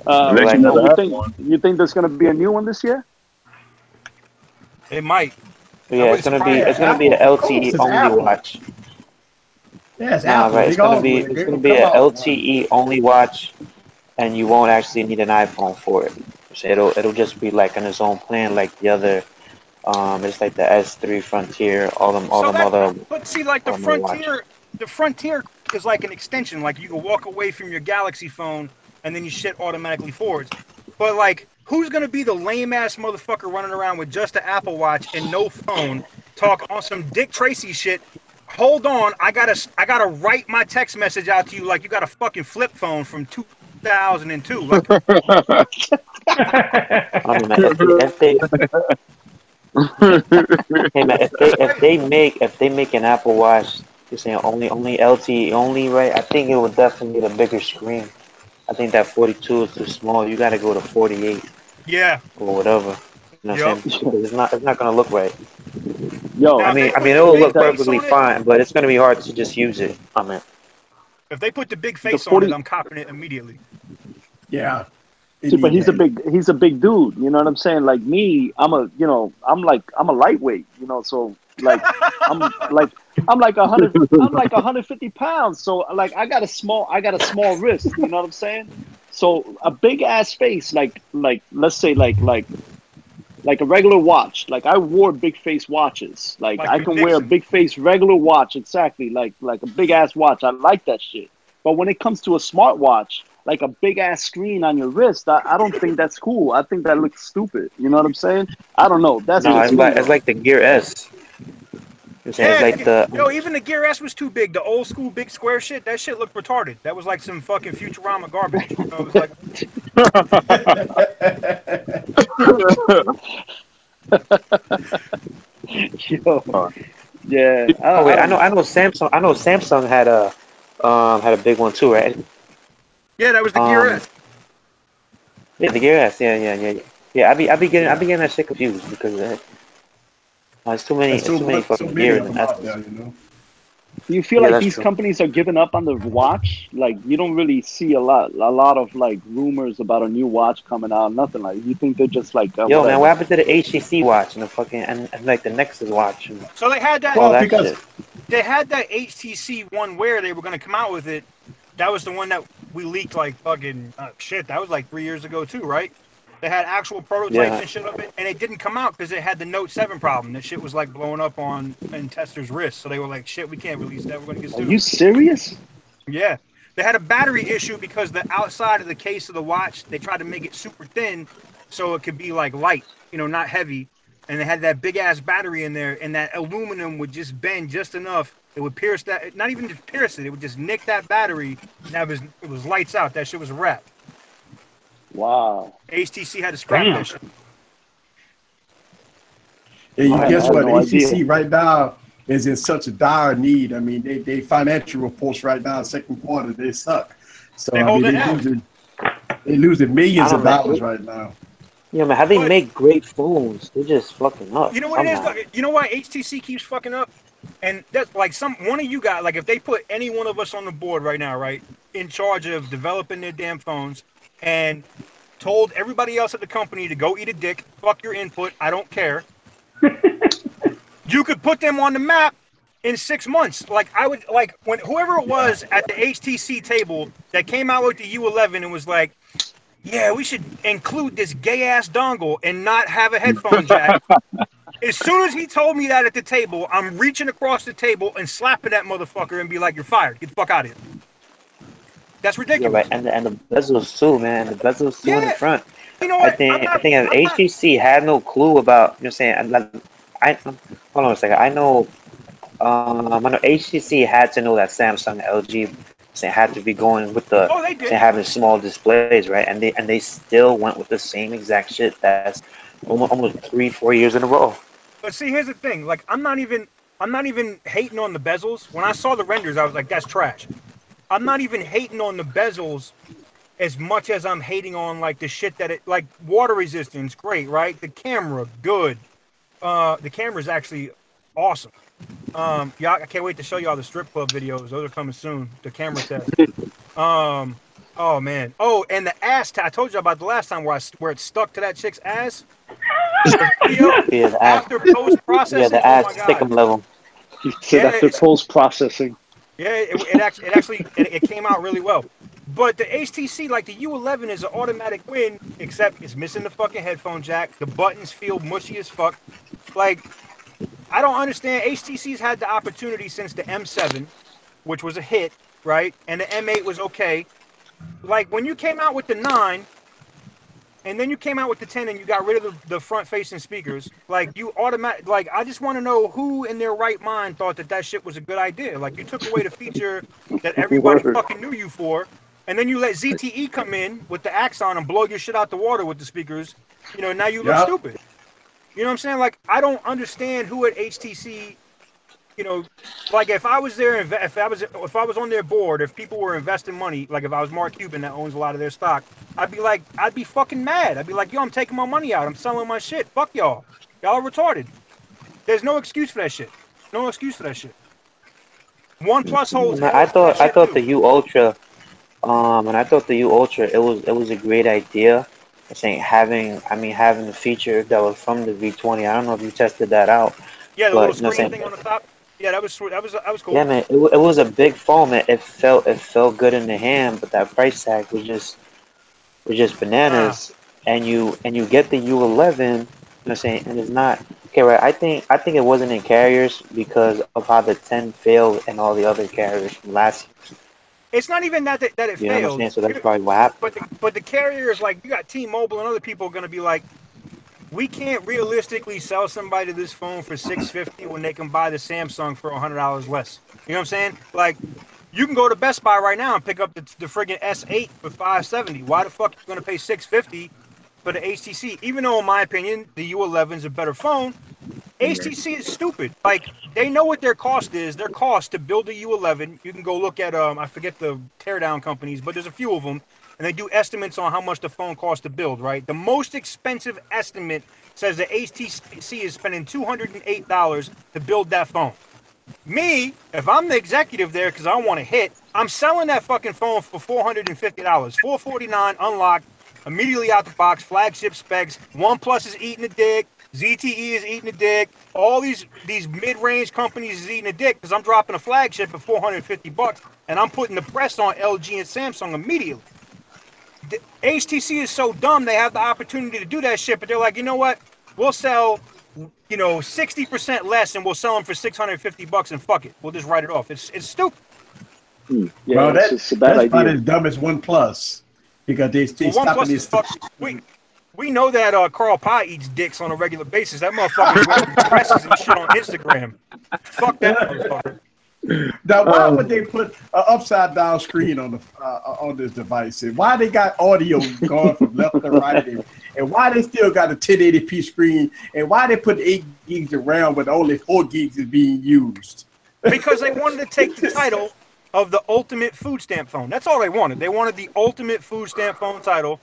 Unless Like, you You, never you had think one. you think there's gonna be a new one this year? It might. I yeah, wouldn't surprise Yeah, it's me. gonna be Apple, an of course, LTE it's only Apple. watch. Yeah, it's Nah, Apple. right. They always It's they gonna gonna be come an out with one. LTE only watch, and you won't actually need an iPhone for it. So it'll just be like on its own plan, like the other. It's like the S3 Frontier, So that, but see, like all them other watches. The Frontier is like an extension. Like you can walk away from your Galaxy phone, and then your shit automatically forwards. But like, who's gonna be the lame ass motherfucker running around with just an Apple Watch and no phone, talk on some Dick Tracy shit? Hold on, I gotta write my text message out to you like you got a fucking flip phone from 2002. Like, I mean, man, if they hey man, if they make an Apple Watch, you're saying only LTE only, right? I think it would definitely need a bigger screen. I think that 42 is too small. You got to go to 48 yeah, or whatever. You know what I'm yep. saying? Because it's not gonna look right. Yo, Now, I if they mean, put the it will big look face perfectly on it, fine, but it's gonna be hard to just use it. I mean, if they put the big the face on it, 40. I'm copping it immediately. Yeah, they See, but need he's a that. big dude. You know what I'm saying? Like me, I'm a lightweight. You know, so like I'm like I'm like 100. I'm like 150 pounds. So like I got a small wrist. You know what I'm saying? So a big ass face, like let's say like a regular watch. Like I wore big face watches. Like Like I your can wear a Nixon. big face regular watch exactly. Like a big ass watch. I like that shit. But when it comes to a smartwatch, like a big ass screen on your wrist, I don't think that's cool. I think that looks stupid. You know what I'm saying? I don't know. That's no, just me it's though. like the Gear S. I'm saying it's Yeah, like the yo, even the Gear S was too big. The old school big square shit, that shit looked retarded. That was like some fucking Futurama garbage. You know, it was like, Yo, yeah. oh I wait, don't know. I know Samsung had a big one too, right? yeah, that was the Gear Um, S. yeah, the Gear S. Yeah. Yeah, I be Yeah, getting that shit confused because there's it's so too many much, so fucking many gears of and them out S's. there, you know. Do you feel Yeah, like that's these true. companies are giving up on the watch? Like you don't really see a lot of like rumors about a new watch coming out. Nothing like. You think they're just like Yo, man, whatever. what happened to the HTC watch and the fucking and like the Nexus watch and So they had that. all Well, that because shit? They had that HTC one where they were going to come out with it. That was the one that we leaked like fucking shit. That was like 3 years ago too, right? They had actual prototypes Yeah. and shit of it, and it didn't come out because it had the Note 7 problem. That shit was like blowing up on in testers' wrists. So they were like, "Shit, we can't release that. We're gonna get Are you sued." serious? Yeah, they had a battery issue because the outside of the case of the watch they tried to make it super thin so it could be like light, you know, not heavy. And they had that big ass battery in there, and that aluminum would just bend just enough. It would pierce that, not even just pierce it. It would just nick that battery. And it was lights out. That shit was a wrap. Wow. HTC had to scrap that Damn. shit. yeah, Oh, you I I didn't guess know had what? that. no idea. HTC right now is in such a dire need. I mean, they financial reports right now, second quarter, they suck. So They I mean, holding L. they losing I millions of don't know. dollars right now. Yeah, man, how they But make great phones? They just fucking up you know what it is? somehow. You know why HTC keeps fucking up? And that's like one of you guys, like if they put any one of us on the board right now, right, in charge of developing their damn phones and told everybody else at the company to go eat a dick, fuck your input, I don't care. You could put them on the map in 6 months. Like I would like when whoever it Yeah. was at the HTC table that came out with the U11 and was like, yeah, we should include this gay ass dongle and not have a headphone jack. As soon as he told me that at the table, I'm reaching across the table and slapping that motherfucker and be like, "You're fired. Get the fuck out of here." That's Yeah, right. ridiculous. And the bezels too, man. The bezels too in the Yeah, front. you know what? I think if HTC had no clue about, you know, what I'm saying, like, I hold on a second. I know HTC had to know that Samsung and LG saying had to be going with the Oh, they did. saying having small displays, right? And they still went with the same exact shit that's almost 3 4 years in a row. But see, here's the thing. Like, I'm not even hating on the bezels. When I saw the renders, I was like, "That's trash." I'm not even hating on the bezels as much as I'm hating on like the shit that it like water resistance, great, right? The camera, good. The camera's actually awesome. Yeah, I can't wait to show y'all the strip club videos. Those are coming soon. The camera test. Um, oh man. Oh, and the ass. I told you about the last time where it stuck to that chick's ass. The video Yeah, the ass, after post yeah, processing. the Oh ass my god. stickum level. He said Yeah, after post processing. yeah. It came out really well. But the HTC, like the U11, is an automatic win, except it's missing the fucking headphone jack. The buttons feel mushy as fuck. Like I don't understand. HTC's had the opportunity since the M7, which was a hit, right? And the M8 was okay. Like when you came out with the 9 and then you came out with the 10 and you got rid of the front facing speakers, like you automatic, like I just want to know who in their right mind thought that that shit was a good idea. Like you took away the feature that everybody Word. fucking knew you for, and then you let ZTE come in with the Axon and blow your shit out the water with the speakers. You know, now you look Yeah. stupid. You know what I'm saying? Like I don't understand who at HTC, you know, like if I was there, if I was on their board, if people were investing money, like if I was Mark Cuban that owns a lot of their stock, I'd be fucking mad. I'd be like, yo, I'm taking my money out. I'm selling my shit. Fuck y'all. Y'all are retarded. There's no excuse for that shit. No excuse for that shit. OnePlus holds I for that thought shit too. the U Ultra, and I thought the U Ultra, it was a great idea. I think having the feature that was from the V20. I don't know if you tested that out, Yeah, the little but you know what screen I'm thing saying. on the top. Yeah, that was cool. Yeah, man, it was a big phone. It felt good in the hand, but that price tag was just Ah, bananas. And you get the U11. You know what I'm saying, and it's not okay, right? I think it wasn't in carriers because of how the 10 failed and all the other carriers from last year. it's not even that it You know what I'm failed, saying? So that's probably what happened. but the carriers like you got T-Mobile and other people are gonna be like, we can't realistically sell somebody this phone for $650 when they can buy the Samsung for $100 less. You know what I'm saying? Like, you can go to Best Buy right now and pick up the friggin' S8 for $570. Why the fuck are you gonna pay $650 for the HTC? Even though, in my opinion, the U11 is a better phone, HTC is stupid. Like, they know what their cost is. Their cost to build a U11. You can go look at I forget the teardown companies, but there's a few of them, and they do estimates on how much the phone costs to build. Right, the most expensive estimate says that HTC is spending $208 to build that phone. Me, if I'm the executive there, because I want to hit, I'm selling that fucking phone for $450, $449 unlocked, immediately out the box, flagship specs. OnePlus is eating a dick. ZTE is eating a dick. All these mid-range companies is eating a dick because I'm dropping a flagship at $450, and I'm putting the press on LG and Samsung immediately. The HTC is so dumb they have the opportunity to do that shit, but they're like, you know what? We'll sell 60% less, and we'll sell them for $650, and fuck it, we'll just write it off. It's stupid. Yeah, Well, it's just a bad that's about idea. as dumb as OnePlus because they Well, stopping OnePlus is this. fuck. We know that Carl Pye eats dicks on a regular basis. That motherfucker's wearing dresses and shit on Instagram. Fuck that motherfucker. Now, why would they put an upside down screen on this device? And why they got audio going from left to right? And why they still got a 1080p screen? And why they put 8 gigs around but only 4 gigs is being used? Because they wanted to take the title of the ultimate food stamp phone. That's all they wanted. They wanted the ultimate food stamp phone title,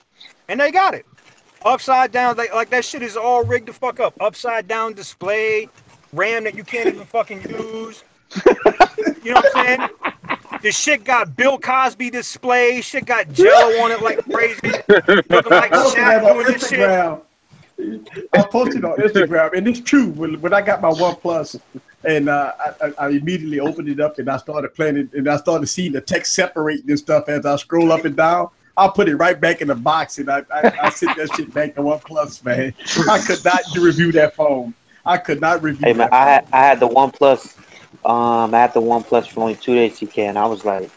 and they got it. Upside down, like that shit is all rigged to fuck up. Upside down display, RAM that you can't even fucking use. You know what I'm saying? This shit got Bill Cosby display. Shit got Jello on it like crazy. Looking like Shaq doing this shit. I posted on Instagram, and it's true. When I got my OnePlus, and I immediately opened it up, and I started playing it, and I started seeing the text separating this stuff as I scroll up and down. I'll put it right back in the box, and I sent that shit back to OnePlus, man. I could not review that phone. I could not review Hey man, that phone. I had the OnePlus. I had the OnePlus for only 2 days, TK, and I was like,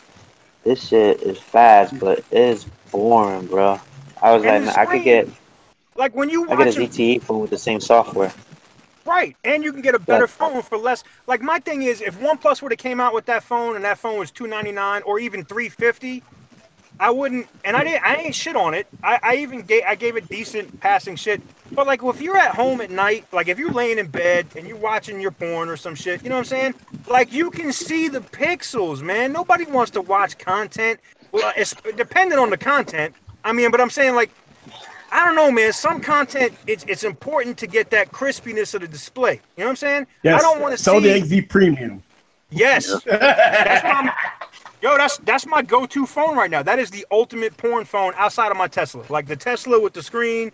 this shit is fast, but it's boring, bro. I was And like, the man, I could screen, get like when you I get a watch him, ZTE phone with the same software. right, and you can get a better But phone for less. Like my thing is, if OnePlus would have came out with that phone and that phone was $299 or even $350, I wouldn't, and I ain't shit on it. I gave it decent passing shit. But like, if you're at home at night, like if you're laying in bed and you're watching your porn or some shit, you know what I'm saying? Like you can see the pixels, man. Nobody wants to watch content. Well, it's dependent on the content. I mean, but I'm saying like, I don't know, man. Some content, it's important to get that crispiness of the display. You know what I'm saying? I Yes, don't want to Sony see. XZ Premium. Yes, that's what I'm. Yo, that's my go-to phone right now. That is the ultimate porn phone outside of my Tesla. Like the Tesla with the screen,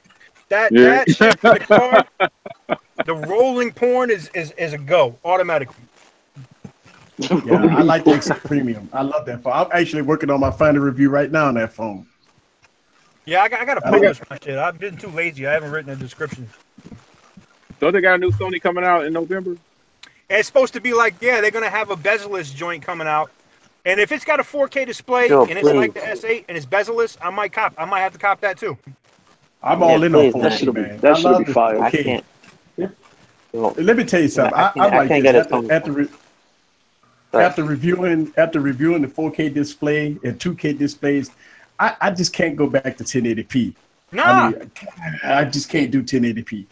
Yeah. that shit in the car, the rolling porn is a go automatically. Yeah, I like the XZ Premium. I love that phone. I'm actually working on my final review right now on that phone. Yeah, I got to I like- publish my shit. I've been too lazy. I haven't written a description. Don't they got a new Sony coming out in November? And it's supposed to be like, yeah, they're gonna have a bezel-less joint coming out. And if it's got a 4K display yo, and it's like please, the S8 and it's bezel-less, I might have to cop that too. I'm yeah, all in on please, That man. 4K, should be man. that I should be love this fire. I 4K. can't. Yo, Let me tell you something. I I'm like can't this. get a Sony phone. But After reviewing the 4K display and 2K displays, I just can't go back to 1080p. I Nah, mean, I just can't do 1080p.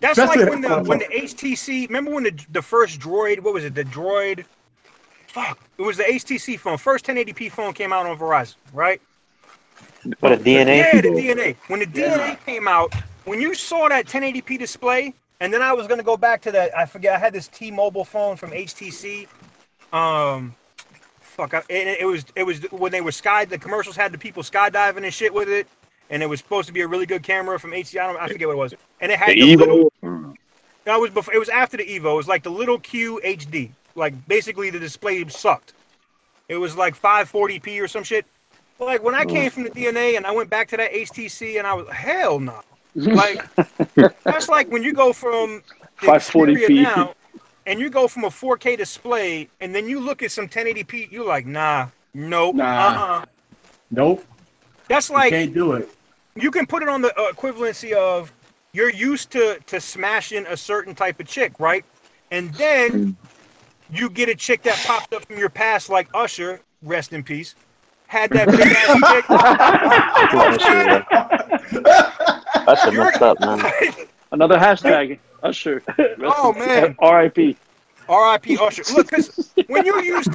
that's like Especially when the HTC. Remember when the first Droid? What was it? The Droid. Fuck. It was the HTC phone. First 1080p phone came out on Verizon, right? for the DNA, Yeah, the DNA. When the Yeah. DNA came out, when you saw that 1080p display And then I was gonna go back to that. I forget. I had this T-Mobile phone from HTC. It was when they were the commercials had the people skydiving and shit with it, and it was supposed to be a really good camera from HTC. I forget what it was. And it had the little. That was before. It was after the Evo. It was like the little Q HD. Like basically the display sucked. It was like 540p or some shit. Like when I came from the DNA and I went back to that HTC and I was hell no. Like that's like when you go from the 540p now and you go from a 4K display and then you look at some 1080p, you're like, nah, nope, nope. That's like you can't do it. You can put it on the equivalency of you're used to smashing a certain type of chick, right? And then you get a chick that pops up from your past, like Usher, rest in peace, had that big ass chick. Usher messed up, man. Another hashtag, Usher. Oh man, R.I.P. R.I.P. Usher. Look, because when you're used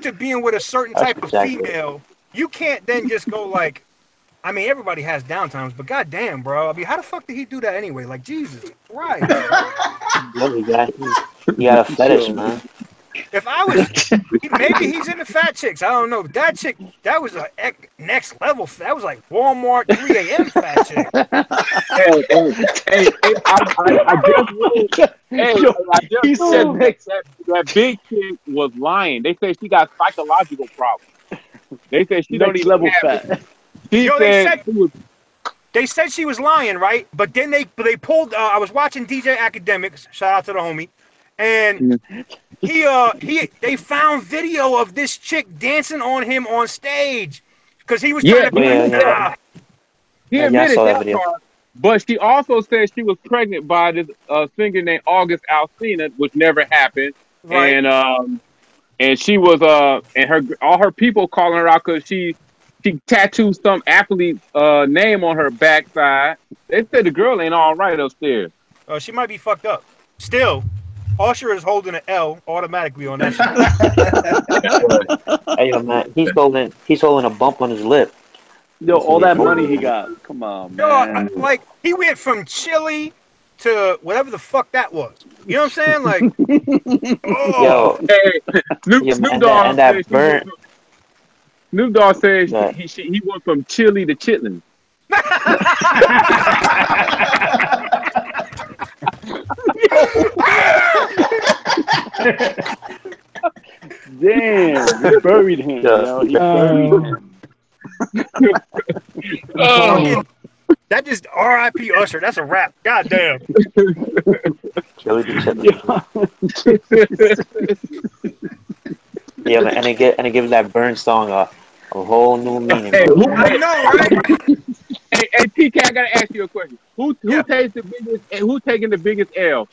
to being with a certain type of female, you can't then just go like. I mean, everybody has downtimes, but goddamn, bro. I mean, how the fuck did he do that anyway? Like, Jesus, right? You got a fetish, man. If I was, maybe he's into fat chicks. I don't know. That chick, that was a next level. That was like Walmart 3 a.m. fat chick. He said that big chick was lying. They say she got psychological problems. They say she don't even level have fat. They said she was lying, right? But then they pulled. I was watching DJ Academics. Shout out to the homie, and they found video of this chick dancing on him on stage because he was trying to be like, He admitted that part, but she also said she was pregnant by this singer named August Alsina, which never happened. Right. And she was and all her people calling her out because she tattooed some athlete name on her backside. They said the girl ain't all right upstairs. She might be fucked up. Still, Usher is holding an L automatically on that shit. Hey, man, he's holding a bump on his lip. Yo, all that money he got. Come on, man. Like, he went from Chile to whatever the fuck that was. You know what I'm saying? Like, Yo, Snoop Dogg and that burn. Snoop Dogg says he went from Chile to Chitlin. Damn, you buried him. Yo. You buried him. That just R.I.P. Usher. That's a rap. Goddamn. Chili to yeah, man, and it gives that burn song a whole new meaning. Hey, I know, right? hey, TK, I gotta ask you a question. Who takes the biggest? Who's taking the biggest L?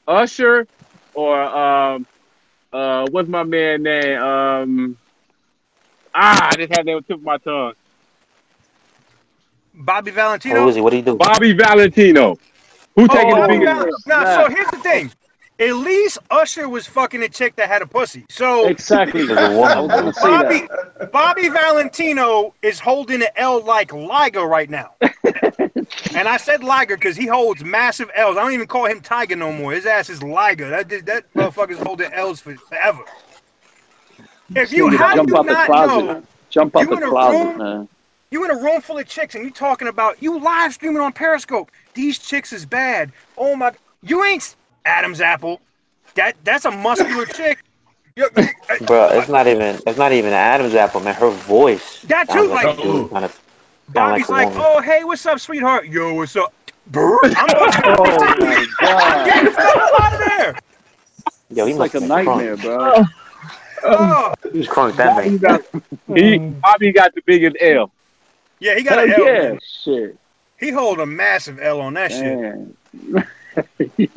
Usher or what's my man name? I just had that on the tip of my tongue. Bobby Valentino. Who is he? What do you do? Bobby Valentino. Who taking the biggest L? So here's the thing. At least Usher was fucking a chick that had a pussy. So exactly. Bobby Valentino is holding an L like Liger right now. And I said Liger because he holds massive L's. I don't even call him Tiger no more. His ass is Liger. That motherfucker's holding L's forever. If you jump out the closet, man. You in a room full of chicks and you talking about you live streaming on Periscope. These chicks is bad. Oh my! You ain't Adam's apple. That's a muscular chick. Bro, it's not even Adam's apple, man. Her voice. That too, like Bobby's like, oh hey, what's up, sweetheart? Yo, what's up? I'm my God. Get the fuck out of there. Yo, he like a nightmare, bro. He's crunk that man. Bobby got the biggest L. Yeah, he got an L. Yeah, shit. He hold a massive L on that shit. He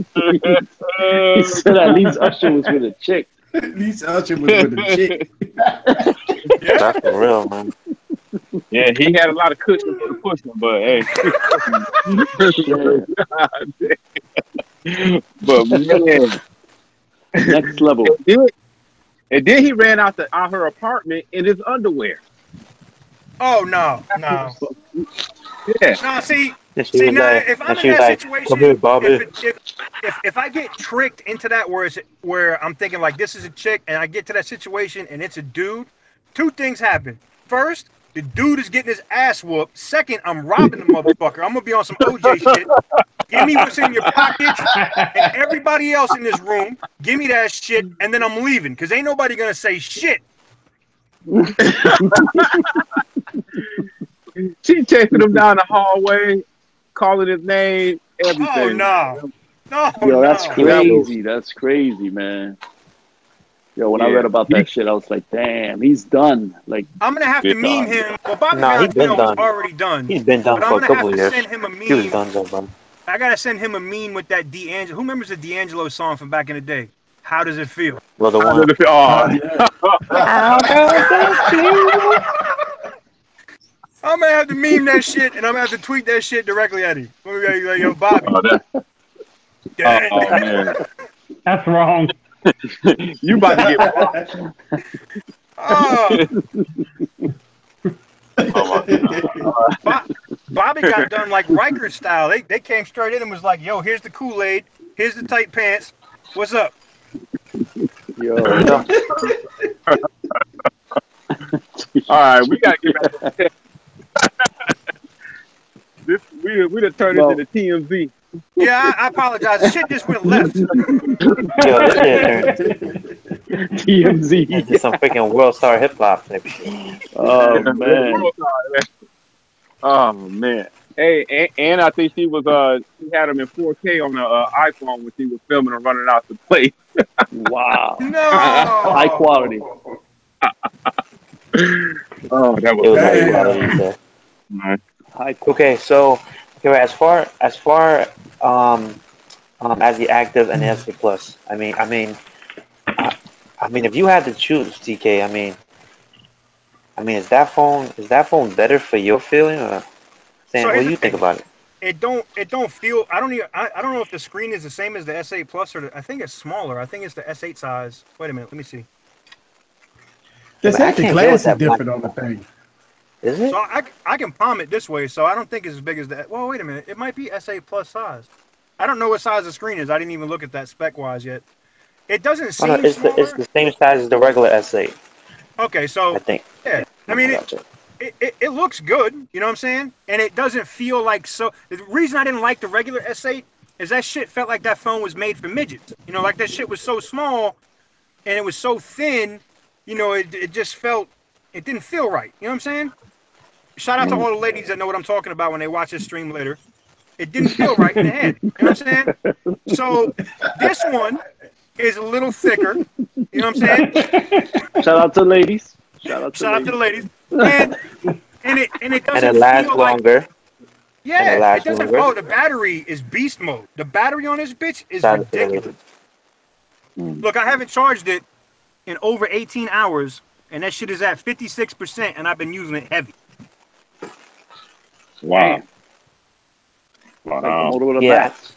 said at least Usher was with a chick. At least Usher was with a chick. That's for real, man. Yeah, he had a lot of cushion for the pushing, but hey. But man, next level. And then he ran out her apartment in his underwear. Oh no. Yeah. No, see, And she See was now, like, if I'm and in she was that like, situation, come here, Bobby. if I get tricked into that where I'm thinking like this is a chick, and I get to that situation and it's a dude, two things happen. First, the dude is getting his ass whooped. Second, I'm robbing the motherfucker. I'm gonna be on some OJ shit. Give me what's in your pockets, and everybody else in this room, give me that shit, and then I'm leaving, because ain't nobody gonna say shit. She chasing him down the hallway, calling his name, Oh everything. no. No, Yo, that's no. crazy. That's crazy, man. Yo, when I read about that shit, I was like, damn, he's done. Like, I'm gonna have to meme him. Well, Bobby Nah, he's been Valentino was done. already done. He's been done But I'm for a gonna have couple to of years. send him a He was meme. done, so bro. I gotta send him a meme with that D'Angelo. Who remembers the D'Angelo song from back in the day? How does it feel? Well, the How one. does it feel? Oh, yeah. How does it feel? I'm gonna have to meme that shit, and I'm gonna have to tweet that shit directly at him. I'm gonna be like, yo, Bobby. oh man, That's wrong. you about to get Bobby got done like Riker style. They came straight in and was like, yo, here's the Kool-Aid, here's the tight pants. What's up? yo, All right, we gotta get back to this. We done turned into the TMZ. Yeah, I apologize. The shit just went left. Yo, this shit turned TMZ. into some freaking world star hip hop. oh man, Oh man. Hey, and I think she had him in 4K on the iPhone when she was filming and running out the place. wow, No. high quality. Oh, that was It was Damn. high quality. So. High quality. Okay, so as far as the active and the SA plus, I mean, if you had to choose, TK, I mean, is that phone better for your feeling, or Sam, what do you think about it? It don't feel. I don't know if the screen is the same as the S8 Plus or I think it's smaller. I think it's the S8 size. Wait a minute, let me see. They I said the can't glass deal is with that different on the thing. Is it? So I can palm it this way, so I don't think it's as big as that. Well, wait a minute, it might be S8 Plus size. I don't know what size the screen is. I didn't even look at that spec wise yet. It doesn't Oh, no, seem it's smaller. the same size as the regular S8, Okay, so I think. yeah, I mean Gotcha. it looks good. You know what I'm saying? And it doesn't feel like so. The reason I didn't like the regular S8 is that shit felt like that phone was made for midgets. You know, like that shit was so small and it was so thin. You know, it just felt. It didn't feel right. You know what I'm saying? Shout out to all the ladies that know what I'm talking about when they watch this stream later. It didn't feel right in the head. You know what I'm saying? So this one is a little thicker. You know what I'm saying? Shout out to the ladies. Shout out to the ladies. And it And doesn't it lasts feel like longer. yeah, it lasts doesn't. longer. Oh, the battery is beast mode. The battery on this bitch is Shout out to the ridiculous. ladies. Look, I haven't charged it in over 18 hours, and that shit is at 56%, and I've been using it heavy. wow. Like the motor with a Yeah. bat.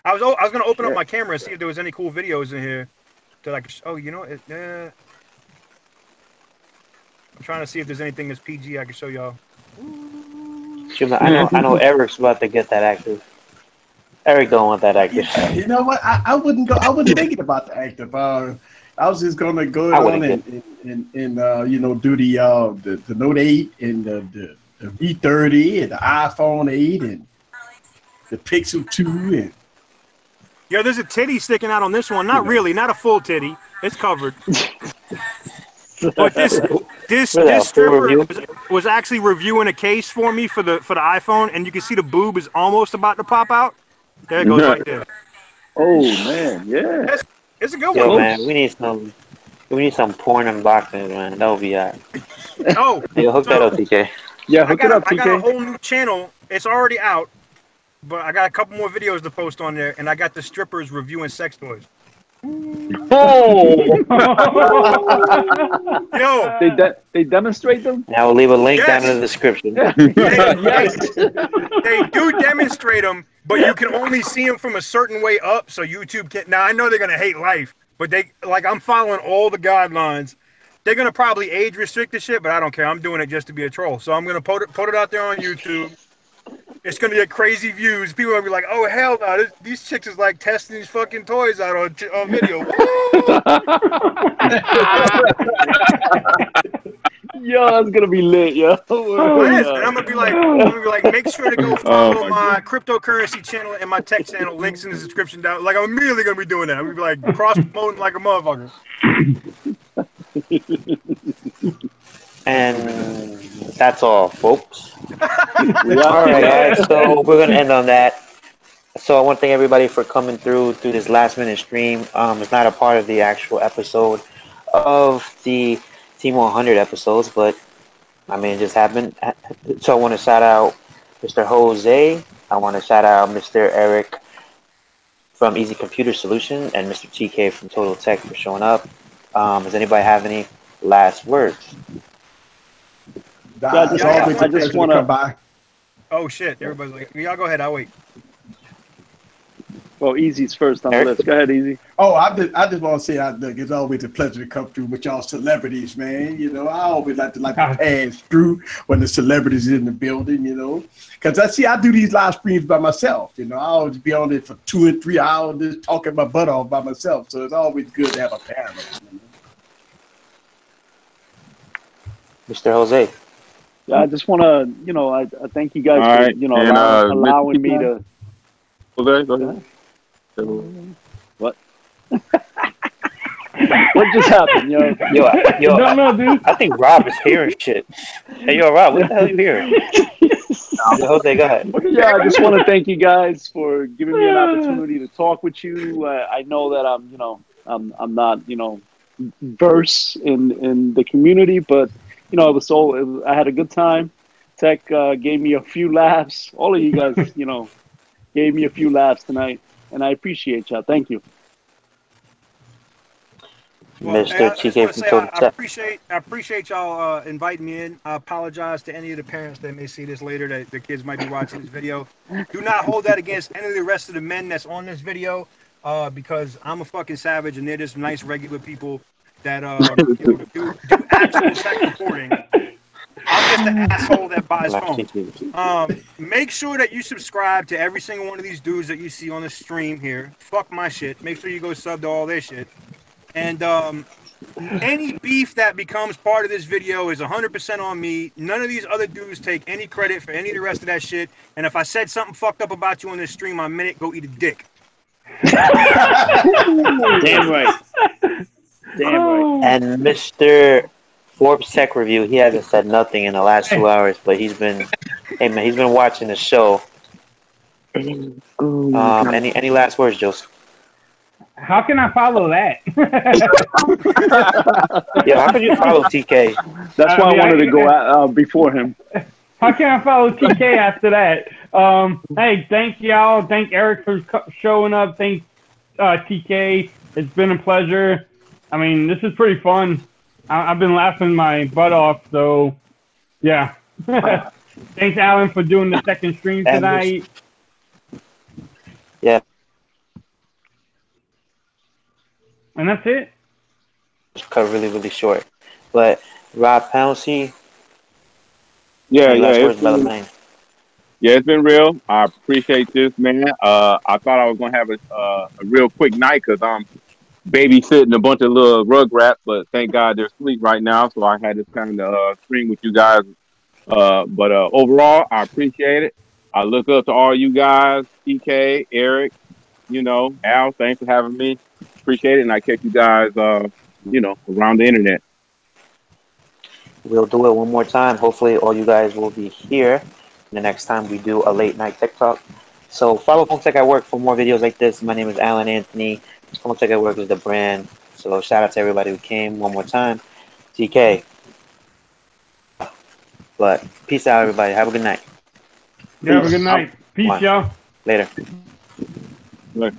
I was gonna open up my camera and see if there was any cool videos in here. To like, oh, you know, I'm trying to see if there's anything that's PG I can show y'all. I know Eric's about to get that active. Eric don't want that active. You know what? I wouldn't go. I wasn't thinking about the active. I was just gonna go I on wouldn't and you know, do the Note 8 and the V30 and the iPhone 8 and the Pixel 2 and Yo, there's a titty sticking out on this one. Not really, not a full titty. It's covered. But this stripper was actually reviewing a case for me for the iPhone, and you can see the boob is almost about to pop out. There it goes right there. Oh man, yeah. It's a good Yo, one. man, we need some porn unboxings, man. That would be alright. Oh, Yo, hook that up, TK. Yeah, hook it up, I got a TK. whole new channel. It's already out, but I got a couple more videos to post on there, and I got the strippers reviewing sex toys. Oh. Yo, They demonstrate them. And I will leave a link Yes. down in the description. they do demonstrate them, but you can only see them from a certain way up, so YouTube can't. Now I know they're gonna hate life, but I'm following all the guidelines. They're gonna probably age restrict the shit, but I don't care. I'm doing it just to be a troll, so I'm gonna put it out there on YouTube. It's gonna get crazy views. People are gonna be like, "Oh hell no! These chicks is like testing these fucking toys out on video." Yo, that's gonna be lit, yo. It is, and I'm gonna be like, make sure to go Oh follow my my God. cryptocurrency channel and my tech channel. Links in the description down. Like, I'm immediately gonna be doing that. I'm gonna be like cross promoting like a motherfucker. And that's all, folks. We All out. right, guys. So we're gonna end on that. So I want to thank everybody for coming through this last minute stream. It's not a part of the actual episode of the Team 100 episodes, but I mean, it just happened. So I want to shout out Mr. Jose. I want to shout out Mr. Eric from Easy Computer Solution and Mr. TK from Total Tech for showing up. Does anybody have any last words? Yeah, It's always I a just pleasure to wanna. come by. Oh shit! Everybody's like, "Y'all go ahead. I'll wait." Well, Easy's first on the Eric? list. Go ahead, Easy. Oh, I just want to say, look, it's always a pleasure to come through with y'all celebrities, man. You know, I always like to pass through when the celebrities is in the building. You know, because I do these live streams by myself. You know, I always be on it for 2 and 3 hours, just talking my butt off by myself. So it's always good to have a panel. You know? Mr. Jose. Yeah, I just want to, I thank you guys All for, right. And Mr. allowing me to. Jose, go Go ahead. ahead. What? What just happened, yo? No, dude. I think Rob is hearing shit. Hey, yo, Rob, what the hell are you hearing? Jose, go ahead. Yeah, I just want to thank you guys for giving me an opportunity to talk with you. I know that I'm not, verse in the community, but I had a good time. Tech gave me a few laughs. All of you guys, gave me a few laughs tonight, and I appreciate y'all. Thank you. Well, Mr. I just TK want to from say Total Tech. I appreciate y'all inviting me in. I apologize to any of the parents that may see this later that the kids might be watching this video. Do not hold that against any of the rest of the men that's on this video, because I'm a fucking savage and they're just nice regular people that do actual tech reporting. I'm just the asshole that buys phones. Make sure that you subscribe to every single one of these dudes that you see on the stream here. Fuck my shit. Make sure you go sub to all their shit. And any beef that becomes part of this video is 100% on me. None of these other dudes take any credit for any of the rest of that shit. And if I said something fucked up about you on this stream, I meant it. Go eat a dick. Damn right. Damn right. And Mr. Forbes Tech Review, he hasn't said nothing in the last 2 hours, but he's been watching the show. Any last words, Joseph? How can I follow that? Yeah, how could you follow TK? That's why I wanted to go out before him. How can I follow TK after that? Hey, thank y'all. Thank Eric for showing up. Thank TK. It's been a pleasure. I mean, this is pretty fun. I've been laughing my butt off. So, yeah. Thanks, Alan, for doing the second stream tonight. Yeah. And that's it. Cut really, really short. But Rob Pouncy. Yeah, it's been real. I appreciate this, man. I thought I was gonna have a real quick night because I'm babysitting a bunch of little rugrats, but thank God they're asleep right now, so I had this kind of stream with you guys. But overall, I appreciate it. I look up to all you guys, TK, Eric, Al. Thanks for having me. Appreciate it, and I catch you guys, around the internet. We'll do it one more time. Hopefully, all you guys will be here the next time we do a late night tech talk. So follow Phone Tech at Work for more videos like this. My name is Alan Anthony. Phone Tech at Work is the brand. So shout out to everybody who came one more time. TK. But peace out, everybody. Have a good night. Yeah, have a good night. Peace, y'all. Later. Later.